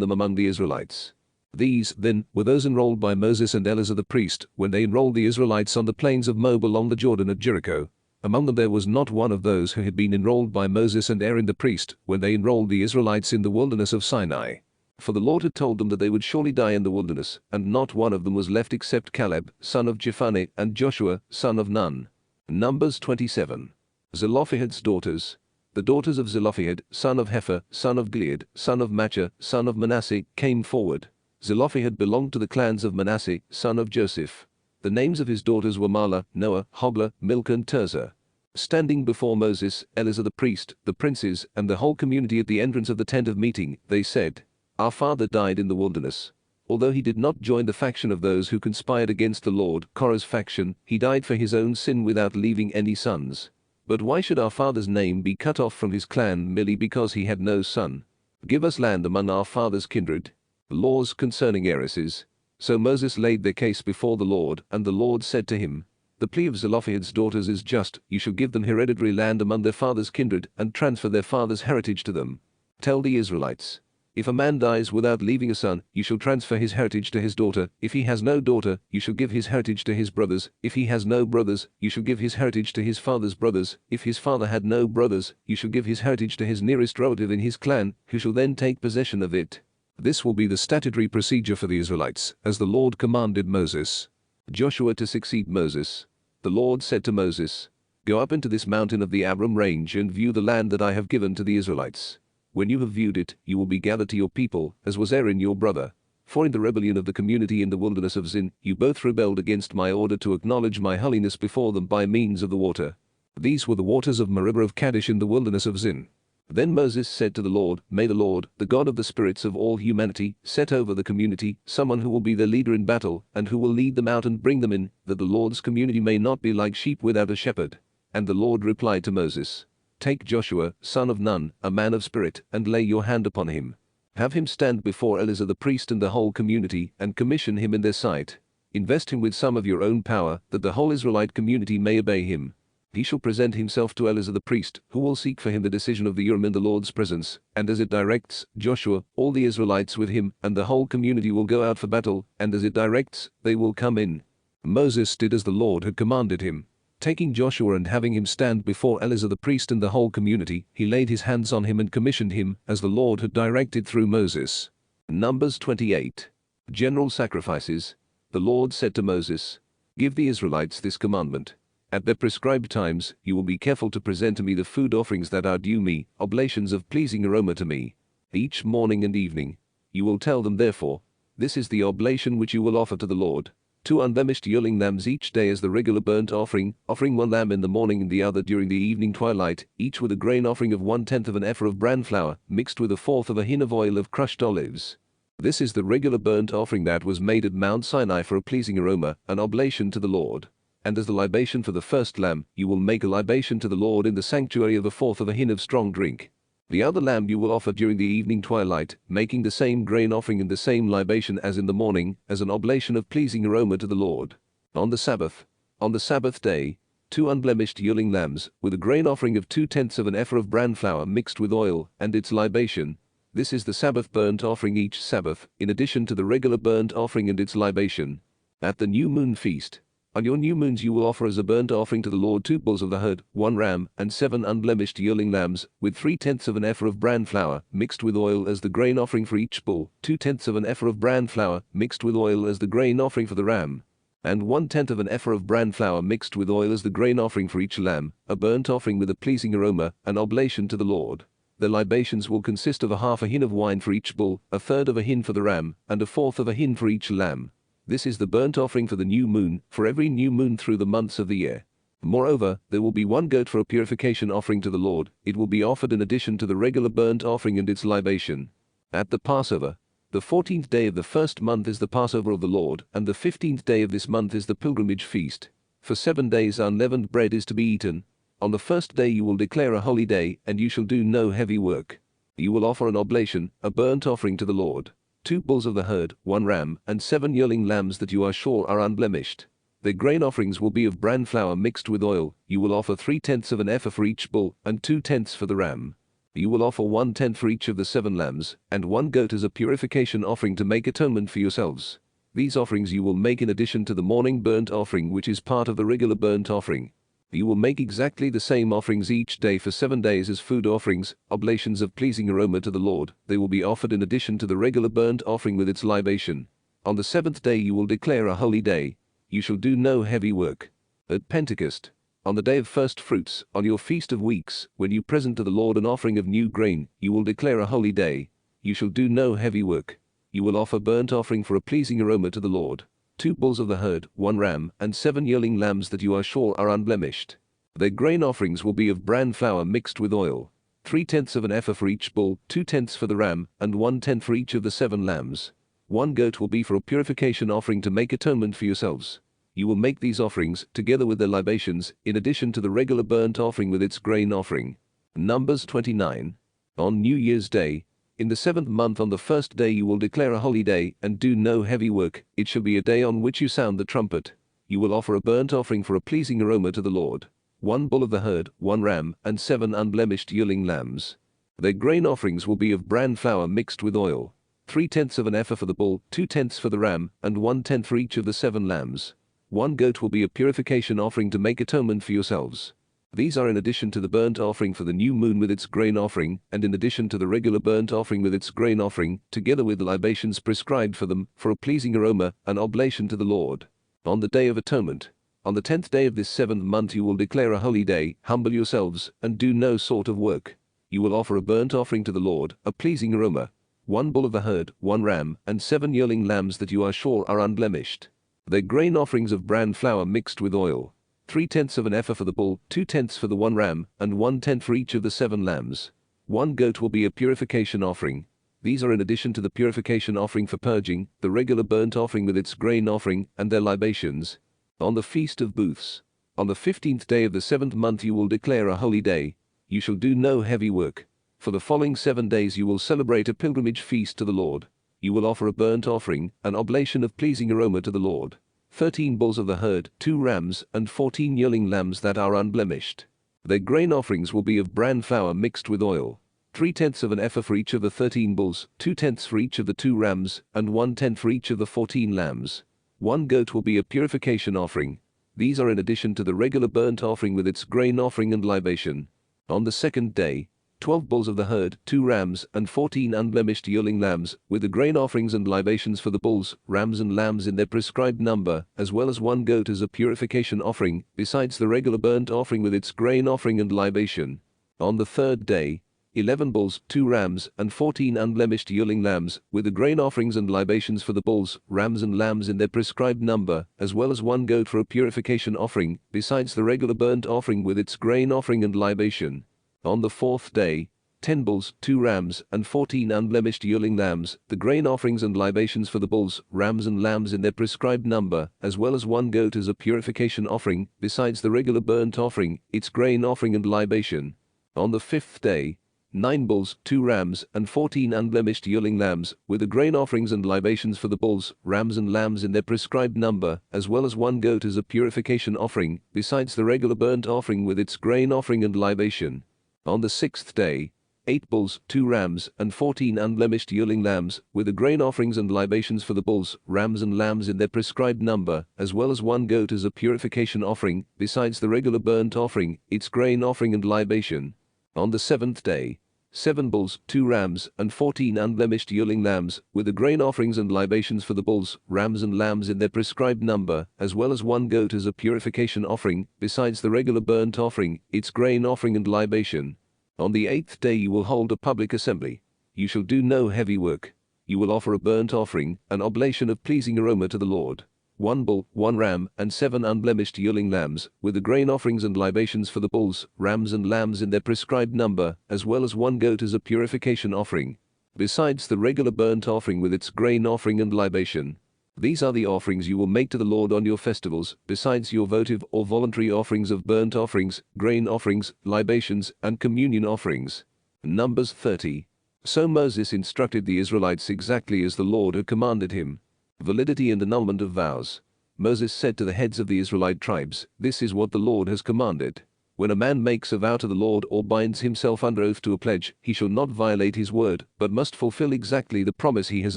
them among the Israelites. These, then, were those enrolled by Moses and Eleazar the priest, when they enrolled the Israelites on the plains of Moab along the Jordan at Jericho. Among them there was not one of those who had been enrolled by Moses and Aaron the priest, when they enrolled the Israelites in the wilderness of Sinai. For the Lord had told them that they would surely die in the wilderness, and not one of them was left except Caleb, son of Jephunneh, and Joshua, son of Nun. Numbers 27. Zelophehad's daughters. The daughters of Zelophehad, son of Hepher, son of Gilead, son of Machir, son of Manasseh, came forward. Zelophehad belonged to the clans of Manasseh, son of Joseph. The names of his daughters were Mahlah, Noah, Hoglah, Milcah and Tirzah. Standing before Moses, Eleazar the priest, the princes, and the whole community at the entrance of the tent of meeting, they said, "Our father died in the wilderness. Although he did not join the faction of those who conspired against the Lord, Korah's faction, he died for his own sin without leaving any sons. But why should our father's name be cut off from his clan merely because he had no son? Give us land among our father's kindred." Laws concerning heiresses. So Moses laid their case before the Lord, and the Lord said to him, "The plea of Zelophehad's daughters is just. You shall give them hereditary land among their father's kindred, and transfer their father's heritage to them. Tell the Israelites, if a man dies without leaving a son, you shall transfer his heritage to his daughter. If he has no daughter, you shall give his heritage to his brothers. If he has no brothers, you shall give his heritage to his father's brothers. If his father had no brothers, you shall give his heritage to his nearest relative in his clan, who shall then take possession of it." This will be the statutory procedure for the Israelites, as the Lord commanded Moses. Joshua to succeed Moses. The Lord said to Moses, "Go up into this mountain of the Abram range and view the land that I have given to the Israelites. When you have viewed it, you will be gathered to your people, as was Aaron your brother. For in the rebellion of the community in the wilderness of Zin, you both rebelled against my order to acknowledge my holiness before them by means of the water. These were the waters of Meribah of Kadesh in the wilderness of Zin." Then Moses said to the Lord, "May the Lord, the God of the spirits of all humanity, set over the community someone who will be their leader in battle, and who will lead them out and bring them in, that the Lord's community may not be like sheep without a shepherd." And the Lord replied to Moses, "Take Joshua, son of Nun, a man of spirit, and lay your hand upon him. Have him stand before Eleazar the priest and the whole community, and commission him in their sight. Invest him with some of your own power, that the whole Israelite community may obey him. He shall present himself to Eleazar the priest, who will seek for him the decision of the Urim in the Lord's presence, and as it directs Joshua, all the Israelites with him, and the whole community will go out for battle, and as it directs, they will come in." Moses did as the Lord had commanded him. Taking Joshua and having him stand before Eleazar the priest and the whole community, he laid his hands on him and commissioned him, as the Lord had directed through Moses. Numbers 28. General sacrifices. The Lord said to Moses, "Give the Israelites this commandment. At their prescribed times, you will be careful to present to me the food offerings that are due me, oblations of pleasing aroma to me, each morning and evening. You will tell them therefore, this is the oblation which you will offer to the Lord. 2 unblemished yearling lambs each day as the regular burnt offering, offering 1 lamb in the morning and the other during the evening twilight, each with a grain offering of 1/10 of an ephah of bran flour, mixed with 1/4 of a hin of oil of crushed olives. This is the regular burnt offering that was made at Mount Sinai for a pleasing aroma, an oblation to the Lord. And as the libation for the first lamb, you will make a libation to the Lord in the sanctuary of 1/4 of a hin of strong drink. The other lamb you will offer during the evening twilight, making the same grain offering and the same libation as in the morning, as an oblation of pleasing aroma to the Lord. On the Sabbath day, 2 unblemished yearling lambs, with a grain offering of 2/10 of an ephah of bran flour mixed with oil, and its libation. This is the Sabbath burnt offering each Sabbath, in addition to the regular burnt offering and its libation. At the new moon feast, On your new moons you will offer as a burnt offering to the Lord 2 bulls of the herd, 1 ram, and 7 unblemished yearling lambs, with 3/10 of an ephah of bran flour, mixed with oil as the grain offering for each bull, 2/10 of an ephah of bran flour, mixed with oil as the grain offering for the ram, and 1/10 of an ephah of bran flour mixed with oil as the grain offering for each lamb, a burnt offering with a pleasing aroma, an oblation to the Lord. The libations will consist of a half a hin of wine for each bull, a third of a hin for the ram, and a fourth of a hin for each lamb. This is the burnt offering for the new moon, for every new moon through the months of the year. Moreover, there will be 1 goat for a purification offering to the Lord. It will be offered in addition to the regular burnt offering and its libation. At the Passover, the 14th day of the first month is the Passover of the Lord, and the 15th day of this month is the pilgrimage feast. For 7 days unleavened bread is to be eaten. On the first day you will declare a holy day, and you shall do no heavy work. You will offer an oblation, a burnt offering to the Lord. 2 bulls of the herd, 1 ram, and 7 yearling lambs that you are sure are unblemished. Their grain offerings will be of bran flour mixed with oil. You will offer 3/10 of an ephah for each bull, and 2/10 for the ram. You will offer 1/10 for each of the 7 lambs, and 1 goat as a purification offering to make atonement for yourselves. These offerings you will make in addition to the morning burnt offering, which is part of the regular burnt offering. You will make exactly the same offerings each day for 7 days as food offerings, oblations of pleasing aroma to the Lord. They will be offered in addition to the regular burnt offering with its libation. On the 7th day you will declare a holy day. You shall do no heavy work. At Pentecost, on the day of first fruits, on your feast of weeks, when you present to the Lord an offering of new grain, you will declare a holy day. You shall do no heavy work. You will offer burnt offering for a pleasing aroma to the Lord. 2 bulls of the herd, 1 ram, and 7 yearling lambs that you are sure are unblemished. Their grain offerings will be of bran flour mixed with oil. 3/10 of an ephah for each bull, 2/10 for the ram, and 1/10 for each of the 7 lambs. 1 goat will be for a purification offering to make atonement for yourselves. You will make these offerings, together with their libations, in addition to the regular burnt offering with its grain offering. Numbers 29. On New Year's Day, in the 7th month on the first day you will declare a holy day, and do no heavy work. It shall be a day on which you sound the trumpet. You will offer a burnt offering for a pleasing aroma to the Lord. 1 bull of the herd, 1 ram, and 7 unblemished yearling lambs. Their grain offerings will be of bran flour mixed with oil. 3/10 of an ephah for the bull, 2/10 for the ram, and 1/10 for each of the 7 lambs. 1 goat will be a purification offering to make atonement for yourselves. These are in addition to the burnt offering for the new moon with its grain offering, and in addition to the regular burnt offering with its grain offering, together with the libations prescribed for them, for a pleasing aroma, an oblation to the Lord. On the Day of Atonement, on the 10th day of this 7th month you will declare a holy day, humble yourselves, and do no sort of work. You will offer a burnt offering to the Lord, a pleasing aroma. 1 bull of the herd, 1 ram, and 7 yearling lambs that you are sure are unblemished. Their grain offerings of bran flour mixed with oil. 3/10 of an ephah for the bull, 2/10 for the 1 ram, and 1/10 for each of the 7 lambs. 1 goat will be a purification offering. These are in addition to the purification offering for purging, the regular burnt offering with its grain offering, and their libations. On the Feast of Booths, on the 15th day of the 7th month you will declare a holy day. You shall do no heavy work. For the following 7 days you will celebrate a pilgrimage feast to the Lord. You will offer a burnt offering, an oblation of pleasing aroma to the Lord. 13 bulls of the herd, 2 rams, and 14 yearling lambs that are unblemished. Their grain offerings will be of bran flour mixed with oil. 3/10 of an ephah for each of the 13 bulls, 2/10 for each of the 2 rams, and 1/10 for each of the 14 lambs. 1 goat will be a purification offering. These are in addition to the regular burnt offering with its grain offering and libation. On the 2nd day, 12 bulls of the herd, 2 rams, and 14 unblemished yearling lambs, with the grain offerings and libations for the bulls, rams and lambs in their prescribed number, as well as 1 goat as a purification offering, besides the regular burnt offering with its grain offering and libation. On the 3rd day, 11 bulls, 2 rams, and 14 unblemished yearling lambs, with the grain offerings and libations for the bulls, rams and lambs in their prescribed number, as well as 1 goat for a purification offering, besides the regular burnt offering with its grain offering and libation. On the 4th day, 10 bulls, 2 rams, and 14 unblemished yearling lambs, the grain offerings and libations for the bulls, rams and lambs in their prescribed number, as well as 1 goat as a purification offering, besides the regular burnt offering, its grain offering and libation. On the 5th day, 9 bulls, 2 rams, and 14 unblemished yearling lambs, with the grain offerings and libations for the bulls, rams and lambs in their prescribed number, as well as 1 goat as a purification offering, besides the regular burnt offering with its grain offering and libation. On the 6th day, 8 bulls, 2 rams, and 14 unblemished yearling lambs, with the grain offerings and libations for the bulls, rams and lambs in their prescribed number, as well as 1 goat as a purification offering, besides the regular burnt offering, its grain offering and libation. On the 7th day, 7 bulls, 2 rams, and 14 unblemished yearling lambs, with the grain offerings and libations for the bulls, rams and lambs in their prescribed number, as well as 1 goat as a purification offering, besides the regular burnt offering, its grain offering and libation. On the 8th day you will hold a public assembly. You shall do no heavy work. You will offer a burnt offering, an oblation of pleasing aroma to the Lord. 1 bull, 1 ram, and 7 unblemished yearling lambs, with the grain offerings and libations for the bulls, rams and lambs in their prescribed number, as well as 1 goat as a purification offering, besides the regular burnt offering with its grain offering and libation. These are the offerings you will make to the Lord on your festivals, besides your votive or voluntary offerings of burnt offerings, grain offerings, libations, and communion offerings. Numbers 30. So Moses instructed the Israelites exactly as the Lord had commanded him. Validity and annulment of vows. Moses said to the heads of the Israelite tribes, "This is what the Lord has commanded. When a man makes a vow to the Lord or binds himself under oath to a pledge, he shall not violate his word, but must fulfill exactly the promise he has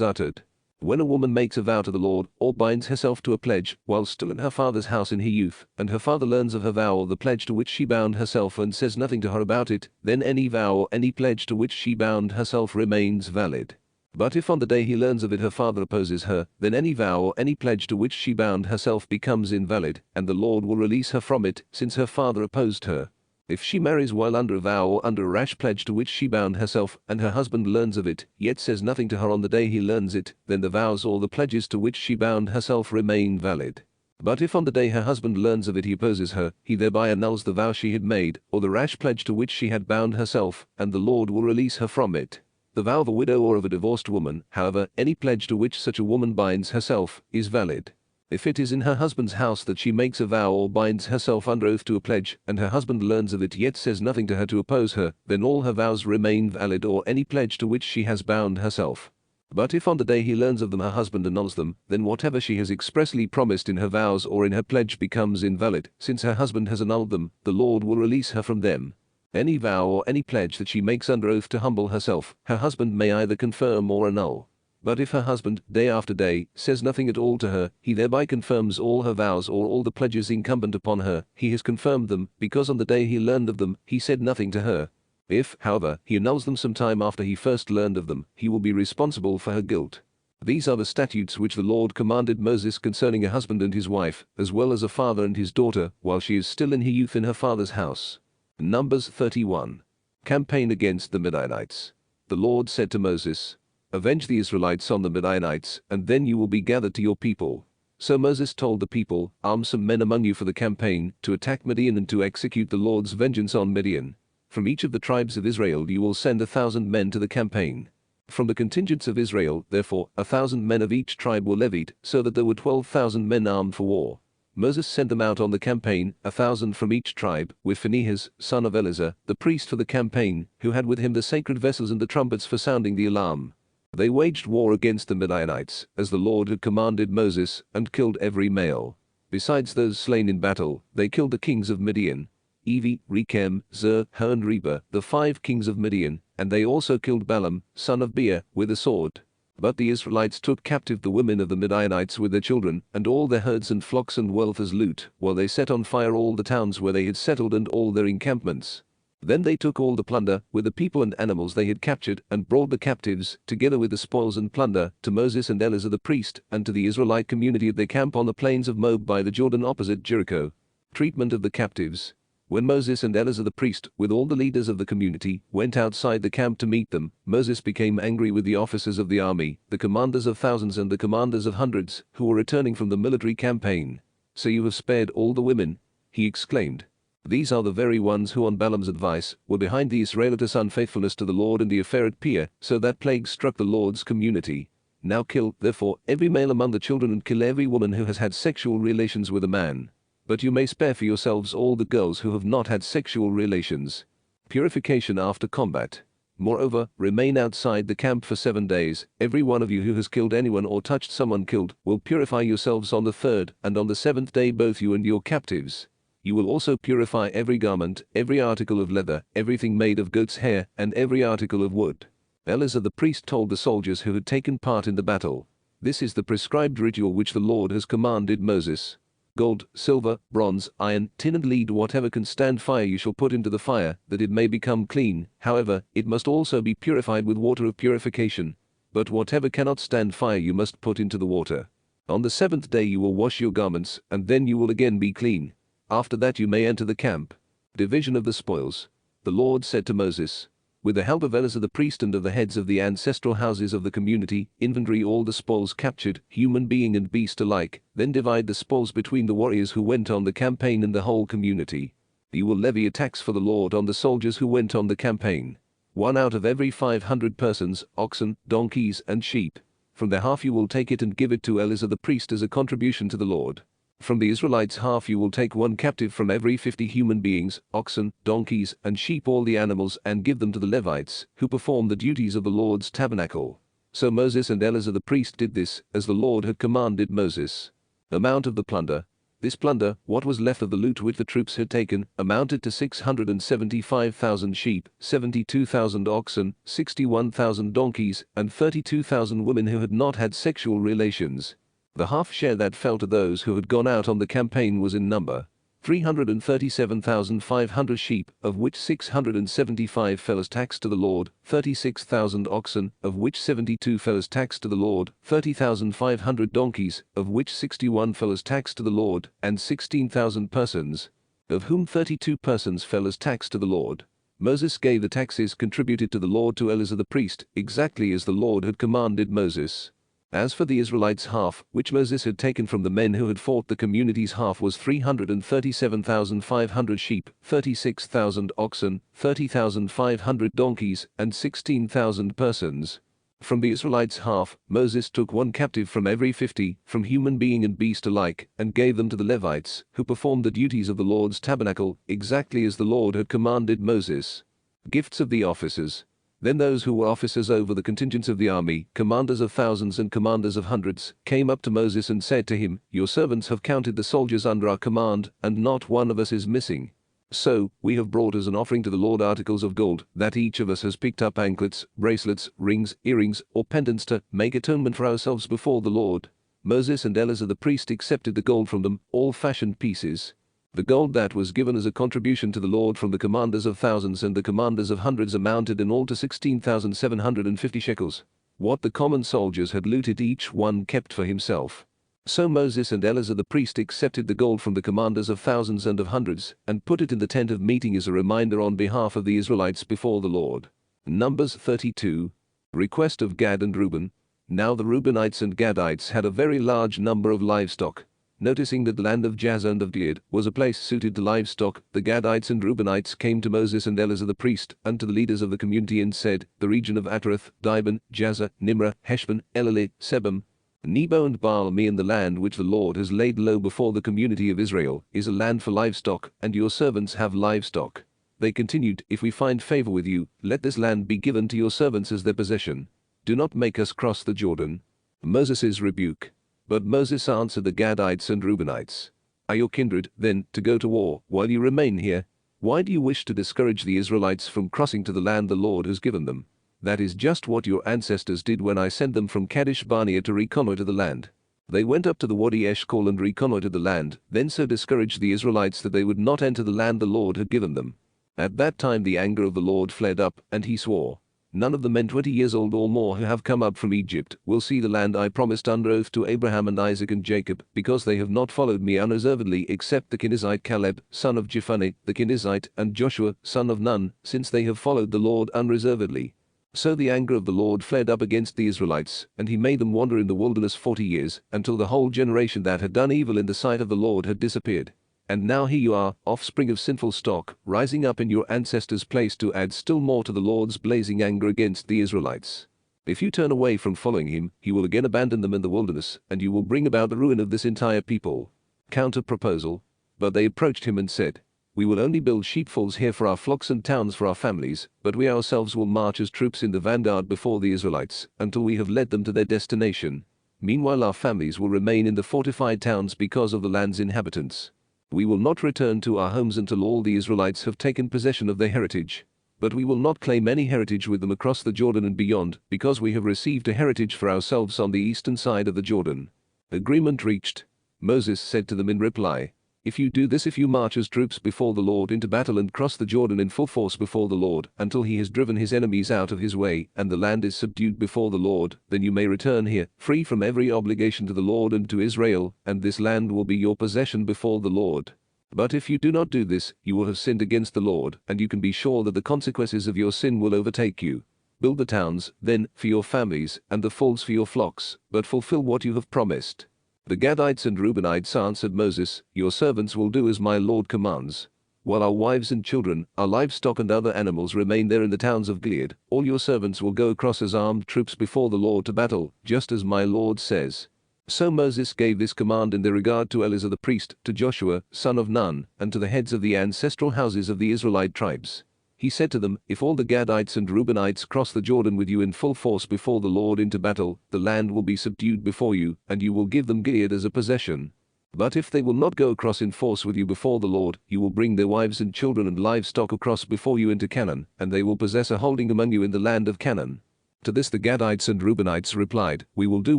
uttered. When a woman makes a vow to the Lord, or binds herself to a pledge, while still in her father's house in her youth, and her father learns of her vow or the pledge to which she bound herself and says nothing to her about it, then any vow or any pledge to which she bound herself remains valid. But if on the day he learns of it her father opposes her, then any vow or any pledge to which she bound herself becomes invalid, and the Lord will release her from it, since her father opposed her. If she marries while under a vow or under a rash pledge to which she bound herself, and her husband learns of it, yet says nothing to her on the day he learns it, then the vows or the pledges to which she bound herself remain valid. But if on the day her husband learns of it he opposes her, he thereby annuls the vow she had made, or the rash pledge to which she had bound herself, and the Lord will release her from it. The vow of a widow or of a divorced woman, however, any pledge to which such a woman binds herself, is valid. If it is in her husband's house that she makes a vow or binds herself under oath to a pledge, and her husband learns of it yet says nothing to her to oppose her, then all her vows remain valid or any pledge to which she has bound herself. But if on the day he learns of them her husband annuls them, then whatever she has expressly promised in her vows or in her pledge becomes invalid, since her husband has annulled them, the Lord will release her from them. Any vow or any pledge that she makes under oath to humble herself, her husband may either confirm or annul. But if her husband, day after day, says nothing at all to her, he thereby confirms all her vows or all the pledges incumbent upon her. He has confirmed them, because on the day he learned of them, he said nothing to her. If, however, he annuls them some time after he first learned of them, he will be responsible for her guilt. These are the statutes which the Lord commanded Moses concerning a husband and his wife, as well as a father and his daughter, while she is still in her youth in her father's house. Numbers 31. Campaign against the Midianites. The Lord said to Moses, "Avenge the Israelites on the Midianites, and then you will be gathered to your people." So Moses told the people, "Arm some men among you for the campaign, to attack Midian and to execute the Lord's vengeance on Midian. From each of the tribes of Israel you will send 1,000 men to the campaign." From the contingents of Israel, therefore, 1,000 men of each tribe were levied, so that there were 12,000 men armed for war. Moses sent them out on the campaign, 1,000 from each tribe, with Phinehas, son of Eleazar, the priest for the campaign, who had with him the sacred vessels and the trumpets for sounding the alarm. They waged war against the Midianites, as the Lord had commanded Moses, and killed every male. Besides those slain in battle, they killed the kings of Midian, Evi, Rechem, Zur, Hur and Reba, the 5 kings of Midian, and they also killed Balaam, son of Beor, with a sword. But the Israelites took captive the women of the Midianites with their children, and all their herds and flocks and wealth as loot, while they set on fire all the towns where they had settled and all their encampments. Then they took all the plunder, with the people and animals they had captured, and brought the captives, together with the spoils and plunder, to Moses and Eleazar the priest, and to the Israelite community at their camp on the plains of Moab by the Jordan opposite Jericho. Treatment of the captives. When Moses and Eleazar the priest, with all the leaders of the community, went outside the camp to meet them, Moses became angry with the officers of the army, the commanders of thousands and the commanders of hundreds, who were returning from the military campaign. "So you have spared all the women?" he exclaimed. "These are the very ones who on Balaam's advice were behind the Israelites' unfaithfulness to the Lord in the affair at Peor, so that plague struck the Lord's community. Now kill, therefore, every male among the children and kill every woman who has had sexual relations with a man. But you may spare for yourselves all the girls who have not had sexual relations." Purification after combat. Moreover, remain outside the camp for 7 days. Every one of you who has killed anyone or touched someone killed will purify yourselves on the 3rd, and on the 7th day both you and your captives. You will also purify every garment, every article of leather, everything made of goat's hair, and every article of wood." Eleazar the priest told the soldiers who had taken part in the battle, "This is the prescribed ritual which the Lord has commanded Moses. Gold, silver, bronze, iron, tin and lead, whatever can stand fire you shall put into the fire, that it may become clean. However, it must also be purified with water of purification. But whatever cannot stand fire you must put into the water. On the seventh day you will wash your garments, and then you will again be clean. After that you may enter the camp." Division of the spoils. The Lord said to Moses, "With the help of Eleazar the priest and of the heads of the ancestral houses of the community, inventory all the spoils captured, human being and beast alike, then divide the spoils between the warriors who went on the campaign and the whole community. You will levy a tax for the Lord on the soldiers who went on the campaign. 1 out of every 500 persons, oxen, donkeys and sheep. From their half you will take it and give it to Eleazar the priest as a contribution to the Lord. From the Israelites half you will take 1 captive from every 50 human beings, oxen, donkeys, and sheep, all the animals, and give them to the Levites, who perform the duties of the Lord's tabernacle." So Moses and Eleazar the priest did this, as the Lord had commanded Moses. Amount of the plunder. This plunder, what was left of the loot which the troops had taken, amounted to 675,000 sheep, 72,000 oxen, 61,000 donkeys, and 32,000 women who had not had sexual relations. The half share that fell to those who had gone out on the campaign was in number 337,500 sheep, of which 675 fell as tax to the Lord, 36,000 oxen, of which 72 fell as tax to the Lord, 30,500 donkeys, of which 61 fell as tax to the Lord, and 16,000 persons, of whom 32 persons fell as tax to the Lord. Moses gave the taxes contributed to the Lord to Eleazar the priest, exactly as the Lord had commanded Moses. As for the Israelites' half, which Moses had taken from the men who had fought, the community's half was 337,500 sheep, 36,000 oxen, 30,500 donkeys, and 16,000 persons. From the Israelites' half, Moses took 1 captive from every 50, from human being and beast alike, and gave them to the Levites, who performed the duties of the Lord's tabernacle, exactly as the Lord had commanded Moses. Gifts of the officers. Then those who were officers over the contingents of the army, commanders of thousands and commanders of hundreds, came up to Moses and said to him, "Your servants have counted the soldiers under our command, and not one of us is missing. So, we have brought as an offering to the Lord articles of gold, that each of us has picked up anklets, bracelets, rings, earrings, or pendants to make atonement for ourselves before the Lord." Moses and Eleazar the priest accepted the gold from them, all fashioned pieces. The gold that was given as a contribution to the Lord from the commanders of thousands and the commanders of hundreds amounted in all to 16,750 shekels. What the common soldiers had looted each one kept for himself. So Moses and Eleazar the priest accepted the gold from the commanders of thousands and of hundreds, and put it in the tent of meeting as a reminder on behalf of the Israelites before the Lord. Numbers 32. Request of Gad and Reuben. Now the Reubenites and Gadites had a very large number of livestock. Noticing that the land of Jazer and of Gilead was a place suited to livestock, the Gadites and Reubenites came to Moses and Eleazar the priest, and to the leaders of the community, and said, "The region of Ataroth, Dibon, Jazer, Nimrah, Heshbon, Eleleh, Sebam, Nebo and Baal-meon, the land which the Lord has laid low before the community of Israel, is a land for livestock, and your servants have livestock." They continued, "If we find favor with you, let this land be given to your servants as their possession. Do not make us cross the Jordan." Moses' rebuke. But Moses answered the Gadites and Reubenites, "Are your kindred, then, to go to war, while you remain here? Why do you wish to discourage the Israelites from crossing to the land the Lord has given them? That is just what your ancestors did when I sent them from Kadesh Barnea to reconnoiter the land. They went up to the Wadi Eshcol and reconnoitered the land, then so discouraged the Israelites that they would not enter the land the Lord had given them. At that time the anger of the Lord flared up, and he swore, 'None of the men 20 years old or more who have come up from Egypt will see the land I promised under oath to Abraham and Isaac and Jacob, because they have not followed me unreservedly, except the Kenizzite Caleb, son of Jephunneh, the Kenizzite, and Joshua, son of Nun, since they have followed the Lord unreservedly.' So the anger of the Lord flared up against the Israelites, and he made them wander in the wilderness 40 years, until the whole generation that had done evil in the sight of the Lord had disappeared. And now here you are, offspring of sinful stock, rising up in your ancestors' place to add still more to the Lord's blazing anger against the Israelites. If you turn away from following him, he will again abandon them in the wilderness, and you will bring about the ruin of this entire people." Counter-proposal. But they approached him and said, "We will only build sheepfolds here for our flocks and towns for our families, but we ourselves will march as troops in the vanguard before the Israelites, until we have led them to their destination. Meanwhile our families will remain in the fortified towns because of the land's inhabitants." We will not return to our homes until all the Israelites have taken possession of their heritage. But we will not claim any heritage with them across the Jordan and beyond, because we have received a heritage for ourselves on the eastern side of the Jordan." Agreement reached. Moses said to them in reply, "If you do this, if you march as troops before the Lord into battle and cross the Jordan in full force before the Lord until he has driven his enemies out of his way and the land is subdued before the Lord, then you may return here, free from every obligation to the Lord and to Israel, and this land will be your possession before the Lord. But if you do not do this, you will have sinned against the Lord, and you can be sure that the consequences of your sin will overtake you. Build the towns, then, for your families, and the folds for your flocks, but fulfill what you have promised." The Gadites and Reubenites answered Moses, "Your servants will do as my Lord commands. While our wives and children, our livestock and other animals remain there in the towns of Gilead, all your servants will go across as armed troops before the Lord to battle, just as my Lord says." So Moses gave this command in regard to Eleazar the priest, to Joshua, son of Nun, and to the heads of the ancestral houses of the Israelite tribes. He said to them, "If all the Gadites and Reubenites cross the Jordan with you in full force before the Lord into battle, the land will be subdued before you, and you will give them Gilead as a possession. But if they will not go across in force with you before the Lord, you will bring their wives and children and livestock across before you into Canaan, and they will possess a holding among you in the land of Canaan." To this the Gadites and Reubenites replied, "We will do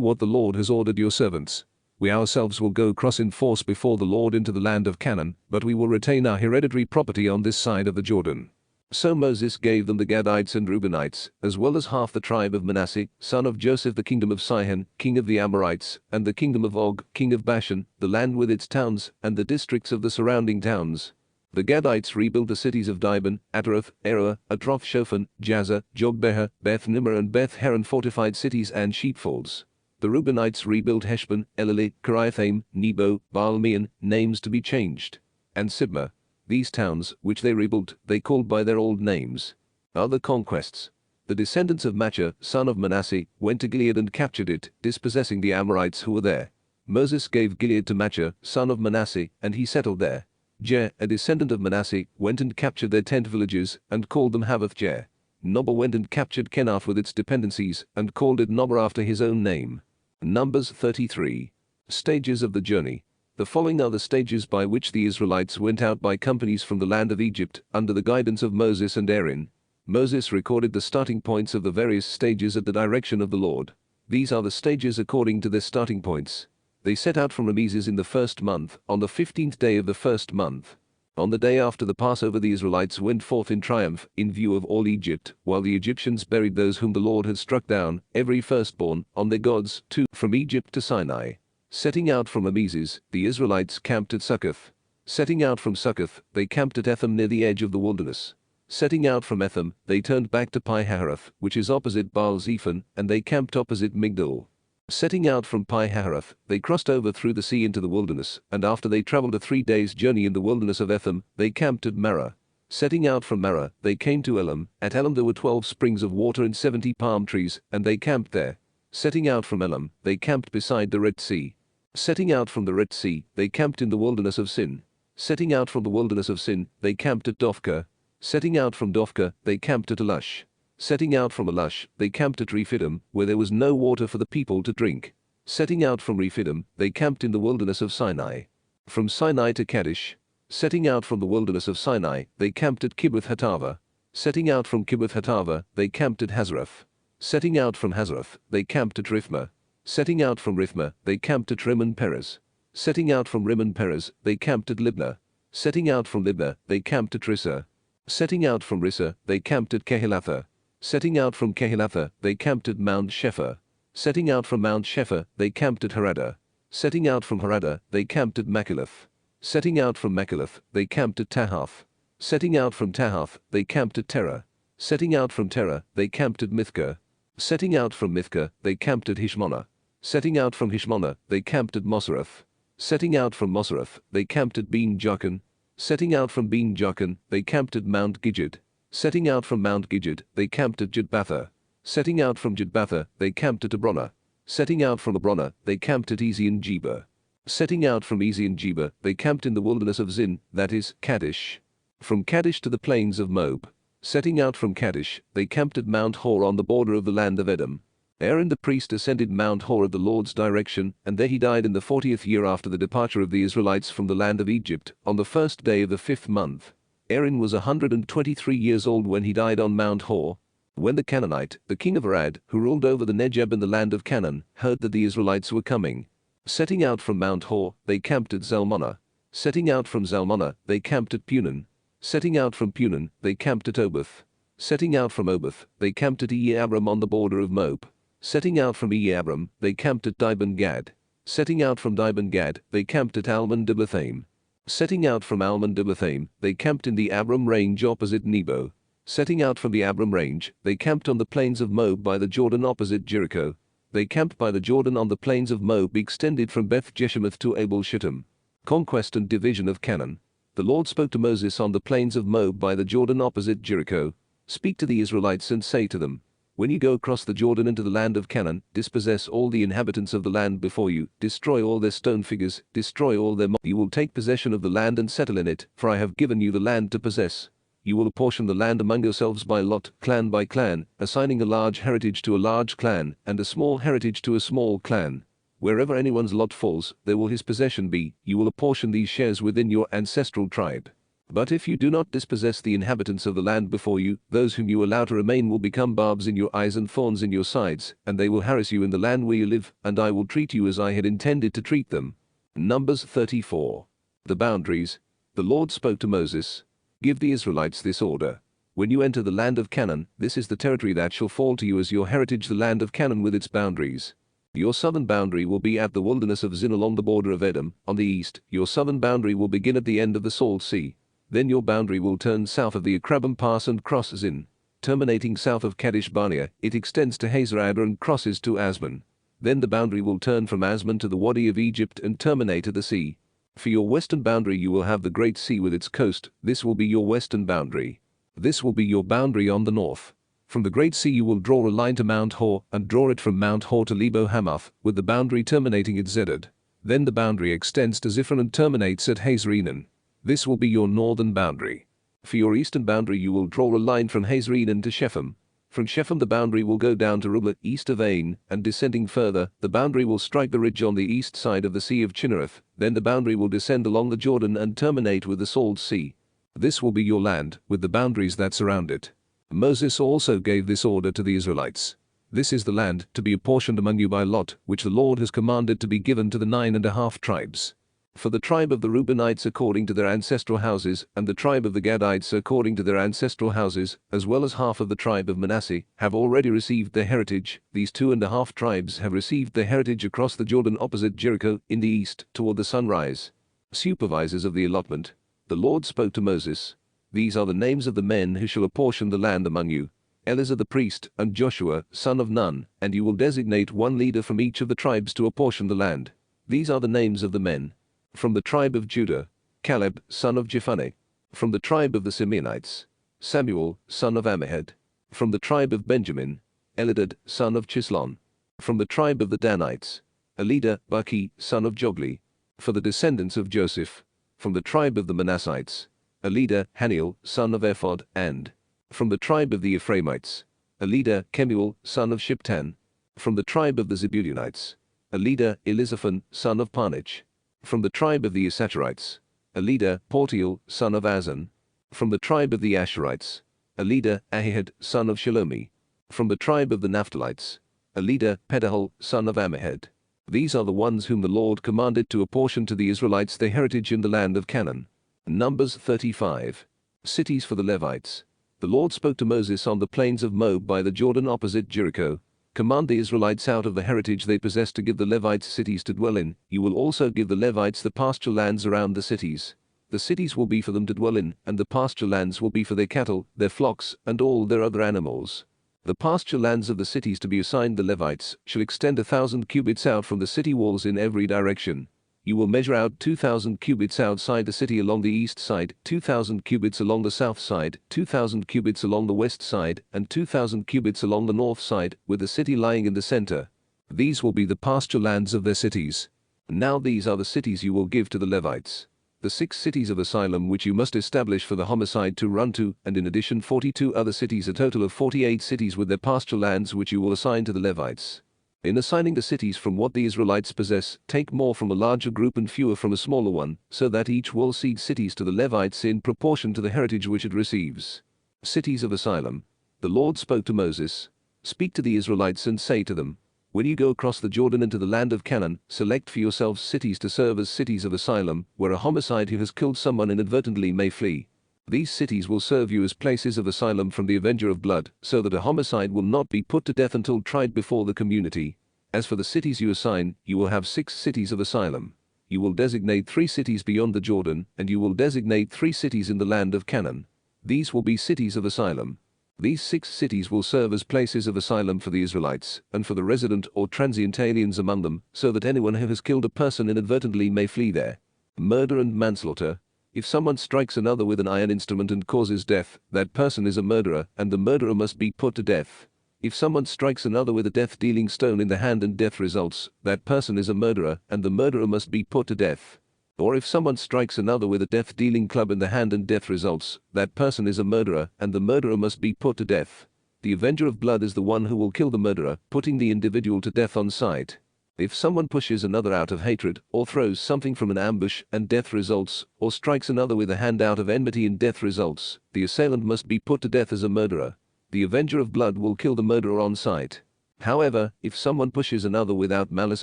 what the Lord has ordered your servants. We ourselves will go across in force before the Lord into the land of Canaan, but we will retain our hereditary property on this side of the Jordan." So Moses gave them the Gadites and Reubenites, as well as half the tribe of Manasseh, son of Joseph, the kingdom of Sihon, king of the Amorites, and the kingdom of Og, king of Bashan, the land with its towns, and the districts of the surrounding towns. The Gadites rebuilt the cities of Dibon, Ataroth, Aroer, Atroth Shophan, Jazer, Jogbeha, Beth Nimrah and Beth Haran, fortified cities and sheepfolds. The Reubenites rebuilt Heshbon, Eleleh, Kiriathaim, Nebo, Baal-meon, names to be changed, and Sibmah. These towns, which they rebuilt, they called by their old names. Other conquests. The descendants of Machir, son of Manasseh, went to Gilead and captured it, dispossessing the Amorites who were there. Moses gave Gilead to Machir, son of Manasseh, and he settled there. Jair, a descendant of Manasseh, went and captured their 10 villages, and called them Havoth-jair. NABRE went and captured Kenath with its dependencies, and called it NABRE after his own name. Numbers 33. Stages of the journey. The following are the stages by which the Israelites went out by companies from the land of Egypt, under the guidance of Moses and Aaron. Moses recorded the starting points of the various stages at the direction of the Lord. These are the stages according to their starting points. They set out from Ramesses in the first month, on the 15th day of the first month. On the day after the Passover the Israelites went forth in triumph, in view of all Egypt, while the Egyptians buried those whom the Lord had struck down, every firstborn, on their gods, from Egypt to Sinai. Setting out from Ramesses, the Israelites camped at Succoth. Setting out from Succoth, they camped at Etham near the edge of the wilderness. Setting out from Etham, they turned back to Pi-hahiroth, which is opposite Baal-zephon, and they camped opposite Migdol. Setting out from Pi-hahiroth, they crossed over through the sea into the wilderness, and after they traveled a 3 days' journey in the wilderness of Etham, they camped at Marah. Setting out from Marah, they came to Elam. At Elam there were 12 springs of water and 70 palm trees, and they camped there. Setting out from Elam, they camped beside the Red Sea. Setting out from the Red Sea, they camped in the wilderness of Sin. Setting out from the wilderness of Sin, they camped at Dophkah. Setting out from Dophkah, they camped at Alush. Setting out from Alush, they camped at Rephidim, where there was no water for the people to drink. Setting out from Rephidim, they camped in the wilderness of Sinai. From Sinai to Kadesh. Setting out from the wilderness of Sinai, they camped at Kibroth-Hattaavah. Setting out from Kibroth-Hattaavah, they camped at Hazeroth. Setting out from Hazeroth, they camped at Rithmah. Setting out from Rithmah, they camped at Rimmon-Perez. Setting out from Rimmon-Perez, they camped at Libnah. Setting out from Libnah, they camped at Rissah. Setting out from Rissah, they camped at Kehilatha. Setting out from Kehilatha, they camped at Mount Shephar. Setting out from Mount Shephar, they camped at Haradah. Setting out from Haradah, they camped at Machalath. Setting out from Machalath, they camped at Tahath. Setting out from Tahath, they camped at Terah. Setting out from Terah, they camped at Mithkah. Setting out from Mithkah, they camped at Hishmonah. Setting out from Hishmonah, they camped at Mosereth. Setting out from Mosereth, they camped at Ben-Jaakan. Setting out from Ben-Jaakan, they camped at Mount Gidgad. Setting out from Mount Gidgad, they camped at Jotbatha. Setting out from Jotbatha, they camped at Abronah. Setting out from Abronah, they camped at Ezion-Geber. Setting out from Ezion-Geber, they camped in the wilderness of Zin, that is, Kadesh. From Kadesh to the plains of Moab. Setting out from Kadesh, they camped at Mount Hor on the border of the land of Edom. Aaron the priest ascended Mount Hor at the Lord's direction, and there he died in the 40th year after the departure of the Israelites from the land of Egypt, on the first day of the 5th month. Aaron was 123 years old when he died on Mount Hor. When the Canaanite, the king of Arad, who ruled over the Negeb in the land of Canaan, heard that the Israelites were coming, setting out from Mount Hor, they camped at Zalmonah. Setting out from Zalmonah, they camped at Punon. Setting out from Punon, they camped at Oboth. Setting out from Oboth, they camped at Iye-Abram on the border of Moab. Setting out from Iye-Abram, they camped at Dibon-Gad. Setting out from Dibon-Gad, they camped at Almon-Diblathaim. Setting out from Almon-Diblathaim, they camped in the Abram range opposite Nebo. Setting out from the Abram range, they camped on the plains of Moab by the Jordan opposite Jericho. They camped by the Jordan on the plains of Moab extended from Beth-Jeshimoth to Abel-Shittim. Conquest and division of Canaan. The Lord spoke to Moses on the plains of Moab by the Jordan opposite Jericho. Speak to the Israelites and say to them, when you go across the Jordan into the land of Canaan, dispossess all the inhabitants of the land before you, destroy all their stone figures, destroy all their you will take possession of the land and settle in it, for I have given you the land to possess. You will apportion the land among yourselves by lot, clan by clan, assigning a large heritage to a large clan, and a small heritage to a small clan. Wherever anyone's lot falls, there will his possession be. You will apportion these shares within your ancestral tribe. But if you do not dispossess the inhabitants of the land before you, those whom you allow to remain will become barbs in your eyes and thorns in your sides, and they will harass you in the land where you live, and I will treat you as I had intended to treat them. Numbers 34. The boundaries. The Lord spoke to Moses. Give the Israelites this order. When you enter the land of Canaan, this is the territory that shall fall to you as your heritage, the land of Canaan with its boundaries. Your southern boundary will be at the wilderness of Zin along the border of Edom. On the east, your southern boundary will begin at the end of the Salt Sea. Then your boundary will turn south of the Akrabim Pass and cross Zin. Terminating south of Kadesh Barnea, it extends to Hazer Adar and crosses to Asman. Then the boundary will turn from Asman to the Wadi of Egypt and terminate at the sea. For your western boundary you will have the Great Sea with its coast. This will be your western boundary. This will be your boundary on the north. From the Great Sea you will draw a line to Mount Hor, and draw it from Mount Hor to Lebo Hamath, with the boundary terminating at Zedad. Then the boundary extends to Ziphron and terminates at Hazer Enan. This will be your northern boundary. For your eastern boundary you will draw a line from Hazer Enan to Shephem. From Shephem the boundary will go down to Riblah east of Ain, and descending further, the boundary will strike the ridge on the east side of the Sea of Chinnereth. Then the boundary will descend along the Jordan and terminate with the Salt Sea. This will be your land, with the boundaries that surround it. Moses also gave this order to the Israelites. This is the land, to be apportioned among you by lot, which the Lord has commanded to be given to the 9½ tribes. For the tribe of the Reubenites according to their ancestral houses, and the tribe of the Gadites according to their ancestral houses, as well as half of the tribe of Manasseh, have already received their heritage. These 2½ tribes have received their heritage across the Jordan opposite Jericho, in the east, toward the sunrise. Supervisors of the allotment. The Lord spoke to Moses. These are the names of the men who shall apportion the land among you. Eleazar the priest, and Joshua, son of Nun, and you will designate one leader from each of the tribes to apportion the land. These are the names of the men. From the tribe of Judah, Caleb, son of Jephunneh. From the tribe of the Simeonites, Samuel, son of Ammihud. From the tribe of Benjamin, Elidad, son of Chislon. From the tribe of the Danites, Elida, Baki, son of Jogli. For the descendants of Joseph, from the tribe of the Manassites, Elida, Haniel, son of Ephod, and from the tribe of the Ephraimites, Elida, Kemuel, son of Shiptan. From the tribe of the Zebulunites, Elida, Elizaphan, son of Parnich. From the tribe of the Issacharites, Elida, Portiel, son of Azan. From the tribe of the Asherites, Elida, Ahihud, son of Shalomi. From the tribe of the Naphtalites, Elida, Pedahel, son of Ammihud. These are the ones whom the Lord commanded to apportion to the Israelites their heritage in the land of Canaan. Numbers 35. Cities for the Levites. The Lord spoke to Moses on the plains of Moab by the Jordan opposite Jericho. Command the Israelites out of the heritage they possess to give the Levites cities to dwell in. You will also give the Levites the pasture lands around the cities. The cities will be for them to dwell in, and the pasture lands will be for their cattle, their flocks, and all their other animals. The pasture lands of the cities to be assigned the Levites shall extend 1,000 cubits out from the city walls in every direction. You will measure out 2,000 cubits outside the city along the east side, 2,000 cubits along the south side, 2,000 cubits along the west side, and 2,000 cubits along the north side, with the city lying in the center. These will be the pasture lands of their cities. Now these are the cities you will give to the Levites. the 6 cities of asylum which you must establish for the homicide to run to, and in addition 42 other cities, a total of 48 cities with their pastoral lands which you will assign to the Levites. In assigning the cities from what the Israelites possess, take more from a larger group and fewer from a smaller one, so that each will cede cities to the Levites in proportion to the heritage which it receives. Cities of asylum. The Lord spoke to Moses, "Speak to the Israelites and say to them, when you go across the Jordan into the land of Canaan, select for yourselves cities to serve as cities of asylum, where a homicide who has killed someone inadvertently may flee. These cities will serve you as places of asylum from the avenger of blood, so that a homicide will not be put to death until tried before the community. As for the cities you assign, you will have 6 cities of asylum. You will designate 3 cities beyond the Jordan, and you will designate 3 cities in the land of Canaan. These will be cities of asylum. These 6 cities will serve as places of asylum for the Israelites, and for the resident or transient aliens among them, so that anyone who has killed a person inadvertently may flee there. Murder and manslaughter. If someone strikes another with an iron instrument and causes death, that person is a murderer, and the murderer must be put to death. If someone strikes another with a death-dealing stone in the hand and death results, that person is a murderer, and the murderer must be put to death. Or if someone strikes another with a death-dealing club in the hand and death results, that person is a murderer, and the murderer must be put to death. The avenger of blood is the one who will kill the murderer, putting the individual to death on sight. If someone pushes another out of hatred, or throws something from an ambush and death results, or strikes another with a hand out of enmity and death results, the assailant must be put to death as a murderer. The avenger of blood will kill the murderer on sight. However, if someone pushes another without malice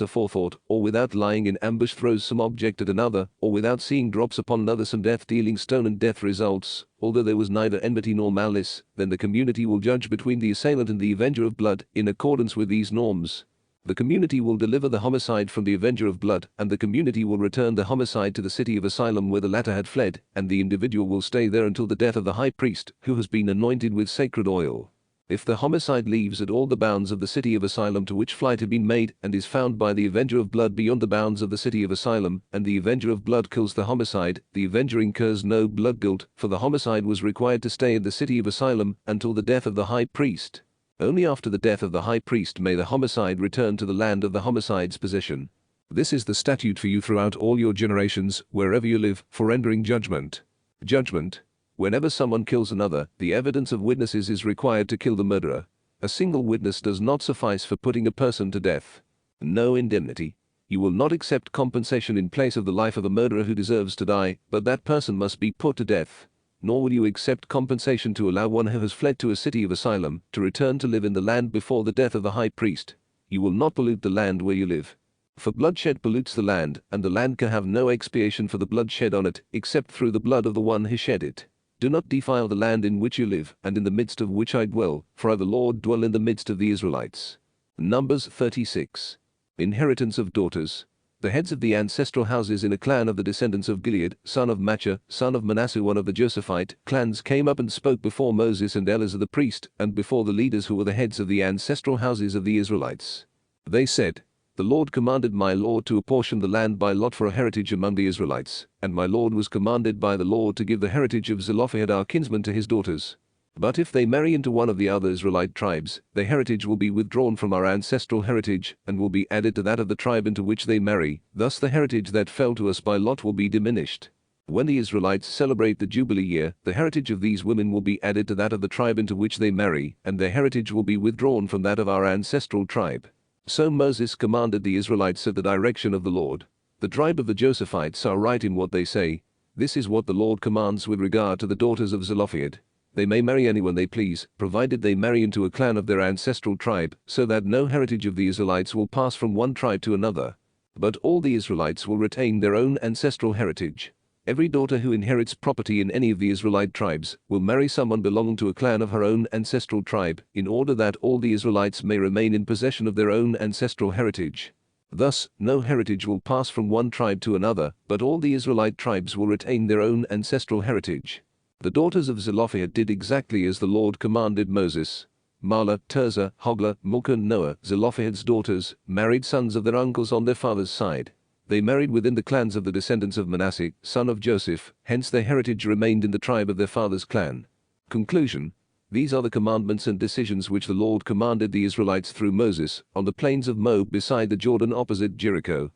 aforethought, or without lying in ambush throws some object at another, or without seeing drops upon another some death-dealing stone and death results, although there was neither enmity nor malice, then the community will judge between the assailant and the avenger of blood, in accordance with these norms. The community will deliver the homicide from the avenger of blood, and the community will return the homicide to the city of asylum where the latter had fled, and the individual will stay there until the death of the high priest, who has been anointed with sacred oil. If the homicide leaves at all the bounds of the city of asylum to which flight had been made, and is found by the avenger of blood beyond the bounds of the city of asylum, and the avenger of blood kills the homicide, the avenger incurs no blood guilt, for the homicide was required to stay in the city of asylum until the death of the high priest. Only after the death of the high priest may the homicide return to the land of the homicide's possession. This is the statute for you throughout all your generations, wherever you live, for rendering judgment. Judgment. Whenever someone kills another, the evidence of witnesses is required to kill the murderer. A single witness does not suffice for putting a person to death. No indemnity. You will not accept compensation in place of the life of a murderer who deserves to die, but that person must be put to death. Nor will you accept compensation to allow one who has fled to a city of asylum to return to live in the land before the death of the high priest. You will not pollute the land where you live. For bloodshed pollutes the land, and the land can have no expiation for the blood shed on it, except through the blood of the one who shed it. Do not defile the land in which you live, and in the midst of which I dwell, for I the Lord dwell in the midst of the Israelites. Numbers 36. Inheritance of daughters. The heads of the ancestral houses in a clan of the descendants of Gilead, son of Machir, son of Manasseh, one of the Josephite clans, came up and spoke before Moses and Eleazar the priest, and before the leaders who were the heads of the ancestral houses of the Israelites. They said, "The Lord commanded my Lord to apportion the land by lot for a heritage among the Israelites, and my Lord was commanded by the Lord to give the heritage of Zelophehad our kinsman to his daughters. But if they marry into one of the other Israelite tribes, their heritage will be withdrawn from our ancestral heritage, and will be added to that of the tribe into which they marry. Thus the heritage that fell to us by lot will be diminished. When the Israelites celebrate the Jubilee year, the heritage of these women will be added to that of the tribe into which they marry, and their heritage will be withdrawn from that of our ancestral tribe." So Moses commanded the Israelites at the direction of the Lord. The tribe of the Josephites are right in what they say. This is what the Lord commands with regard to the daughters of Zelophehad. They may marry anyone they please, provided they marry into a clan of their ancestral tribe, so that no heritage of the Israelites will pass from one tribe to another. But all the Israelites will retain their own ancestral heritage. Every daughter who inherits property in any of the Israelite tribes will marry someone belonging to a clan of her own ancestral tribe, in order that all the Israelites may remain in possession of their own ancestral heritage. Thus, no heritage will pass from one tribe to another, but all the Israelite tribes will retain their own ancestral heritage. The daughters of Zelophehad did exactly as the Lord commanded Moses. Mahlah, Tirzah, Hoglah, Milcah and Noah, Zelophehad's daughters, married sons of their uncles on their father's side. They married within the clans of the descendants of Manasseh, son of Joseph, hence their heritage remained in the tribe of their father's clan. Conclusion. These are the commandments and decisions which the Lord commanded the Israelites through Moses, on the plains of Moab beside the Jordan opposite Jericho.